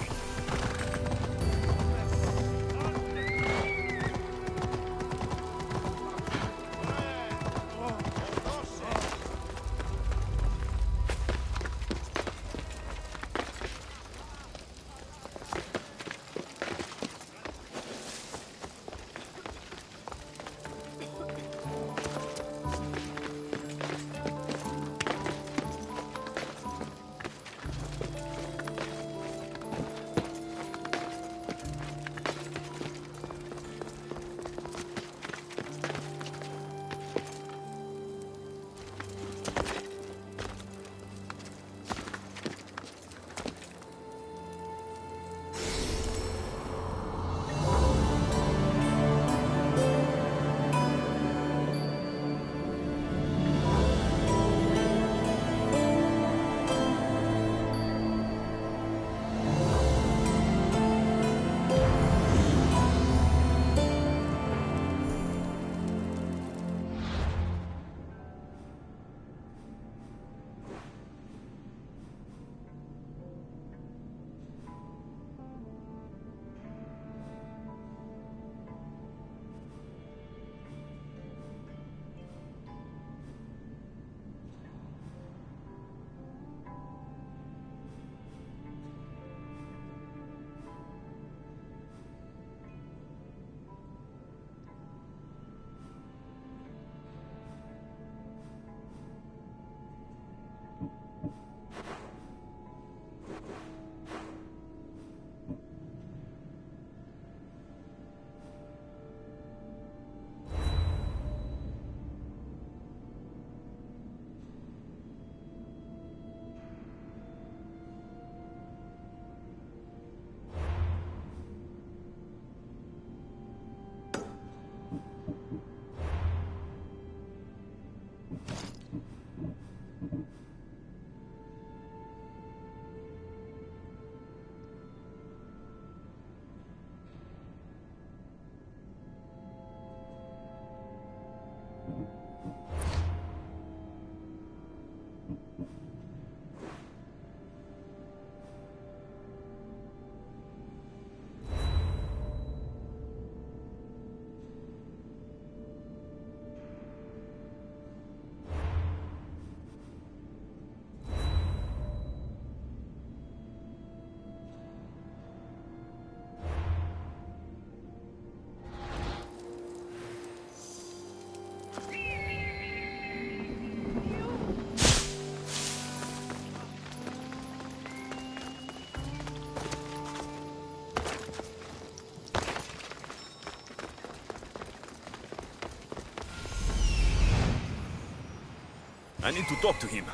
I need to talk to him.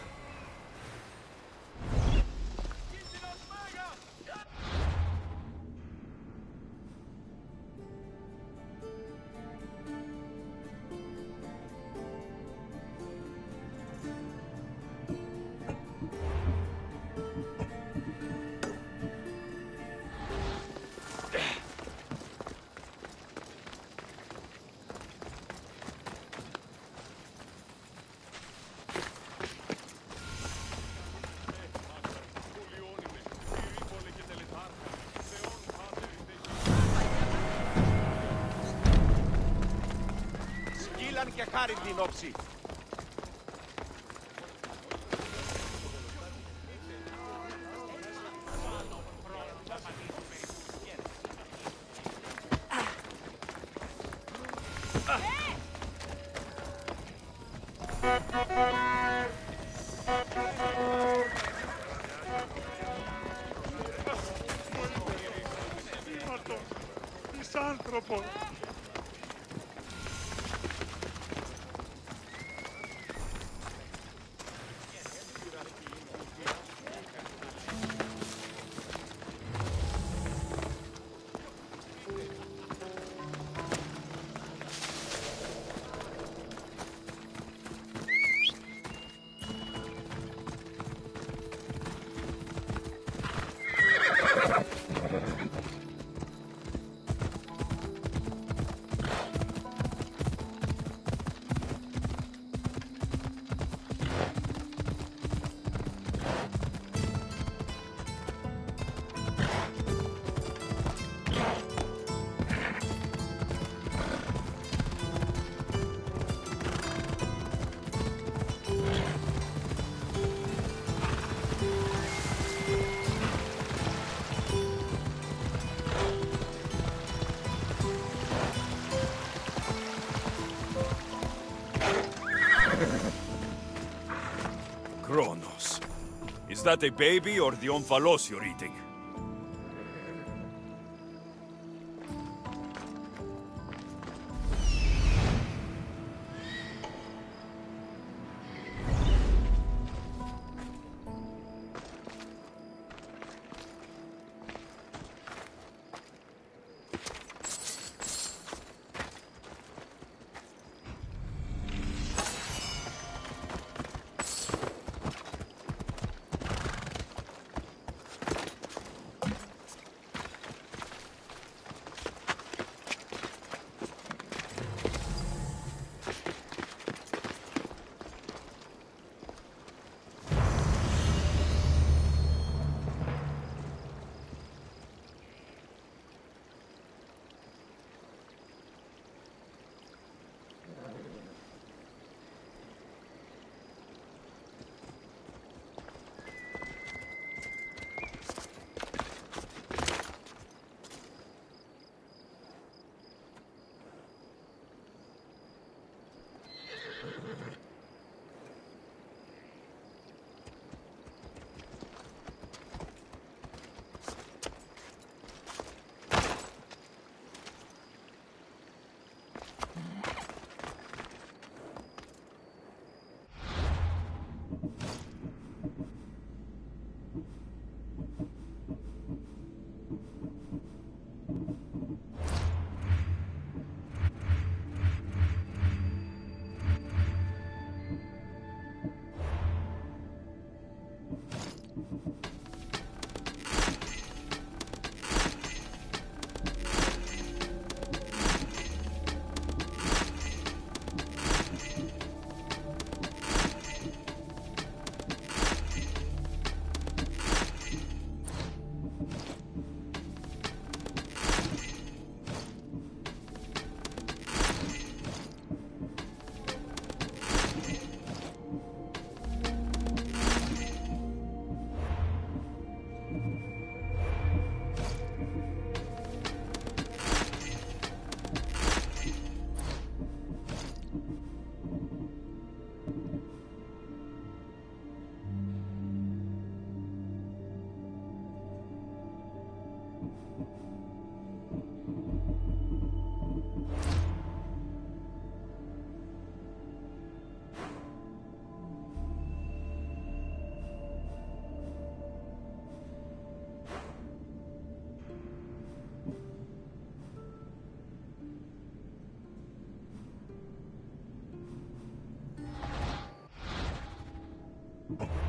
Και χάρη την όψη. Μισάνθρωπο. Kronos. Is that a baby or the omphalos you're eating? Oh.